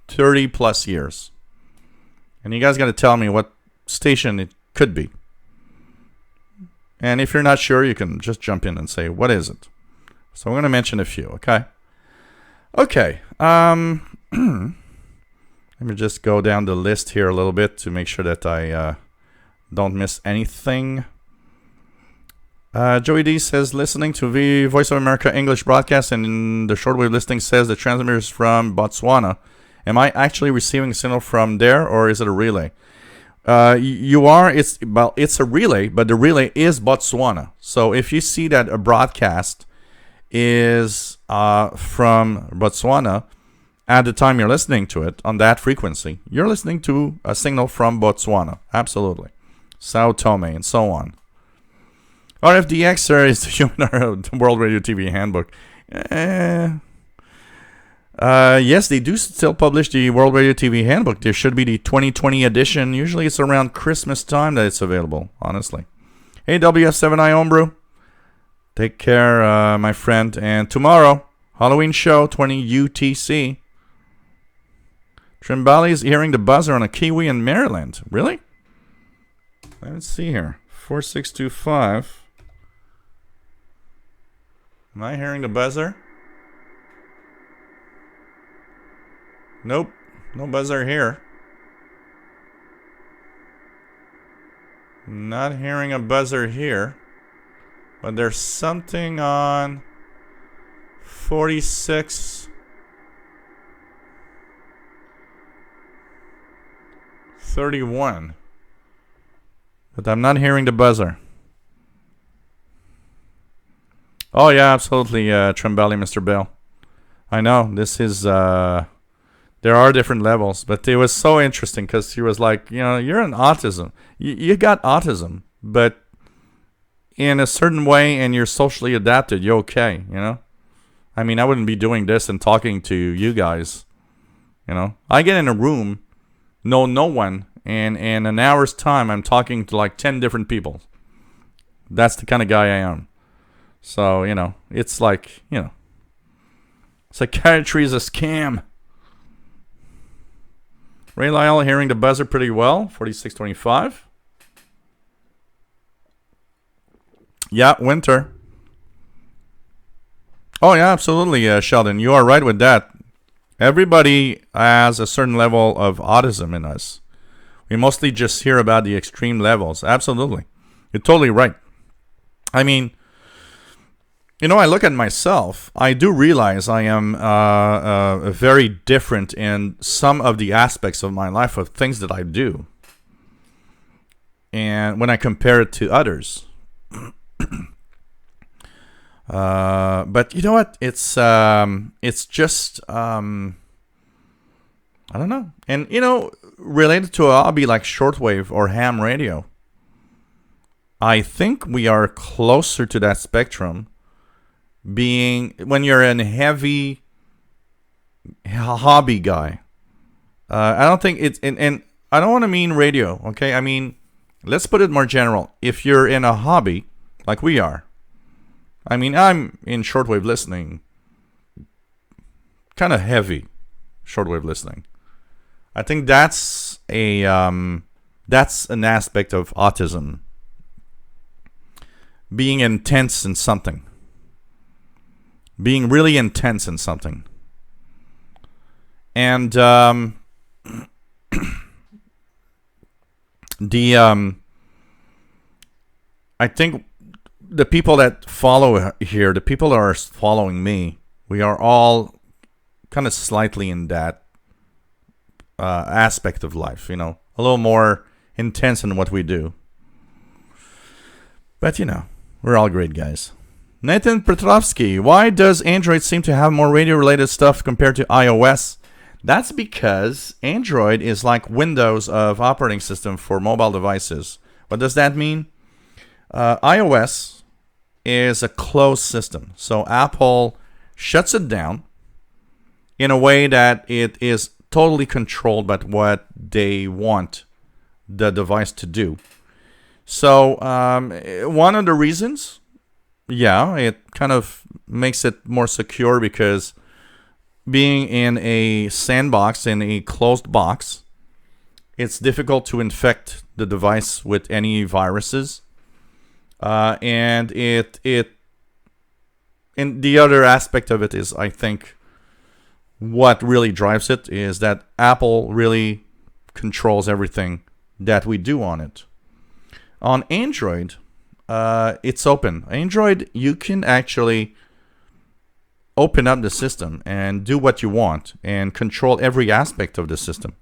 30 plus years. And you guys got to tell me what station it could be. And if you're not sure, you can just jump in and say, what is it? So I'm going to mention a few, okay? Okay. Let me just go down the list here a little bit to make sure that I don't miss anything. Joey D says, listening to the Voice of America English broadcast, and in the shortwave listing says the transmitter is from Botswana. Am I actually receiving a signal from there, or is it a relay? You are. It's a relay, but the relay is Botswana. So if you see that a broadcast is from Botswana at the time you're listening to it on that frequency, you're listening to a signal from Botswana. Absolutely. Sao Tome, and so on. RFDX is the Human World Radio TV Handbook. Yes, they do still publish the World Radio TV Handbook. There should be the 2020 edition. Usually it's around Christmas time that it's available, honestly. Hey, WF7I Homebrew. Take care, my friend. And tomorrow, Halloween show, 20 UTC. Trimbali is hearing the buzzer on a Kiwi in Maryland. Really? Let's see here. 4625. Am I hearing the buzzer? Nope. No buzzer here. Not hearing a buzzer here. But there's something on 46. 31. But I'm not hearing the buzzer. Oh, yeah, absolutely, Trembelli, Mr. Bell. I know, this is, there are different levels, but it was so interesting because he was like, you're an autism. You got autism, but in a certain way and you're socially adapted, you're okay, I mean, I wouldn't be doing this and talking to you guys, I get in a room, know no one, and in an hour's time, I'm talking to like 10 different people. That's the kind of guy I am. So, it's like, psychiatry is a scam. Ray Lyle hearing the buzzer pretty well, 4625. Yeah, winter. Oh, yeah, absolutely, Sheldon. You are right with that. Everybody has a certain level of autism in us. We mostly just hear about the extreme levels. Absolutely. You're totally right. I mean, I look at myself. I do realize I am very different in some of the aspects of my life, of things that I do. And when I compare it to others. But you know what? It's just, I don't know. And, related to a hobby like shortwave or ham radio, I think we are closer to that spectrum. Being when you're a heavy hobby guy, I don't think it's and I don't want to mean radio. Okay, I mean, let's put it more general. If you're in a hobby like we are, I mean, I'm in shortwave listening, kind of heavy shortwave listening. I think that's an aspect of autism, being intense in something. Being really intense in something. And I think the people that follow here, the people that are following me, we are all kind of slightly in that aspect of life, a little more intense in what we do. But, we're all great guys. Nathan Petrovsky, why does Android seem to have more radio-related stuff compared to iOS? That's because Android is like Windows of operating system for mobile devices. What does that mean? iOS is a closed system. So Apple shuts it down in a way that it is totally controlled by what they want the device to do. So one of the reasons... yeah, it kind of makes it more secure because being in a sandbox, in a closed box, it's difficult to infect the device with any viruses. And the other aspect of it is, I think, what really drives it is that Apple really controls everything that we do on it. On Android... it's open. Android, you can actually open up the system and do what you want and control every aspect of the system,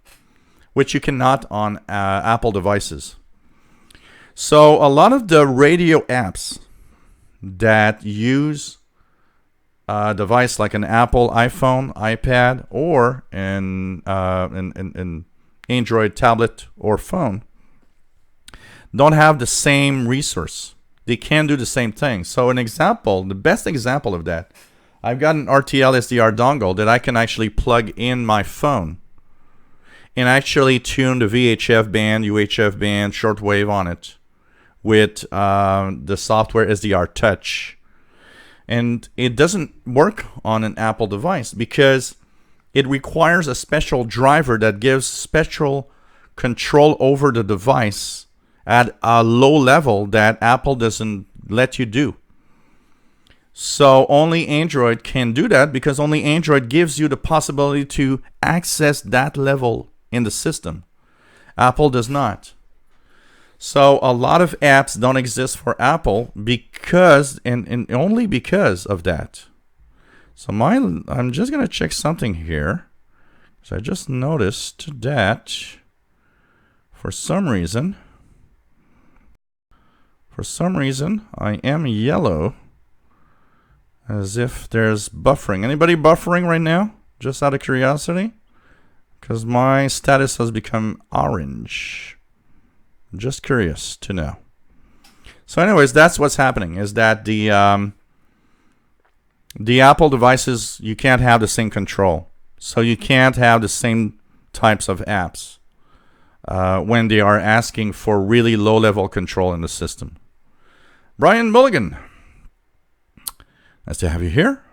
which you cannot on Apple devices. So a lot of the radio apps that use a device like an Apple iPhone, iPad, or an Android tablet or phone don't have the same resource. They can't do the same thing. So the best example of that, I've got an RTL SDR dongle that I can actually plug in my phone and actually tune the VHF band, UHF band, shortwave on it with the software SDR Touch. And it doesn't work on an Apple device because it requires a special driver that gives special control over the device at a low level that Apple doesn't let you do. So only Android can do that because only Android gives you the possibility to access that level in the system. Apple does not. So a lot of apps don't exist for Apple because and only because of that. So I'm just going to check something here. So I just noticed that for some reason, I am yellow, as if there's buffering. Anybody buffering right now? Just out of curiosity? Because my status has become orange. Just curious to know. So anyways, that's what's happening, is that the Apple devices, you can't have the same control. So you can't have the same types of apps when they are asking for really low-level control in the system. Brian Mulligan, nice to have you here.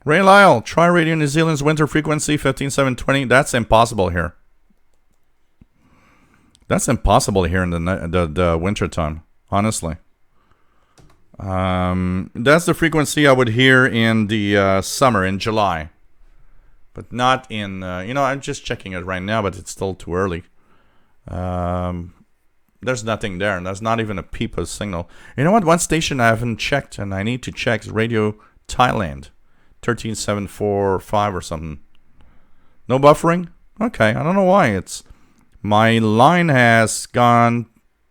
Ray Lyle, try Radio New Zealand's winter frequency 15720. That's impossible here. That's impossible here in the winter time, honestly. That's the frequency I would hear in the summer, in July. But not in, I'm just checking it right now, but it's still too early. there's nothing there. And there's not even a peep of signal. You know what? One station I haven't checked, and I need to check, is Radio Thailand. 13745 or something. No buffering? Okay, I don't know why. It's my line has gone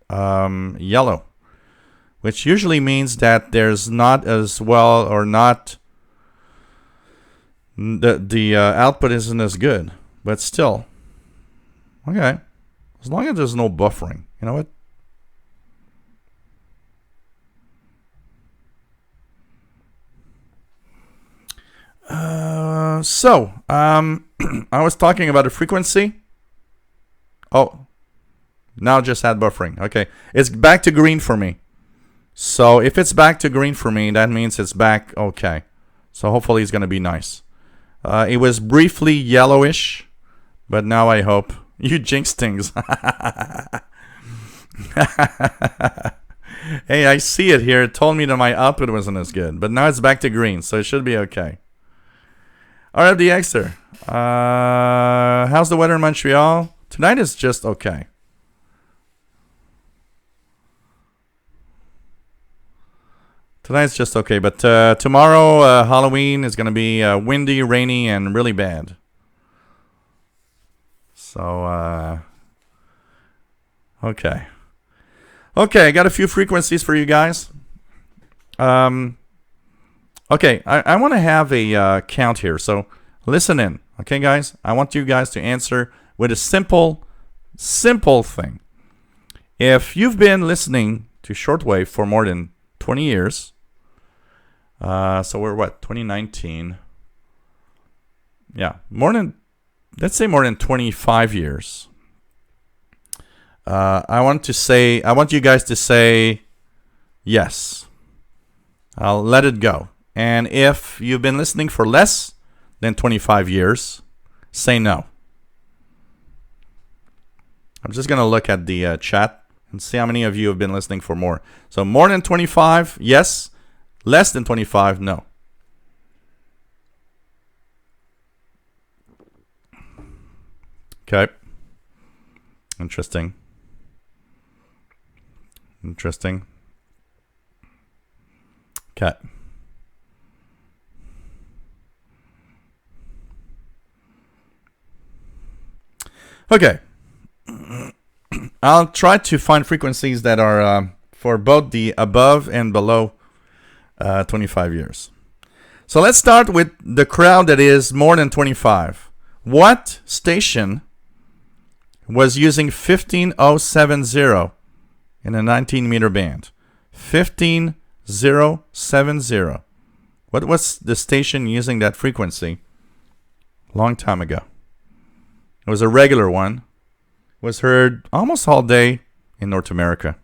yellow, which usually means that there's not as well, or not, the output isn't as good. But still, okay, as long as there's no buffering. You know what? I was talking about the frequency. Oh, now just had buffering. Okay, it's back to green for me. So if it's back to green for me, that means it's back okay. So hopefully it's going to be nice. It was briefly yellowish, but now I hope. You jinxed things. Hey, I see it here. It told me that my output wasn't as good, but now it's back to green, so it should be okay. RFDXer, how's the weather in Montreal? Tonight is just okay. Tonight's just okay, but tomorrow, Halloween, is going to be windy, rainy, and really bad. So, okay. Okay, I got a few frequencies for you guys. Okay, I want to have a count here, so listen in. Okay, guys? I want you guys to answer with a simple thing. If you've been listening to Shortwave for more than 20 years, so we're what, 2019? Yeah, let's say more than 25 years. I want you guys to say yes. I'll let it go. And if you've been listening for less than 25 years, say no. I'm just going to look at the chat and see how many of you have been listening for more. So more than 25, yes. Less than 25, no. Okay. Interesting. Okay. Okay. I'll try to find frequencies that are for both the above and below 25 years. So let's start with the crowd that is more than 25. What station was using 15070 in a 19-meter band? 15070. What was the station using that frequency? Long time ago. It was a regular one. It was heard almost all day in North America.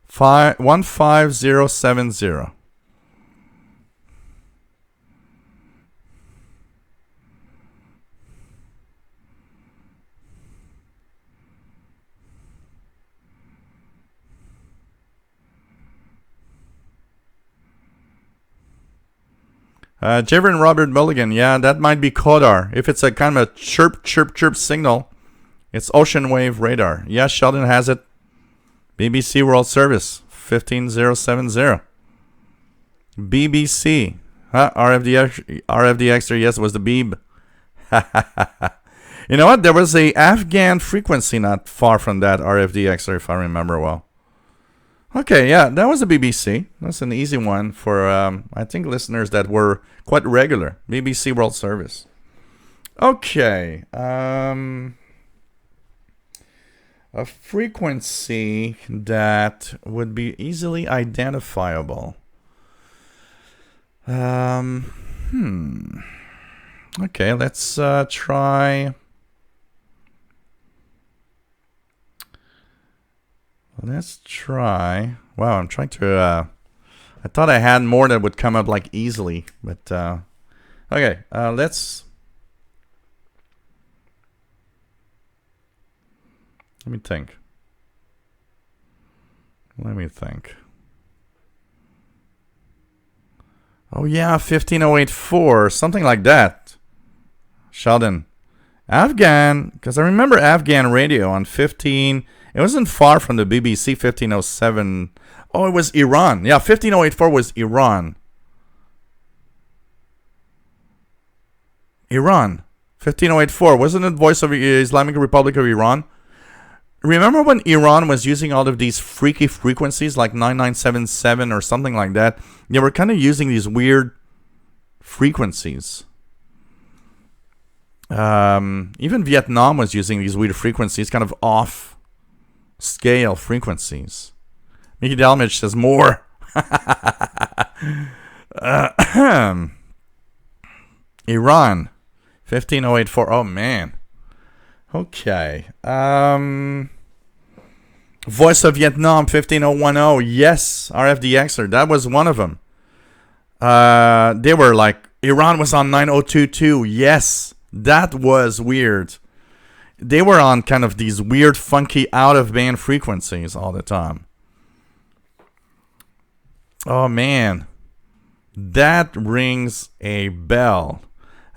15070. Jevon Robert Mulligan, yeah, that might be Kodar. If it's a kind of a chirp signal, it's ocean wave radar. Yeah, Sheldon has it. BBC World Service, 15070. BBC. RFDXer, yes, it was the Beeb. You know what? There was a Afghan frequency not far from that RFDXer, if I remember well. Okay, yeah, that was a BBC. That's an easy one for, I think, listeners that were quite regular. BBC World Service. Okay. A frequency that would be easily identifiable. Okay, let's try... Let's try. Wow, I'm trying to. I thought I had more that would come up like easily, but okay. Let's. Let me think. Oh yeah, 15084, something like that. Sheldon, Afghan, because I remember Afghan radio on 15. It wasn't far from the BBC 1507. Oh, it was Iran. Yeah, 15084 was Iran. Iran. 15084. Wasn't it Voice of the Islamic Republic of Iran? Remember when Iran was using all of these freaky frequencies like 9977 or something like that? They were kind of using these weird frequencies. Even Vietnam was using these weird frequencies, kind of off-scale frequencies. Mickey Dalmage says more. Iran, 15084. Oh, man. Okay. Voice of Vietnam, 15010. Yes, RFDXer. That was one of them. They were like, Iran was on 9022. Yes, that was weird. They were on kind of these weird, funky, out-of-band frequencies all the time. Oh, man. That rings a bell.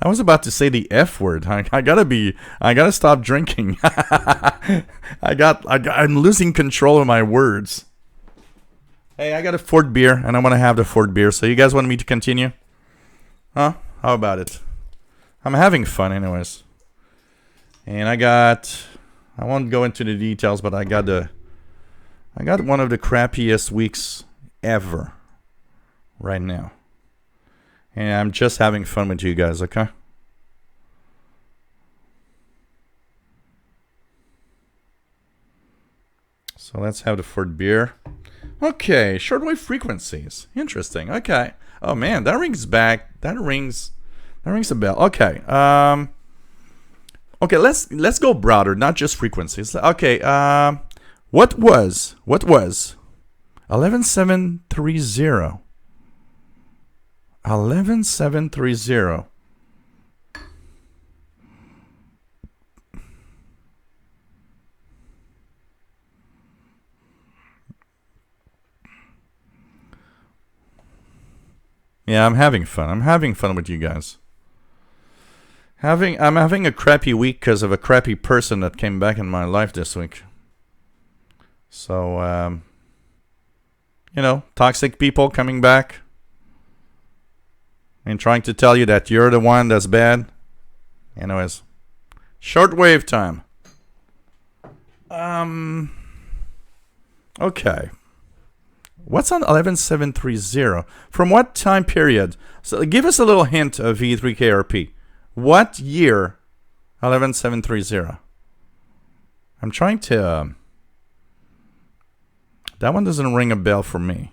I was about to say the F word. I gotta stop drinking. I'm losing control of my words. Hey, I got a Ford beer, and I want to have the Ford beer. So you guys want me to continue? Huh? How about it? I'm having fun anyways. And I won't go into the details, but I got one of the crappiest weeks ever right now. And I'm just having fun with you guys, okay? So let's have the Ford beer. Okay, shortwave frequencies. Interesting. Okay. Oh man, that rings back. That rings a bell. Okay. Okay, let's go broader, not just frequencies. Okay. What was 11730? 11730. Yeah, I'm having fun. I'm having fun with you guys. I'm having a crappy week because of a crappy person that came back in my life this week. So, toxic people coming back and trying to tell you that you're the one that's bad. Anyways, shortwave time. Okay. What's on 11730? From what time period? So give us a little hint of V3KRP. What year 11730? I'm trying to... that one doesn't ring a bell for me.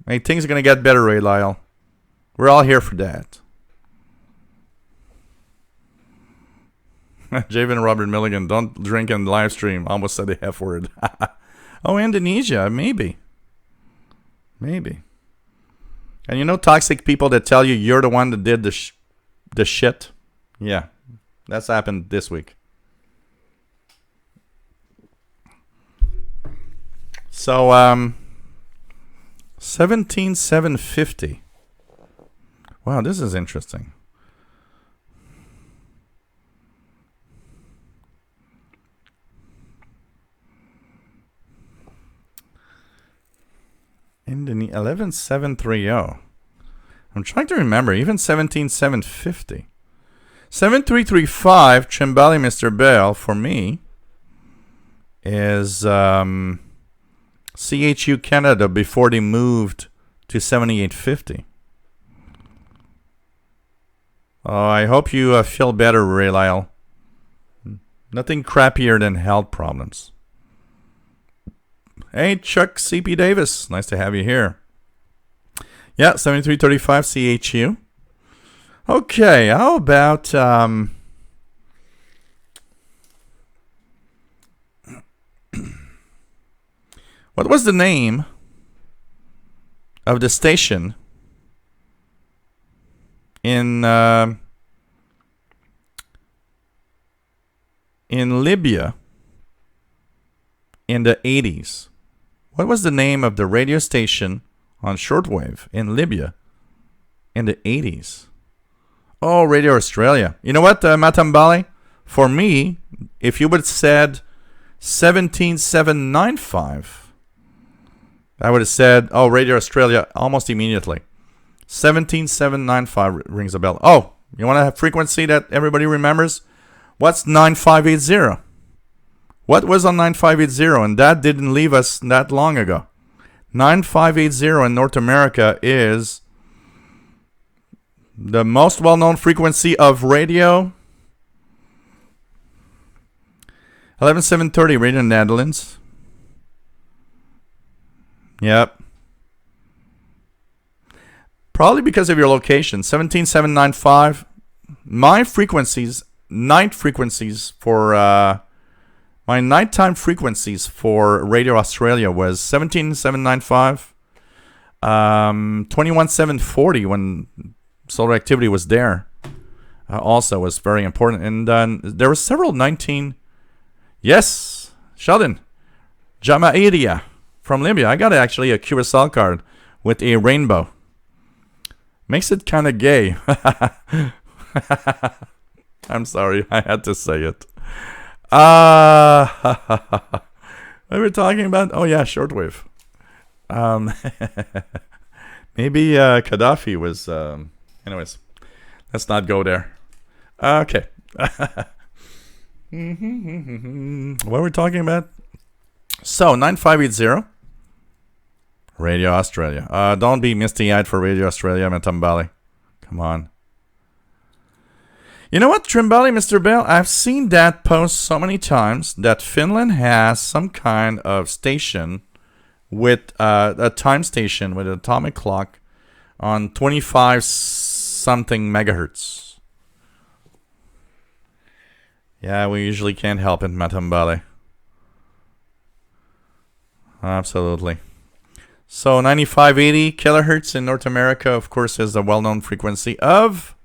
Hey, things are going to get better, Ray Lyle. We're all here for that. Javen Robert Milligan, don't drink in the live stream. Almost said the F word. Oh, Indonesia, maybe. Maybe. And toxic people that tell you you're the one that did the shit? Yeah, that's happened this week. So, 17750. Wow, this is interesting. In the 11730. I'm trying to remember. Even 17750. 7335, Chimbali Mr. Bell, for me, is CHU Canada before they moved to 7850. Oh, I hope you feel better, Ray Lyle. Nothing crappier than health problems. Hey, Chuck CP Davis. Nice to have you here. Yeah, 7335 CHU. Okay, how about... what was the name of the station in Libya in the 80s? What was the name of the radio station on shortwave in Libya in the 80s? Oh, Radio Australia. You know what, Matambali? For me, If you would have said 17795, I would have said, oh, Radio Australia almost immediately. 17795 rings a bell. Oh, you want to have frequency that everybody remembers? What's 9580? What was on 9580? And that didn't leave us that long ago. 9580 in North America is the most well-known frequency of radio. 11730 Radio Netherlands. Yep. Probably because of your location. 17795. My frequencies, night frequencies for my nighttime frequencies for Radio Australia was 17795, 21740 when solar activity was there. Also was very important, and there were several 19. Yes, Sheldon, Jamairia from Libya. I got actually a QSL card with a rainbow. Makes it kind of gay. I'm sorry, I had to say it. What were we talking about? Oh yeah, shortwave. Maybe Gaddafi was. Anyways, let's not go there. Okay. What were we talking about? So 9580. Radio Australia. Don't be misty-eyed for Radio Australia, Matambali. Come on. You know what, Trimbali, Mr. Bell? I've seen that post so many times that Finland has some kind of station with a time station with an atomic clock on 25 something megahertz. Yeah, we usually can't help it, Matambali. Absolutely. So 9580 kilohertz in North America, of course, is a well-known frequency of.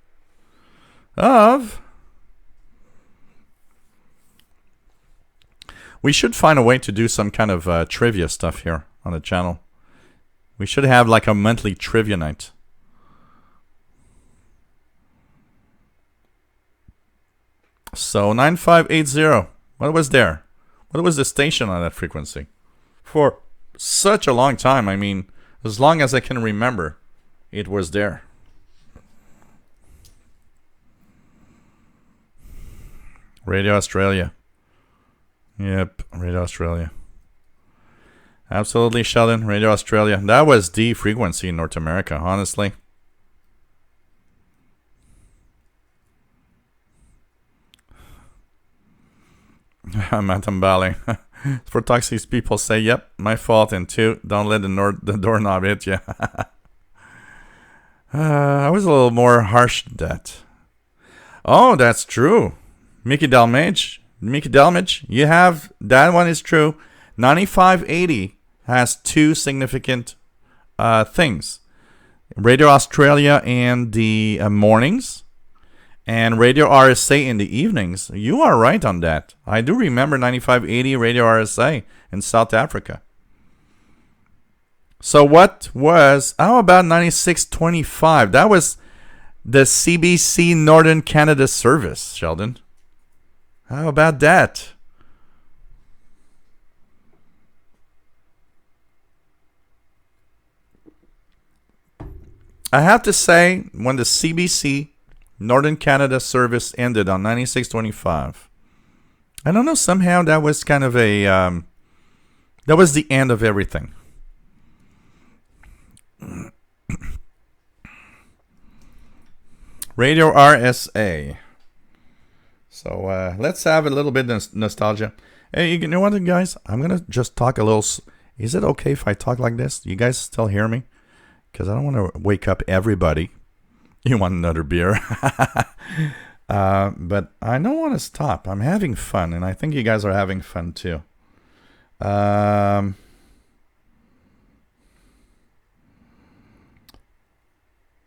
We should find a way to do some kind of trivia stuff here on the channel. We should have like a monthly trivia night. So 9580. What was there? What was the station on that frequency? For such a long time. I mean, as long as I can remember, it was there. Radio Australia. Yep, Radio Australia. Absolutely, Sheldon. Radio Australia. That was the frequency in North America, honestly. Matambali. For toxic people say, yep, my fault. And two, don't let the doorknob hit you. I was a little more harsh than that. Oh, that's true. Mickey Delmage, you have, that one is true. 9580 has two significant things. Radio Australia in the mornings and Radio RSA in the evenings. You are right on that. I do remember 9580 Radio RSA in South Africa. So how about 9625? That was the CBC Northern Canada service, Sheldon. How about that? I have to say, when the CBC Northern Canada service ended on 9625, I don't know, somehow that was kind of a, that was the end of everything. Radio RSA. So let's have a little bit of nostalgia. Hey, you know what, guys? I'm going to just talk a little. Is it okay if I talk like this? You guys still hear me? Because I don't want to wake up everybody. You want another beer? But I don't want to stop. I'm having fun, and I think you guys are having fun too.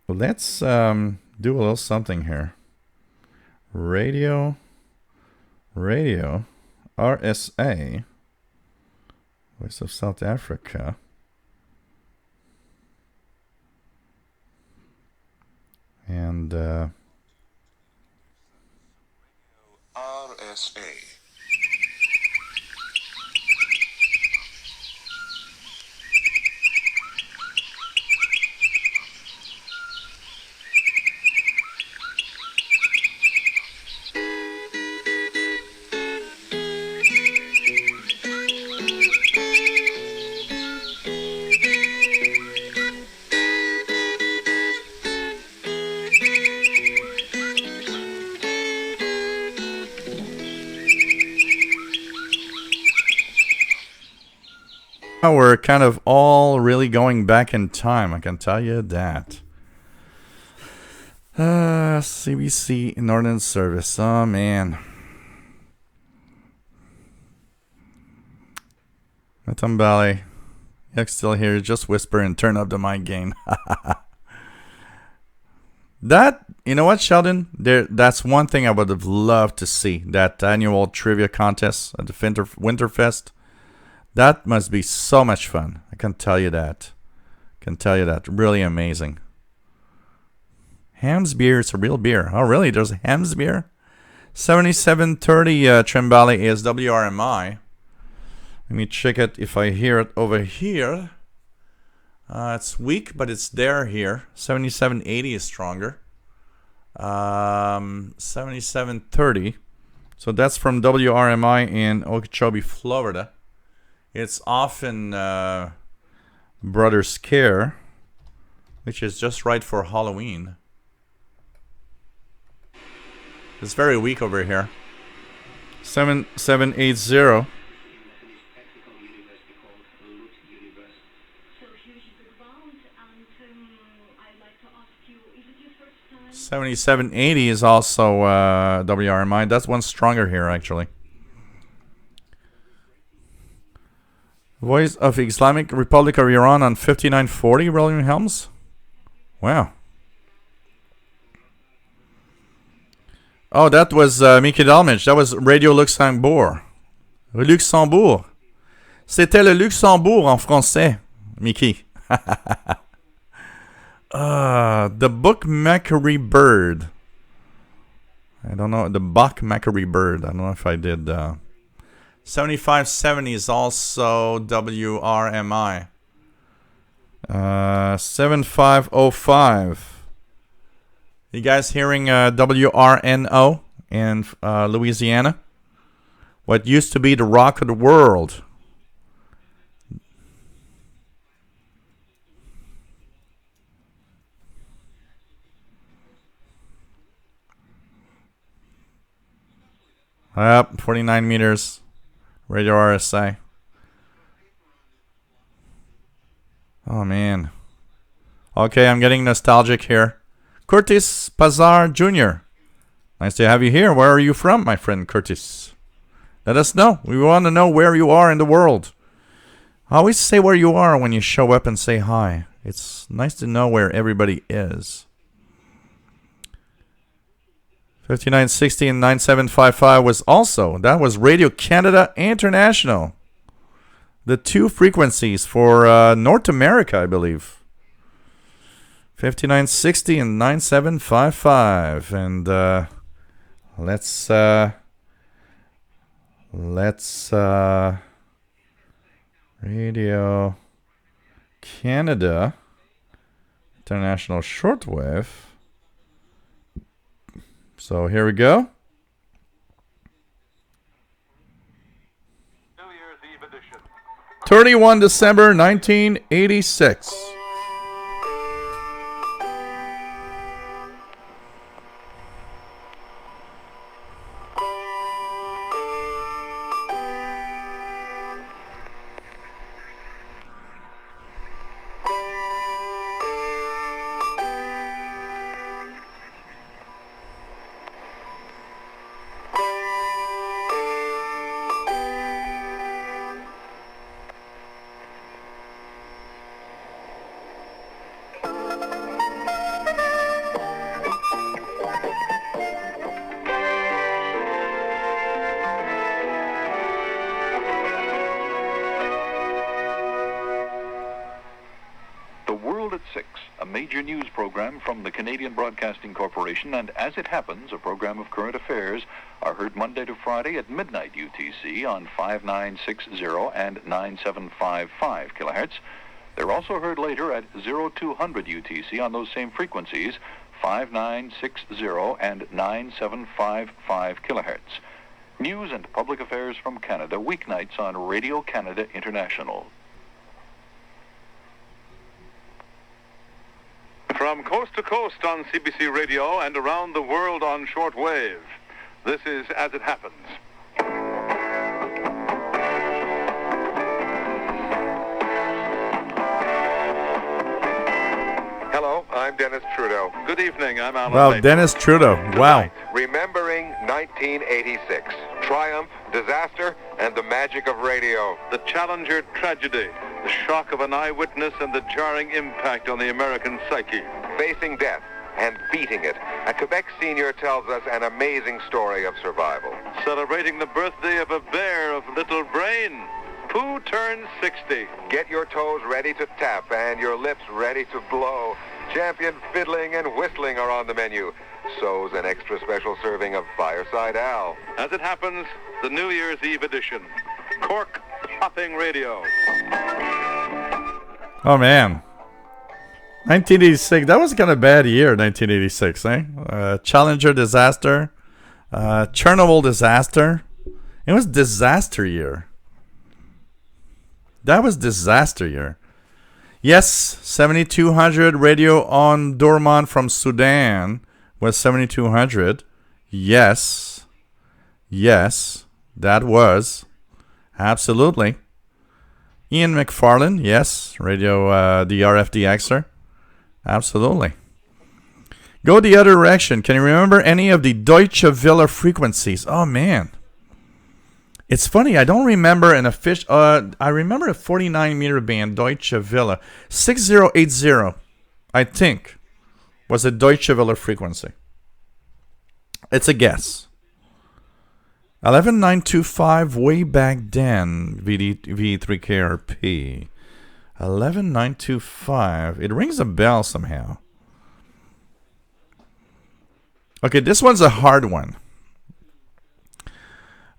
Let's do a little something here. Radio RSA, Voice of South Africa. And RSA. we're kind of all really going back in time, I can tell you that. CBC Northern Service. Oh, man. Atom Valley. Yuck, still here. Just whisper and turn up the mic gain. That, you know what, Sheldon? That's one thing I would have loved to see. That annual trivia contest at the Winterfest. That must be so much fun. I can tell you that. Really amazing. Ham's beer is a real beer. Oh, really? There's a Ham's beer? 7730 Trim Valley is WRMI. Let me check it if I hear it over here. It's weak, but it's there here. 7780 is stronger. 7730. So that's from WRMI in Okeechobee, Florida. It's often Brother's Care, which is just right for Halloween. It's very weak over here. 7780. 7780 is also WRMI. That's one stronger here, actually. Voice of Islamic Republic of Iran on 5940, William Helms. Wow. Oh, that was Mickey Dalmage. That was Radio Luxembourg. Luxembourg. C'était le Luxembourg en français, Mickey. The Book Macquarie Bird. I don't know. The Buck Macquarie Bird. I don't know if I did. 7570 is also WRMI. 7505. You guys hearing WRNO in Louisiana? What used to be the Rock of the World. Yep, 49 meters. Radio RSA. Oh, man. Okay, I'm getting nostalgic here. Curtis Pazar Jr. Nice to have you here. Where are you from, my friend Curtis? Let us know. We want to know where you are in the world. I always say where you are when you show up and say hi. It's nice to know where everybody is. 5960 and 9755 was also, that was Radio Canada International. The two frequencies for North America, I believe. 5960 and 9755. And let's Radio Canada International Shortwave. So here we go. New Year's Eve edition. 31 December 1986. And As It Happens, a program of current affairs, are heard Monday to Friday at midnight UTC on 5960 and 9755 kilohertz. They're also heard later at 0200 UTC on those same frequencies, 5960 and 9755 kilohertz. News and public affairs from Canada, weeknights on Radio Canada International. From coast to coast on CBC Radio and around the world on Shortwave, this is As It Happens. I'm Dennis Trudeau. Good evening. I'm Alan Wow, Bates. Dennis Trudeau. Wow. Remembering 1986. Triumph, disaster, and the magic of radio. The Challenger tragedy, the shock of an eyewitness, and the jarring impact on the American psyche. Facing death and beating it. A Quebec senior tells us an amazing story of survival. Celebrating the birthday of a bear of little brain. Pooh turns 60. Get your toes ready to tap and your lips ready to blow. Champion fiddling and whistling are on the menu. So's an extra special serving of Fireside Al. As it happens, the New Year's Eve edition. Cork popping radio. Oh, man. 1986. That was kind of a bad year, 1986, eh? Challenger disaster. Chernobyl disaster. It was disaster year. That was disaster year. Yes, 7200 radio on Dorman from Sudan was 7200. Yes. Yes, that was. Absolutely. Ian McFarlane, yes. Radio, the RFDXer. Absolutely. Go the other direction. Can you remember any of the Deutsche Welle frequencies? Oh, man. It's funny, I don't remember an official... I remember a 49-meter band, Deutsche Welle. 6080, I think, was a Deutsche Welle frequency. It's a guess. 11925 way back then, V3KRP. 11925. It rings a bell somehow. Okay, this one's a hard one.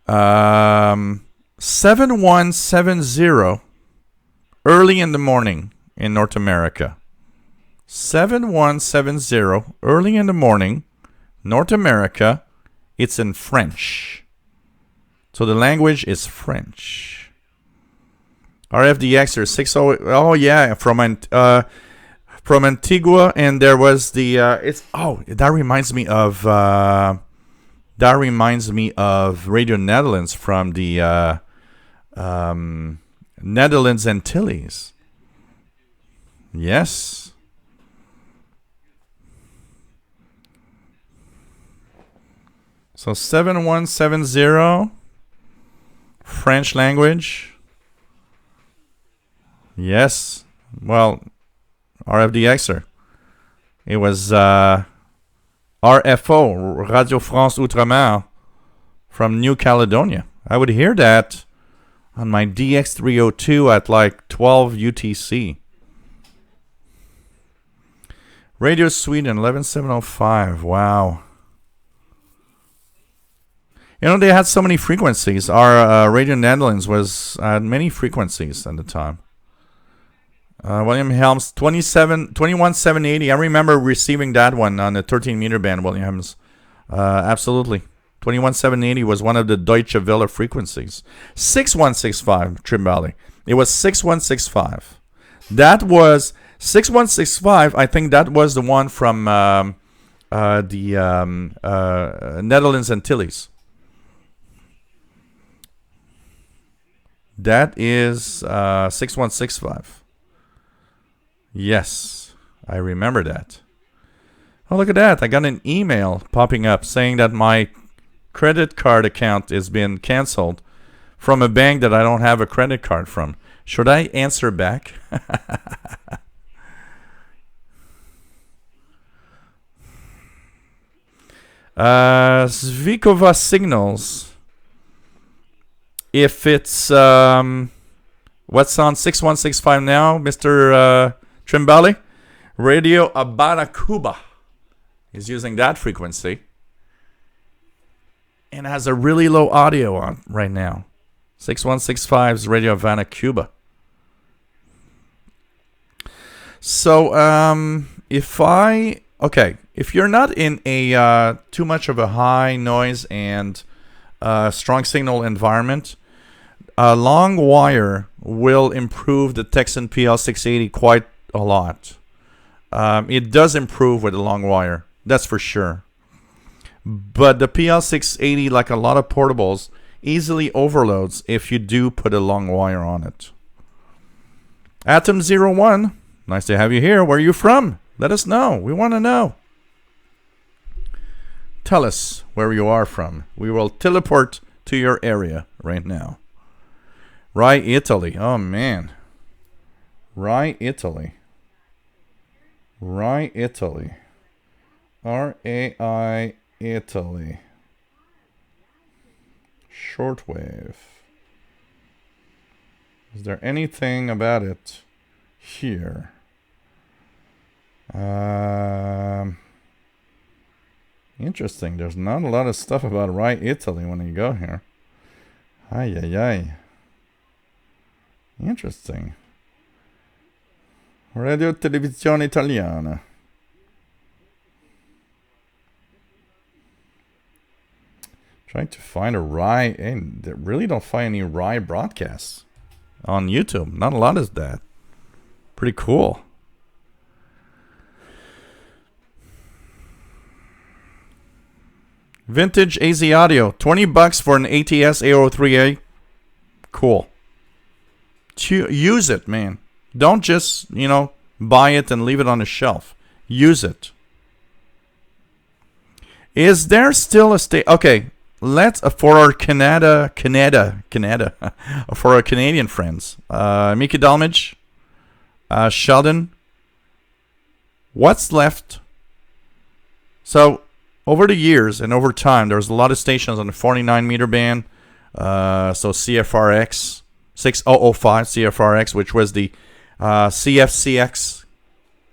7170 early in the morning in North America. 7170 early in the morning, North America. It's in French. So the language is French. RFDX or 60. Oh yeah, from Antigua, and there was the that reminds me of Radio Netherlands from the Netherlands Antilles. Yes. So 7170 French language. Yes. Well, RFDXer. It was RFO, Radio France Outre-mer, from New Caledonia. I would hear that on my DX302 at like 12 UTC. Radio Sweden, 11705. Wow. You know, they had so many frequencies. Our Radio Netherlands was had many frequencies at the time. William Helms, 21780. I remember receiving that one on the 13-meter band, William Helms. Absolutely. 21780 was one of the Deutsche Welle frequencies. 6165, Trimbali. It was 6165. That was 6165. I think that was the one from the Netherlands Antilles. That is 6165. Yes, I remember that. Oh, look at that. I got an email popping up saying that my credit card account has been canceled from a bank that I don't have a credit card from. Should I answer back? Zvikova signals. If it's what's on 6165 now, Mr. Trimbali? Radio Abaracuba is using that frequency and has a really low audio on right now. 6165's Radio Havana, Cuba. So if you're not in a too much of a high noise and strong signal environment, a long wire will improve the Texan PL680 quite a lot. It does improve with a long wire, that's for sure. But the PL680, like a lot of portables, easily overloads if you do put a long wire on it. Atom01, nice to have you here. Where are you from? Let us know. We want to know. Tell us where you are from. We will teleport to your area right now. Rai, Italy. Oh, man. Rai, Italy. Rai, Italy. R-A-I, Italy. Shortwave. Is there anything about it here? Interesting. There's not a lot of stuff about Rai, Italy when you go here. Ay, ay, ay. Interesting. Radio Televisione Italiana. Trying to find a Rai, and they really don't find any Rai broadcasts on YouTube. Not a lot of that. Pretty cool. Vintage AZ Audio. $20 for an ATS A03A. Cool. Use it, man. Don't just, buy it and leave it on the shelf. Use it. Is there still a state? Okay, let's for our Canada, for our Canadian friends, Mickey Dalmage, Sheldon. What's left? So over the years and over time, there was a lot of stations on the 49 meter band. So CFRX 6005 CFRX, which was the CFCX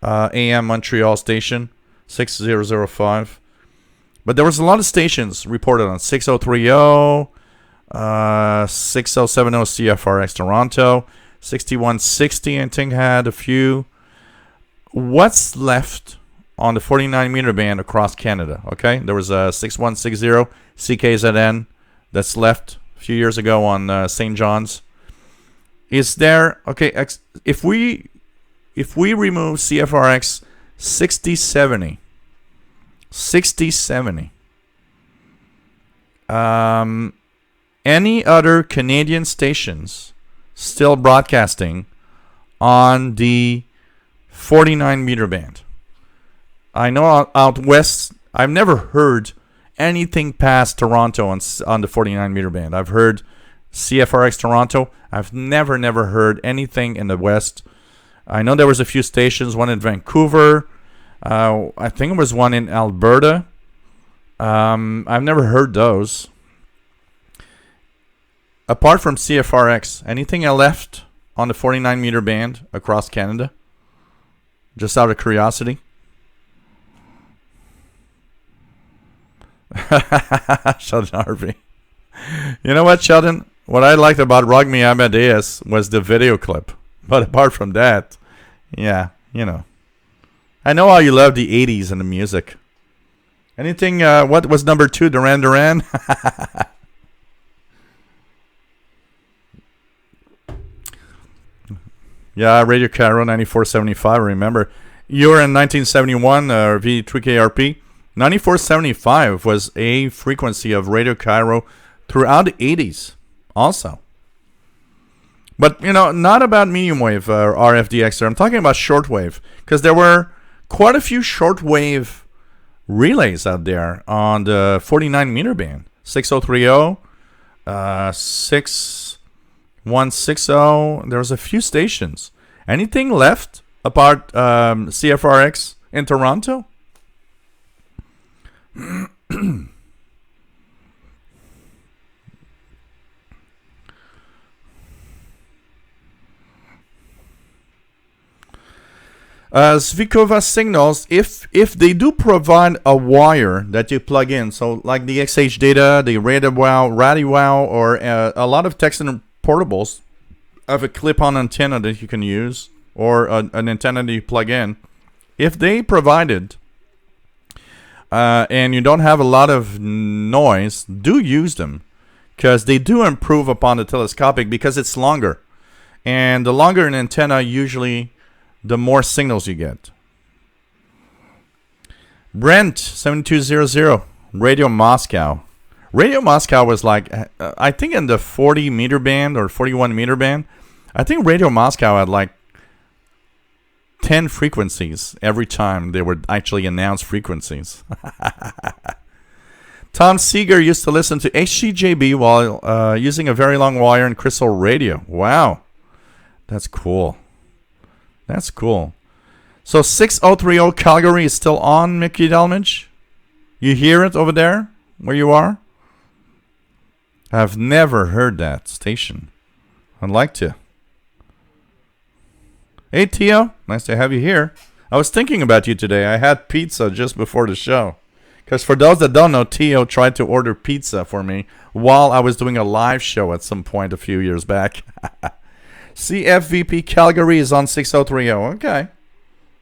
AM Montreal station 6005. But there was a lot of stations reported on 6030, 6070 CFRX Toronto, 6160 I think had a few. What's left on the 49 meter band across Canada? Okay, there was a 6160 CKZN that's left a few years ago on St. John's. Is there, okay, if we remove CFRX 6070, any other Canadian stations still broadcasting on the 49 meter band? I know out west, I've never heard anything past Toronto on the 49 meter band. I've heard CFRX Toronto. I've never heard anything in the west. I know there was a few stations, one in Vancouver. I think it was one in Alberta. I've never heard those. Apart from CFRX, anything left on the 49 meter band across Canada? Just out of curiosity. Sheldon Harvey. You know what, Sheldon? What I liked about Rock Me Amadeus was the video clip. But apart from that, yeah, I know how you love the 80s and the music. Anything, what was number 2, Duran Duran? Yeah, Radio Cairo 9475, I remember. You were in 1971, V3KRP. 9475 was a frequency of Radio Cairo throughout the 80s also. But, not about medium wave or RFDX. I'm talking about shortwave, because there were quite a few shortwave relays out there on the 49 meter band. 6030, 6160. There was a few stations. Anything left apart CFRX in Toronto? Zvikova signals, if they do provide a wire that you plug in, so like the XH Data, the RadioWow, or a lot of Texan portables have a clip-on antenna that you can use, or an antenna that you plug in. If they provided, and you don't have a lot of noise, do use them, because they do improve upon the telescopic because it's longer. And the longer an antenna, usually the more signals you get. Brent 7200, Radio Moscow. Radio Moscow was like, I think in the 40 meter band or 41 meter band, I think Radio Moscow had like 10 frequencies every time they would actually announce frequencies. Tom Seeger used to listen to HCJB while using a very long wire and crystal radio. Wow. That's cool. That's cool. So 6030 Calgary is still on, Mickey Delmage? You hear it over there where you are? I've never heard that station. I'd like to. Hey, Tio. Nice to have you here. I was thinking about you today. I had pizza just before the show. Because for those that don't know, Tio tried to order pizza for me while I was doing a live show at some point a few years back. CFVP Calgary is on 6030. Okay.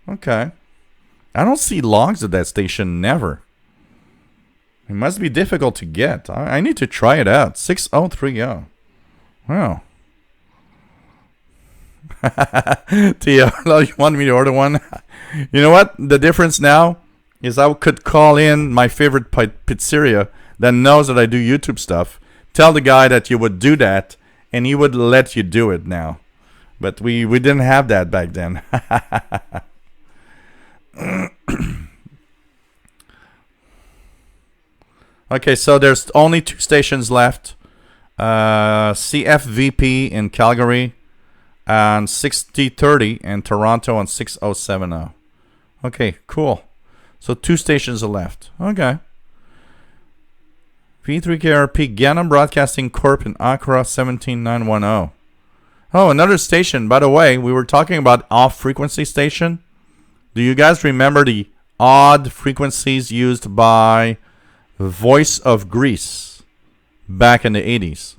Okay. I don't see logs of that station, never. It must be difficult to get. I need to try it out. 6030. Wow. Tio, you want me to order one? You know what? The difference now is I could call in my favorite pizzeria that knows that I do YouTube stuff. Tell the guy that you would do that, and he would let you do it now. But we didn't have that back then. Okay, so there's only 2 stations left. CFVP in Calgary and 6030 in Toronto on 6070. Okay, cool. So 2 stations are left. Okay. V3KRP Gannon Broadcasting Corp in Accra 17910. Oh, another station. By the way, we were talking about off-frequency station. Do you guys remember the odd frequencies used by Voice of Greece back in the 80s?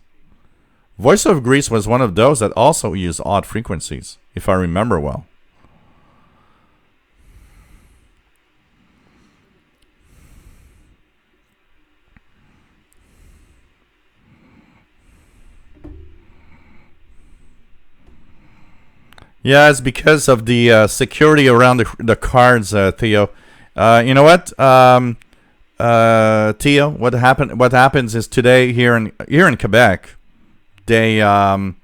Voice of Greece was one of those that also used odd frequencies, if I remember well. Yeah, it's because of the security around the cards, Theo. You know what, Theo? What happens is today here in Quebec, the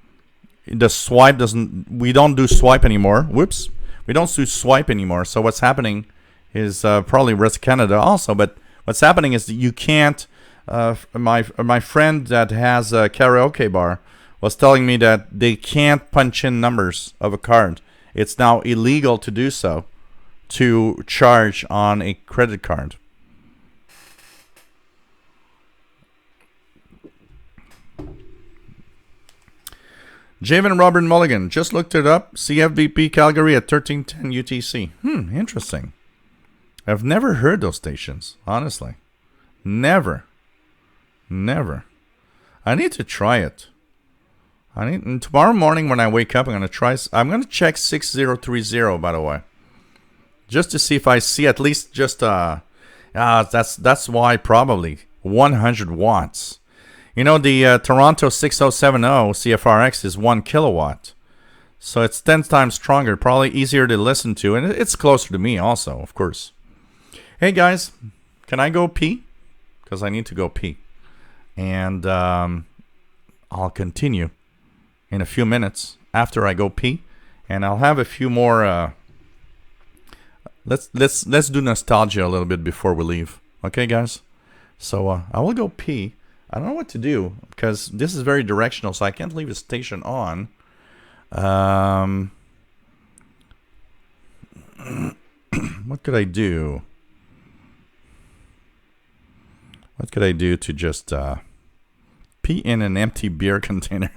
swipe doesn't. We don't do swipe anymore. Whoops, we don't do swipe anymore. So what's happening is probably rest of Canada also. But what's happening is that you can't. My friend that has a karaoke bar was telling me that they can't punch in numbers of a card. It's now illegal to do so, to charge on a credit card. Javen Robert Mulligan, just looked it up. CFVP Calgary at 1310 UTC. Interesting. I've never heard those stations, honestly. Never. I need to try it. And tomorrow morning when I wake up, I'm going to check 6030, by the way. Just to see if I see at least just, that's why probably 100 watts. You know, the Toronto 6070 CFRX is 1 kilowatt. So it's 10 times stronger, probably easier to listen to. And it's closer to me also, of course. Hey, guys, can I go pee? Because I need to go pee. And I'll continue in a few minutes after I go pee, and I'll have a few more. Let's do nostalgia a little bit before we leave, okay, guys? So I will go pee. I don't know what to do because this is very directional, so I can't leave the station on. What could I do? What could I do to just pee in an empty beer container?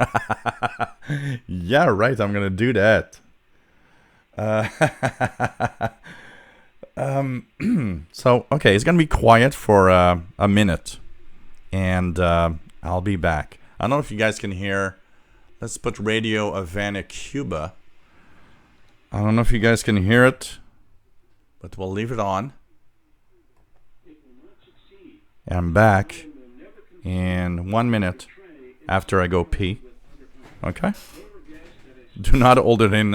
Yeah, right. I'm gonna do that. So okay, it's gonna be quiet for a minute, and I'll be back. I don't know if you guys can hear. Let's put Radio Havana, Cuba. I don't know if you guys can hear it, but we'll leave it on. And I'm back in 1 minute after I go pee. Okay? Do not hold it in.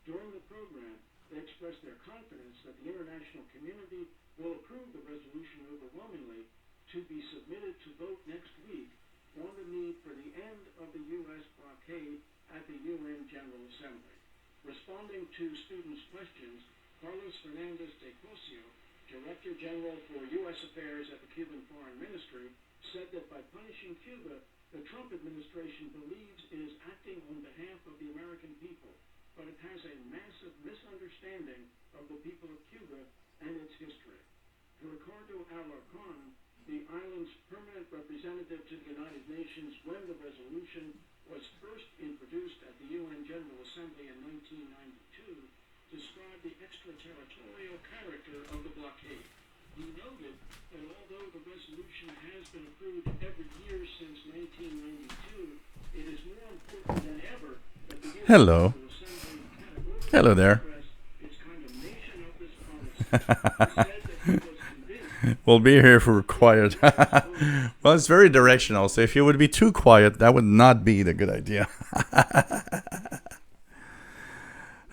During the program, they expressed their confidence that the international community will approve the resolution overwhelmingly to to be submitted to vote next week on the need for the end of the U.S. blockade at the UN General Assembly. Responding to students' questions, Carlos Fernandez de Cosio, Director General for U.S. Affairs at the Cuban Foreign Ministry, said that by punishing Cuba, the Trump administration believes it is acting on behalf of the American people, but it has a massive misunderstanding of the people of Cuba and its history. Ricardo Alarcon, the island's permanent representative to the United Nations when the resolution was first introduced at the UN General Assembly in 1992, described the extraterritorial character of the blockade. He noted that although the resolution has been approved every year since 1992, it is more important than ever that the UN Hello. General Assembly categorically Hello there. express its condemnation of this policy. He said that he was convinced We'll be here for quiet. Well, it's very directional, so if you would be too quiet, that would not be the good idea.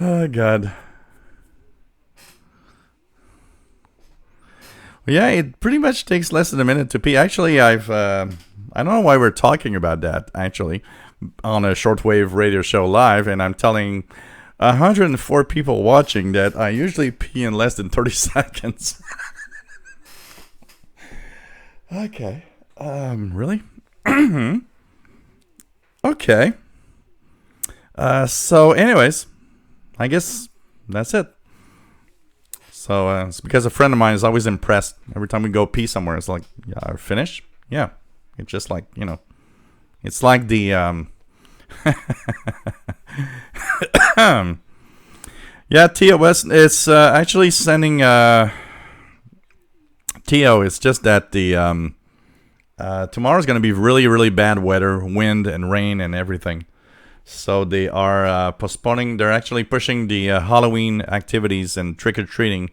Oh, God. Well, yeah, it pretty much takes less than a minute to pee. Actually, I don't know why we're talking about that, actually, on a shortwave radio show live, and I'm telling 104 people watching that I usually pee in less than 30 seconds. Okay. Really? Okay. So anyways, I guess that's it. So it's because a friend of mine is always impressed. Every time we go pee somewhere, it's like, yeah, finished? Yeah. It's just like, it's like the, yeah, Tio West, it's actually sending, Tio, it's just that the tomorrow's going to be really, really bad weather, wind and rain and everything. So they are postponing, they're actually pushing the Halloween activities and trick-or-treating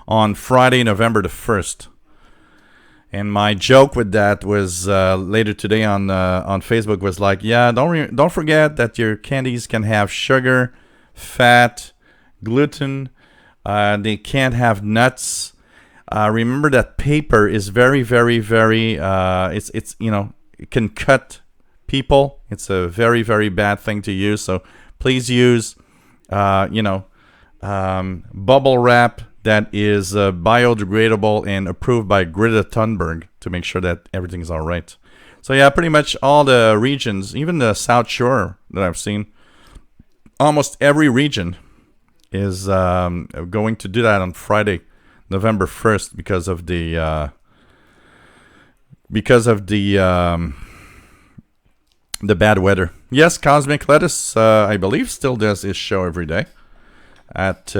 on Friday, November the 1st. And my joke with that was later today on Facebook was like, yeah, don't forget that your candies can have sugar, fat, gluten. They can't have nuts. Remember that paper is very, very, very. It's it can cut people. It's a very, very bad thing to use. So please use bubble wrap that is biodegradable and approved by Greta Thunberg to make sure that everything's all right. So yeah, pretty much all the regions, even the South Shore that I've seen, almost every region is going to do that on Friday, November 1st, because of the bad weather. Yes, Cosmic Lettuce, I believe, still does his show every day at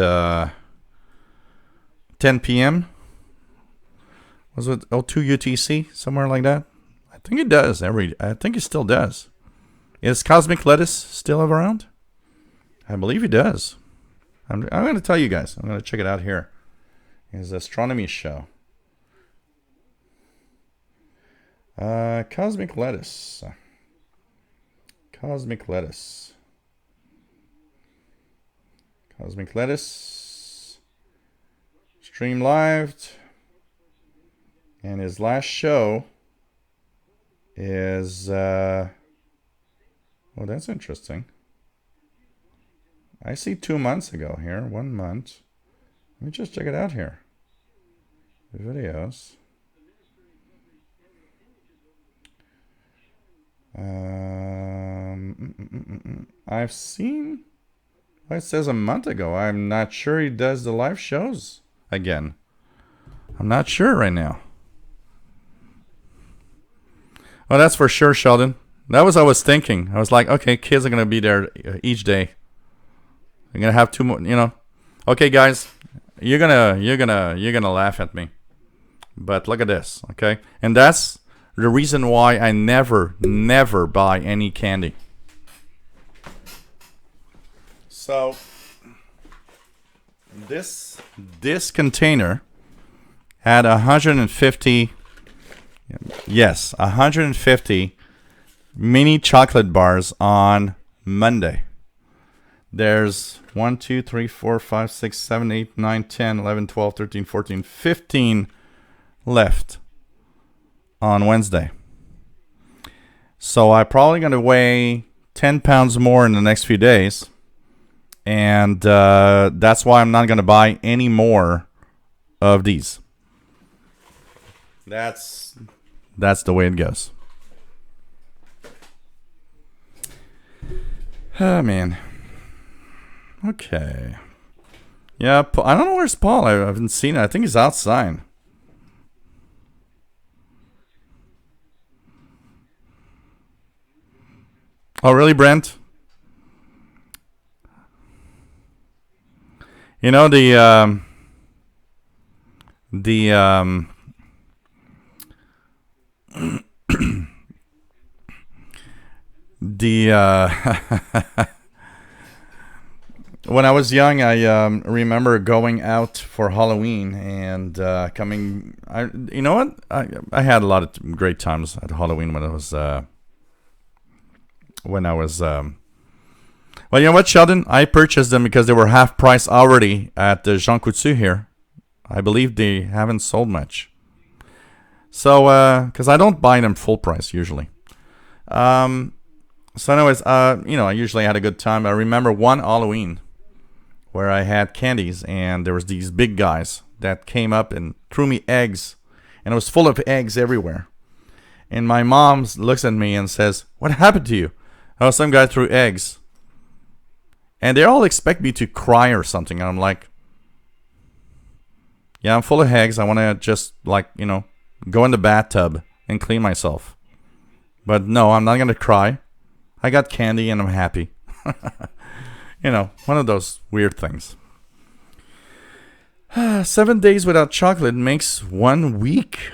10 p.m. Was it 02 UTC, somewhere like that? I think it does. I think it still does. Is Cosmic Lettuce still around? I believe he does. I'm going to tell you guys. I'm going to check it out here. His astronomy show. Cosmic Lettuce. Cosmic Lettuce. Cosmic Lettuce. Stream live. And his last show is... oh, that's interesting. I see 2 months ago here. 1 month. Let me just check it out here. Videos. I've seen... Well, it says a month ago. I'm not sure he does the live shows again. I'm not sure right now. Well, that's for sure, Sheldon. That was I was thinking. I was like, okay, kids are gonna be there each day. They're gonna have 2 more. Okay, guys, you're gonna laugh at me, but look at this, okay? And that's the reason why I never buy any candy. So this container had 150. Yes, 150 mini chocolate bars on Monday. There's 1, 2, 3, 4, 5, 6, 7, 8, 9, 10, 11, 12, 13, 14, 15 left on Wednesday. So I'm probably going to weigh 10 pounds more in the next few days. And that's why I'm not going to buy any more of these. That's the way it goes. Oh, man. Okay. Yeah, I don't know where's Paul. I haven't seen it. I think he's outside. Oh, really, Brent? You know, the when I was young, I remember going out for Halloween and coming. You know what? I had a lot of great times at Halloween when I was. Well, you know what, Sheldon? I purchased them because they were half price already at Jean Coutu here. I believe they haven't sold much. So, because I don't buy them full price usually. So anyways, I usually had a good time. I remember one Halloween where I had candies and there was these big guys that came up and threw me eggs. And it was full of eggs everywhere. And my mom looks at me and says, "What happened to you?" Oh, some guy threw eggs. And they all expect me to cry or something. And I'm like, yeah, I'm full of eggs. I want to just, go in the bathtub and clean myself. But no, I'm not going to cry. I got candy and I'm happy. One of those weird things. 7 days without chocolate makes 1 week.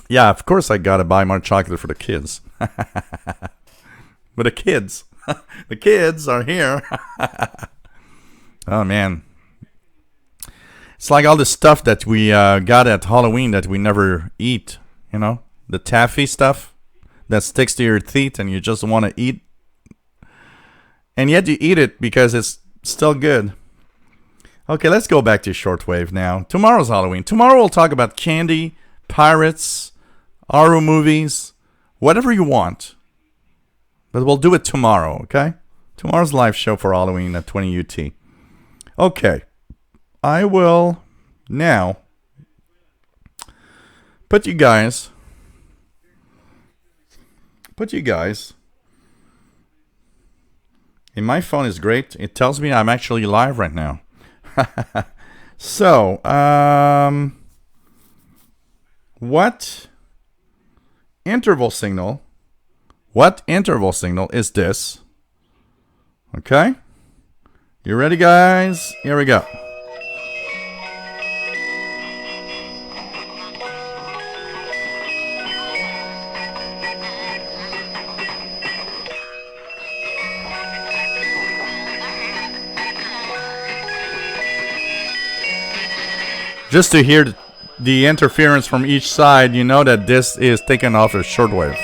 Yeah, of course I gotta buy more chocolate for the kids. But the kids are here. Oh, man. It's like all the stuff that we got at Halloween that we never eat, The taffy stuff that sticks to your teeth and you just want to eat. And yet you eat it because it's still good. Okay, let's go back to Shortwave now. Tomorrow's Halloween. Tomorrow we'll talk about candy, pirates, horror movies, whatever you want. But we'll do it tomorrow, okay? Tomorrow's live show for Halloween at 20 UT. Okay. I will now put you guys... And my phone is great. It tells me I'm actually live right now. So, what interval signal is this? Okay. You ready, guys? Here we go. Just to hear the interference from each side, you know that this is taken off as shortwave.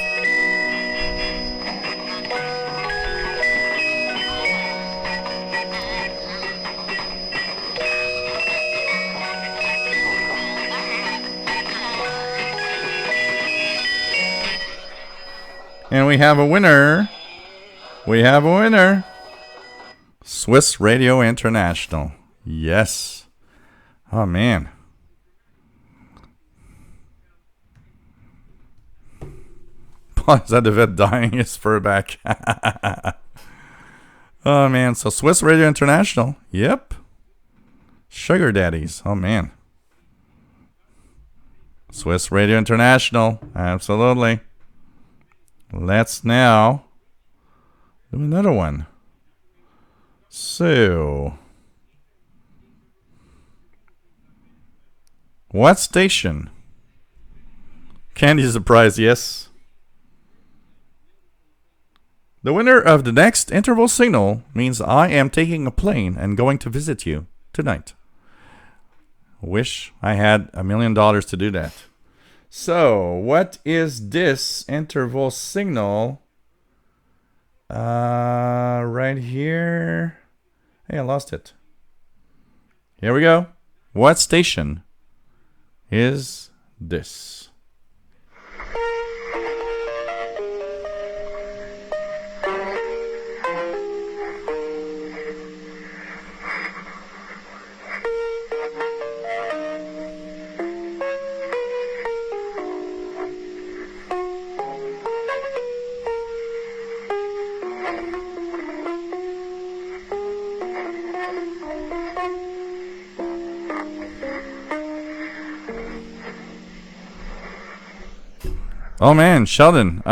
And we have a winner. Swiss Radio International. Yes. Oh, man. Is that the vet dying his fur back? Oh, man. So Swiss Radio International. Yep. Sugar daddies. Oh, man. Swiss Radio International. Absolutely. Let's now do another one. So, what station? Candy surprise, yes. The winner of the next interval signal means I am taking a plane and going to visit you tonight. Wish I had $1 million to do that. So, what is this interval signal? Right here. Hey, I lost it. Here we go. What station is this? Oh man, Sheldon.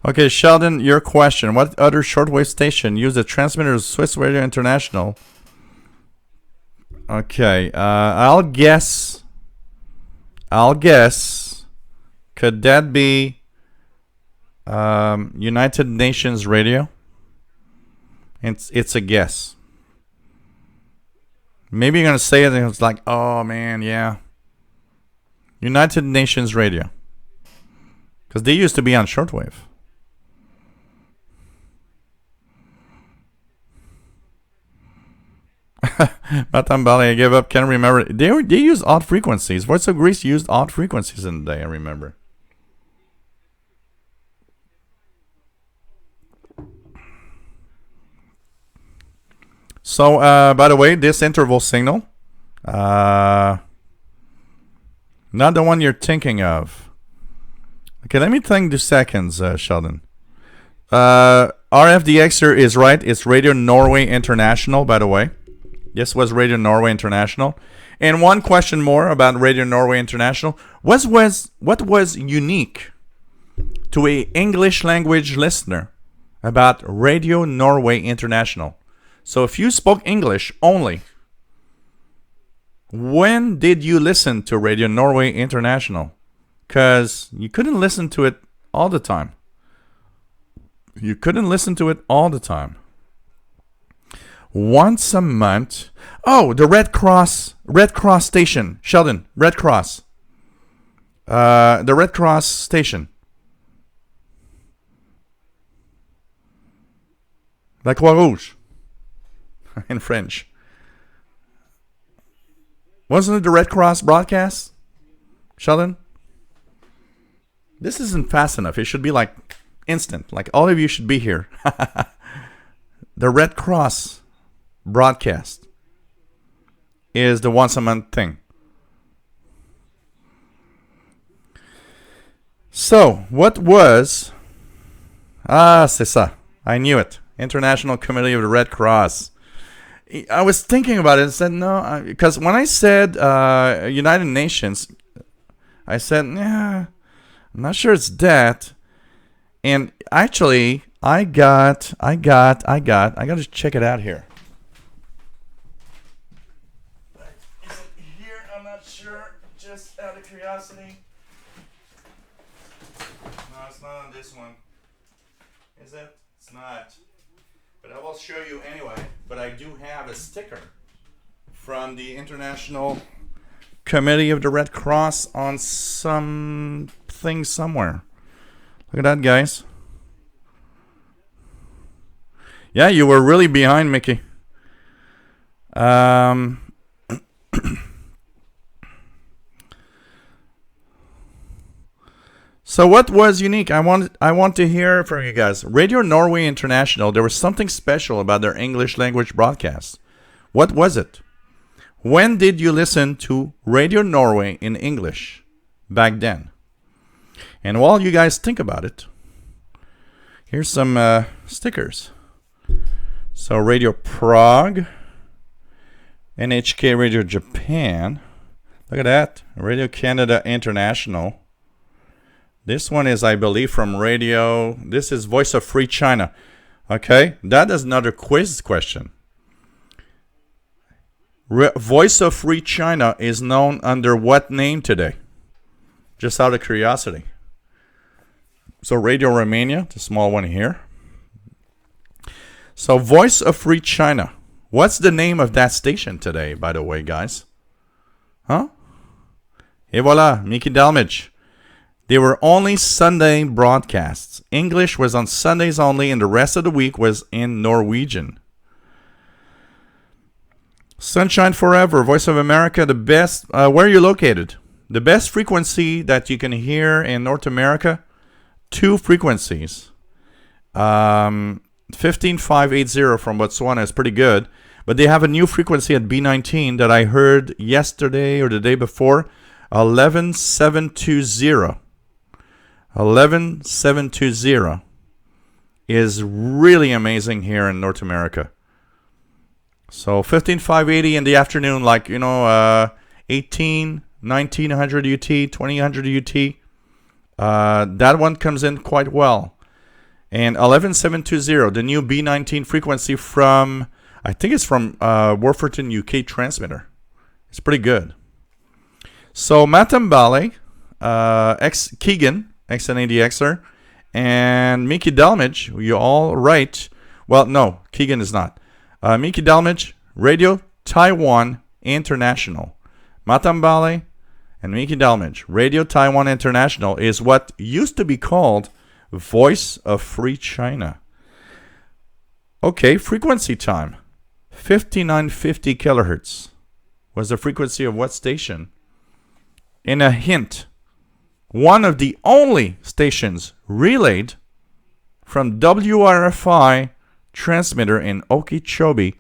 Okay, Sheldon, your question. What other shortwave station used the transmitter of Swiss Radio International? Okay, I'll guess. Could that be United Nations Radio? It's a guess. Maybe you're going to say it and it's like, oh man, yeah. United Nations Radio. Because they used to be on shortwave. Matambali, I gave up. Can't remember. They used odd frequencies. Voice of Greece used odd frequencies in the day, I remember. So, by the way, this interval signal, not the one you're thinking of. Okay, let me think 2 seconds, Sheldon. RFDXer is right. It's Radio Norway International, by the way. This was Radio Norway International. And one question more about Radio Norway International. What was unique to a English language listener about Radio Norway International? So if you spoke English only, when did you listen to Radio Norway International? Because you couldn't listen to it all the time. Once a month. Oh, the Red Cross station. Sheldon, Red Cross. The Red Cross station. La Croix Rouge. In French. Wasn't it the Red Cross broadcast? Sheldon? This isn't fast enough. It should be like instant. Like all of you should be here. The Red Cross broadcast is the once a month thing. So, what was... c'est ça. I knew it. International Committee of the Red Cross. I was thinking about it and said no, because when I said United Nations, I said, yeah, I'm not sure it's that. And actually, I got to check it out here. Is it here? I'm not sure. Just out of curiosity. No, it's not on this one. Is it? It's not. But I will show you anyway. But I do have a sticker from the International Committee of the Red Cross on something somewhere. Look at that, guys. Yeah, you were really behind, Mickey. So what was unique? I want to hear from you guys. Radio Norway International, there was something special about their English language broadcasts. What was it? When did you listen to Radio Norway in English back then? And while you guys think about it, here's some stickers. So Radio Prague, NHK Radio Japan, look at that, Radio Canada International, This one is, I believe, from radio. This is Voice of Free China. Okay, that is another quiz question. Voice of Free China is known under what name today? Just out of curiosity. So Radio Romania, the small one here. So Voice of Free China. What's the name of that station today, by the way, guys? Huh? Et voilà, Mickey Dalmage. They were only Sunday broadcasts. English was on Sundays only, and the rest of the week was in Norwegian. Sunshine Forever, Voice of America, the best. Where are you located? The best frequency that you can hear in North America, 2 frequencies. 15580 from Botswana is pretty good, but they have a new frequency at B19 that I heard yesterday or the day before, 11720. 11720 is really amazing here in North America. So 15580 in the afternoon, like, 1900 UT, 2000 UT. That one comes in quite well. And 11720, the new B19 frequency from, I think it's from Warferton UK transmitter. It's pretty good. So Matambale, Keegan, X80Xer, and Mickey Dalmage, you all right. Well, no, Keegan is not. Mickey Dalmage, Radio Taiwan International. Matambale and Mickey Dalmage, Radio Taiwan International, is what used to be called Voice of Free China. Okay, frequency time. 5950 kilohertz was the frequency of what station? In a hint, one of the only stations relayed from WRFI transmitter in Okeechobee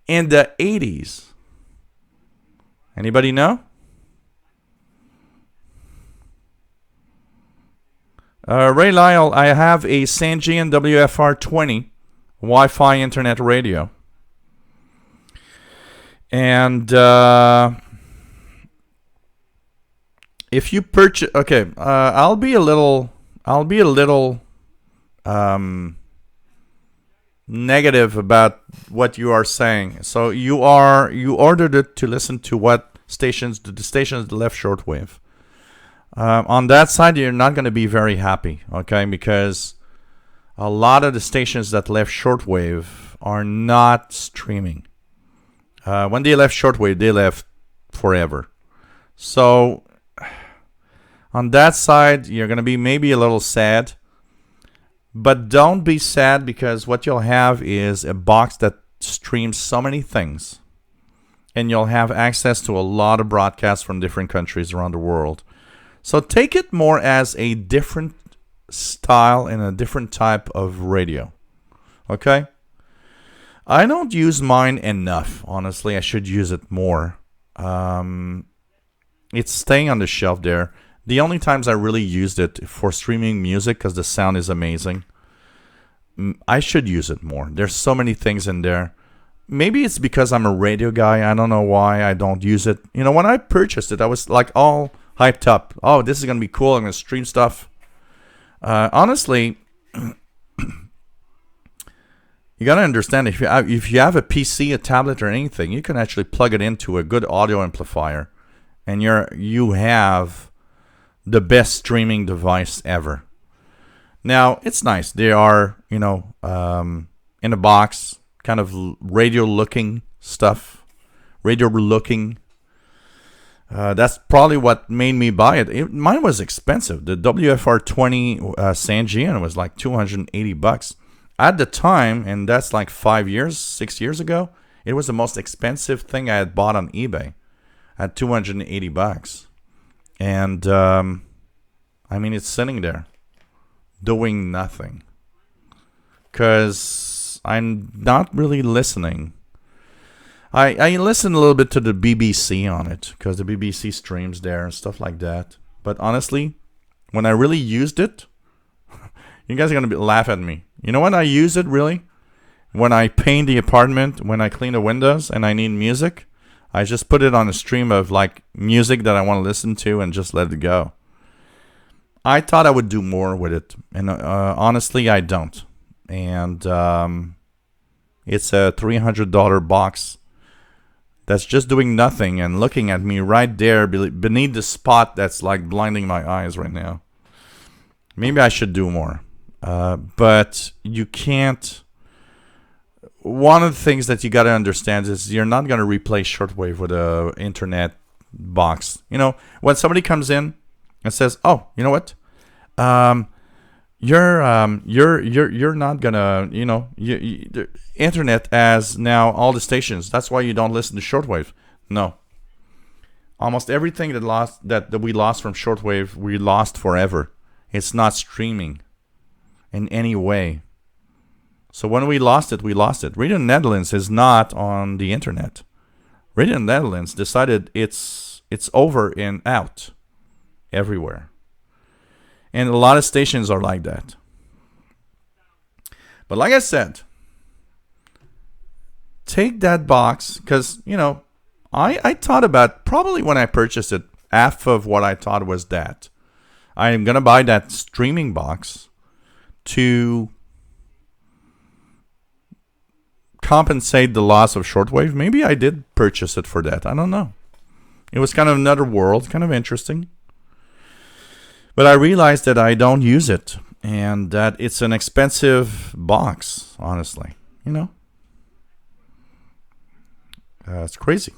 in the 80s. Anybody know? Ray Lyle, I have a Sangean WFR20 Wi-Fi internet radio. And if you purchase, okay, I'll be a little negative about what you are saying. So you ordered it to listen to what stations, the stations that left shortwave. On that side, you're not going to be very happy, okay? Because a lot of the stations that left shortwave are not streaming. When they left shortwave, they left forever. So on that side, you're going to be maybe a little sad. But don't be sad, because what you'll have is a box that streams so many things. And you'll have access to a lot of broadcasts from different countries around the world. So take it more as a different style and a different type of radio. Okay? I don't use mine enough. Honestly, I should use it more. It's staying on the shelf there. The only times I really used it for streaming music, because the sound is amazing. I should use it more. There's so many things in there. Maybe it's because I'm a radio guy. I don't know why I don't use it. When I purchased it, I was like all hyped up. Oh, this is going to be cool. I'm going to stream stuff. Honestly, you got to understand, if you have a PC, a tablet, or anything, you can actually plug it into a good audio amplifier, and you have the best streaming device ever. Now, it's nice. They are, in a box, kind of radio-looking stuff. Radio-looking. That's probably what made me buy it. Mine was expensive. The WFR20 Sangean was like $280 at the time, and that's like 6 years ago. It was the most expensive thing I had bought on eBay at $280. And it's sitting there doing nothing, because I'm not really listening. I listen a little bit to the BBC on it, because the BBC streams there and stuff like that. But honestly, when I really used it, you guys are going to laugh at me. You know when I use it really? When I paint the apartment, when I clean the windows and I need music, I just put it on a stream of like music that I want to listen to and just let it go. I thought I would do more with it, and honestly, I don't. And it's a $300 box that's just doing nothing and looking at me right there beneath the spot that's like blinding my eyes right now. Maybe I should do more. But you can't. One of the things that you got to understand is you're not going to replace shortwave with a internet box. You know, when somebody comes in and says, "Oh, you know what? You're not gonna, you know, the internet has now all the stations. That's why you don't listen to shortwave." No. Almost everything that we lost from shortwave, we lost forever. It's not streaming in any way. So when we lost it, we lost it. Radio Netherlands is not on the internet. Radio Netherlands decided it's over and out everywhere. And a lot of stations are like that. But like I said, take that box, because, you know, I thought about, probably when I purchased it, half of what I thought was that. I am going to buy that streaming box to compensate the loss of shortwave. Maybe I did purchase it for that. I don't know. It was kind of another world, kind of interesting. But I realized that I don't use it, and that it's an expensive box, honestly. You know? It's crazy.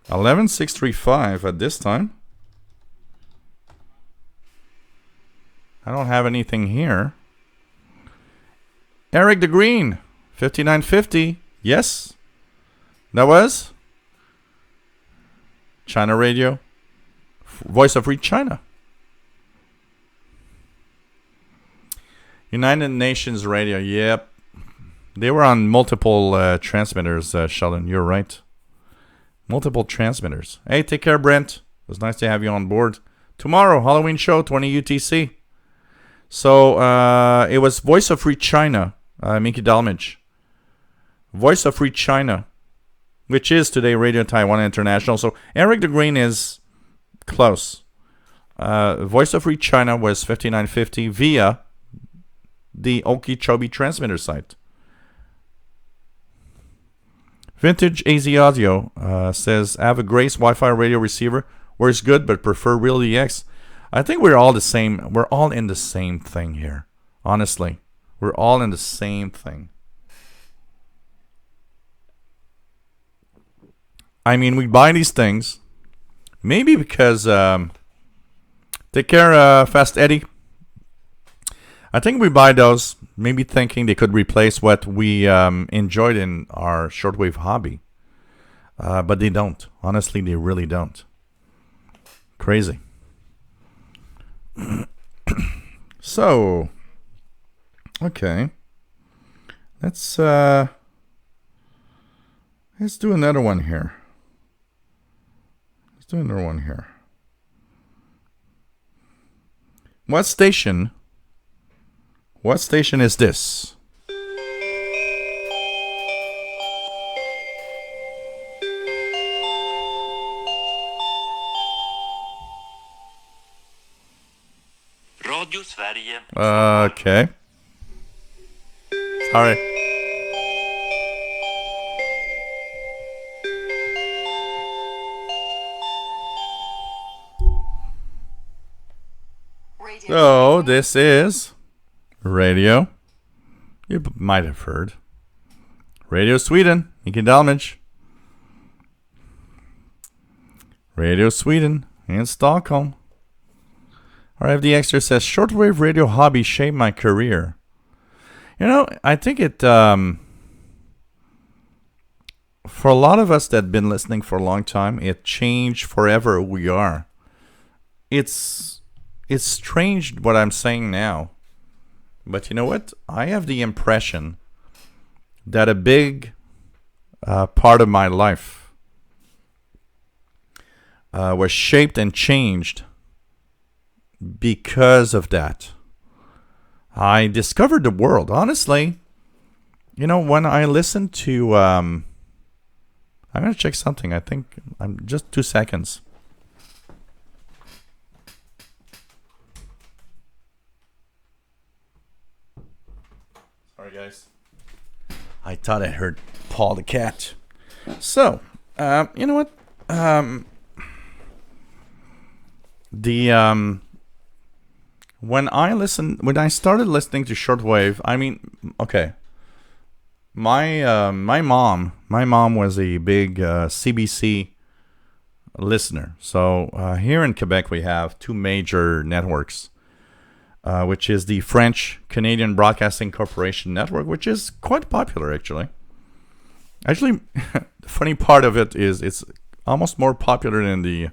11,635 at this time. I don't have anything here. Eric the Green, 5950. Yes. That was China Radio. Voice of Free China. United Nations Radio. Yep. They were on multiple transmitters, Sheldon. You're right. Multiple transmitters. Hey, take care, Brent. It was nice to have you on board. Tomorrow, Halloween show, 20 UTC. So, it was Voice of Free China, Mickey Dalmage. Voice of Free China, which is today Radio Taiwan International. So, Eric the Green is close. Voice of Free China was 5950 via the Okeechobee transmitter site. Vintage AZ Audio says, I have a Grace Wi-Fi radio receiver. Works good, but prefer Real EX. I think we're all the same. We're all in the same thing here. Honestly. We're all in the same thing. I mean, we buy these things. Maybe because... take care, Fast Eddie. I think we buy those maybe thinking they could replace what we enjoyed in our shortwave hobby. But they don't. Honestly, they really don't. Crazy. So, okay. Let's do another one here. Let's do another one here. What station is this? Radio Sverige. Okay. Sorry. So, this is Radio. You might have heard. Radio Sweden. Mickey Dalmage. Radio Sweden in Stockholm. RFD Extra says, shortwave radio hobby shaped my career. You know, I think it, for a lot of us that have been listening for a long time, it changed forever who we are. It's strange what I'm saying now. But you know what? I have the impression that a big part of my life was shaped and changed because of that. I discovered the world. Honestly, you know, when I listen to... I'm going to check something. I think I'm just 2 seconds. guys. I thought I heard Paul the cat. So, you know what? When I started listening to shortwave, I mean, okay. My mom was a big CBC listener. So here in Quebec, we have two major networks, which is the French Canadian Broadcasting Corporation network, which is quite popular, actually. Actually, the funny part of it is it's almost more popular than the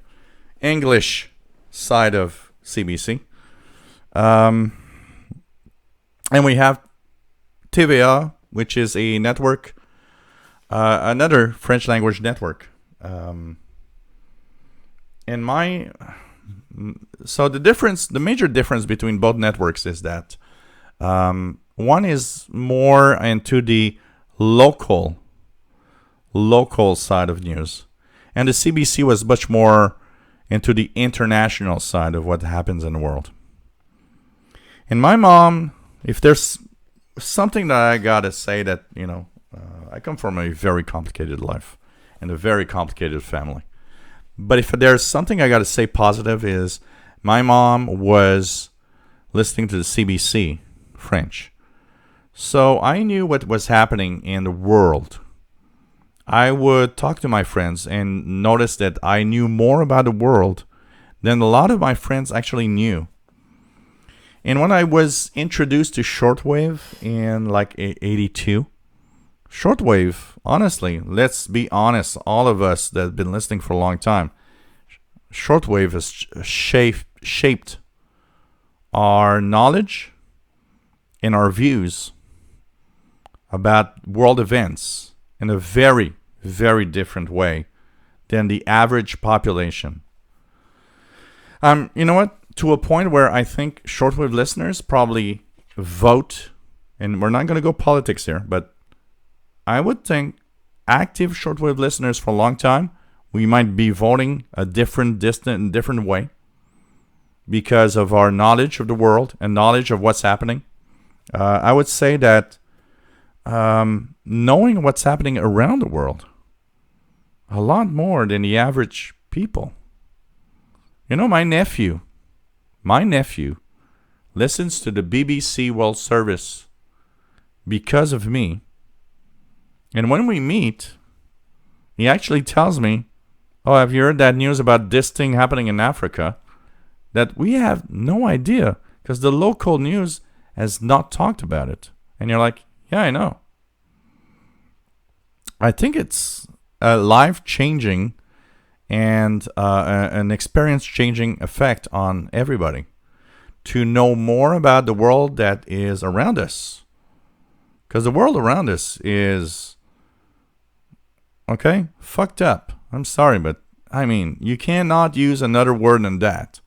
English side of CBC. And we have TVA, which is a network, another French language network. So the major difference between both networks is that one is more into the local side of news, and the CBC was much more into the international side of what happens in the world. And my mom, if there's something that I gotta say, that I come from a very complicated life and a very complicated family. But if there's something I gotta say positive, is my mom was listening to the CBC French. So I knew what was happening in the world. I would talk to my friends and notice that I knew more about the world than a lot of my friends actually knew. And when I was introduced to shortwave in like 82, shortwave, honestly, let's be honest, all of us that have been listening for a long time, shortwave has shaped our knowledge and our views about world events in a very, very different way than the average population. You know what? To a point where I think shortwave listeners probably vote, and we're not going to go politics here, but I would think active shortwave listeners for a long time, we might be voting a different way because of our knowledge of the world and knowledge of what's happening. I would say that knowing what's happening around the world a lot more than the average people. My nephew listens to the BBC World Service because of me. And when we meet, he actually tells me, "Oh, have you heard that news about this thing happening in Africa?" That we have no idea because the local news has not talked about it. And you're like, yeah, I know. I think it's a life-changing and an experience-changing effect on everybody to know more about the world that is around us. Because the world around us is, fucked up. I'm sorry, but I mean, you cannot use another word than that.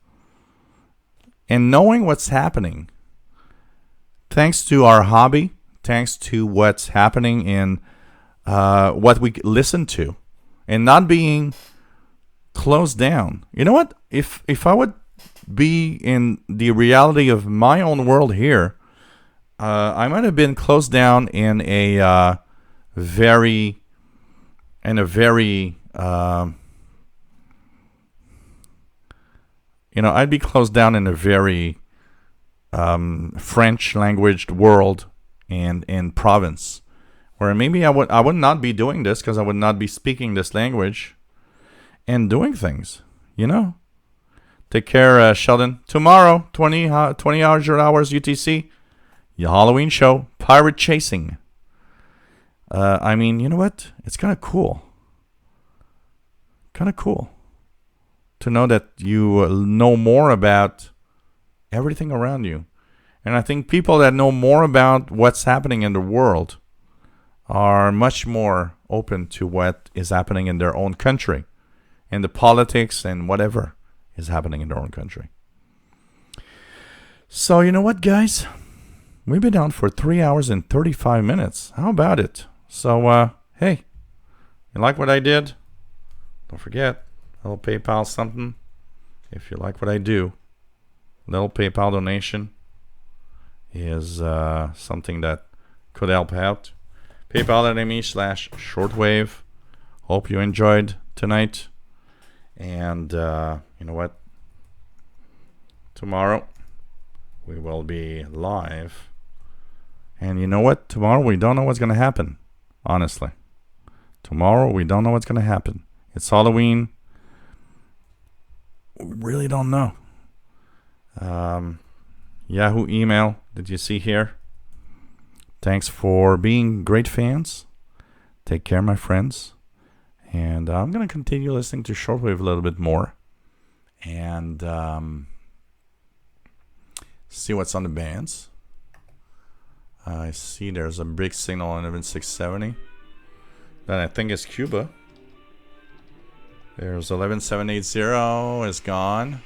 And knowing what's happening, thanks to our hobby, thanks to what's happening in what we listen to, and not being closed down. You know what? If I would be in the reality of my own world here, I might have been closed down in a very I'd be closed down in a very French language world and province, where maybe I would not be doing this because I would not be speaking this language and doing things, Take care, Sheldon. Tomorrow, 20 hours, your hours, UTC, your Halloween show, Pirate Chasing. I mean, you know what? It's kind of cool. To know that you know more about everything around you. And I think people that know more about what's happening in the world are much more open to what is happening in their own country, and the politics and whatever is happening in their own country. So you know what, guys? We've been on for 3 hours and 35 minutes. How about it? So, hey, you like what I did? Don't forget, a little PayPal something. If you like what I do, little PayPal donation is something that could help out. PayPal.me/shortwave. Hope you enjoyed tonight. And you know what? Tomorrow we will be live. And you know what? Tomorrow we don't know what's going to happen. Honestly. Tomorrow we don't know what's going to happen. It's Halloween. We really don't know. Yahoo email. Did you see here? Thanks for being great fans. Take care, my friends. And I'm going to continue listening to Shortwave a little bit more. And see what's on the bands. I see there's a big signal on 11670. That I think is Cuba. There's 11780 is gone.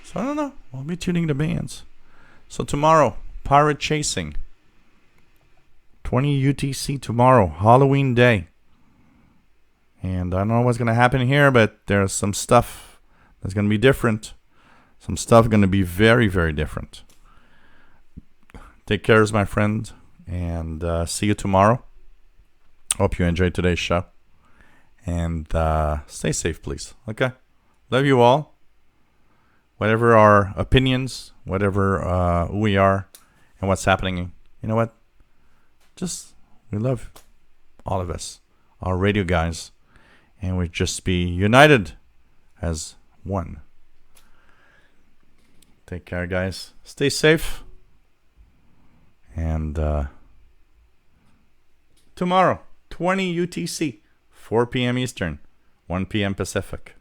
So I don't know. We'll be tuning the bands. So tomorrow, Pirate Chasing. 20 UTC tomorrow, Halloween day. And I don't know what's going to happen here, but there's some stuff that's going to be different. Some stuff going to be very, very different. Take care, my friend, and see you tomorrow. Hope you enjoyed today's show. And stay safe, please. Okay? Love you all. Whatever our opinions, whatever who we are, and what's happening, you know what? Just, we love all of us, our radio guys, and we just be united as one. Take care, guys. Stay safe. And tomorrow, 20 UTC, 4 p.m. Eastern, 1 p.m. Pacific.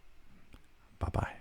Bye-bye.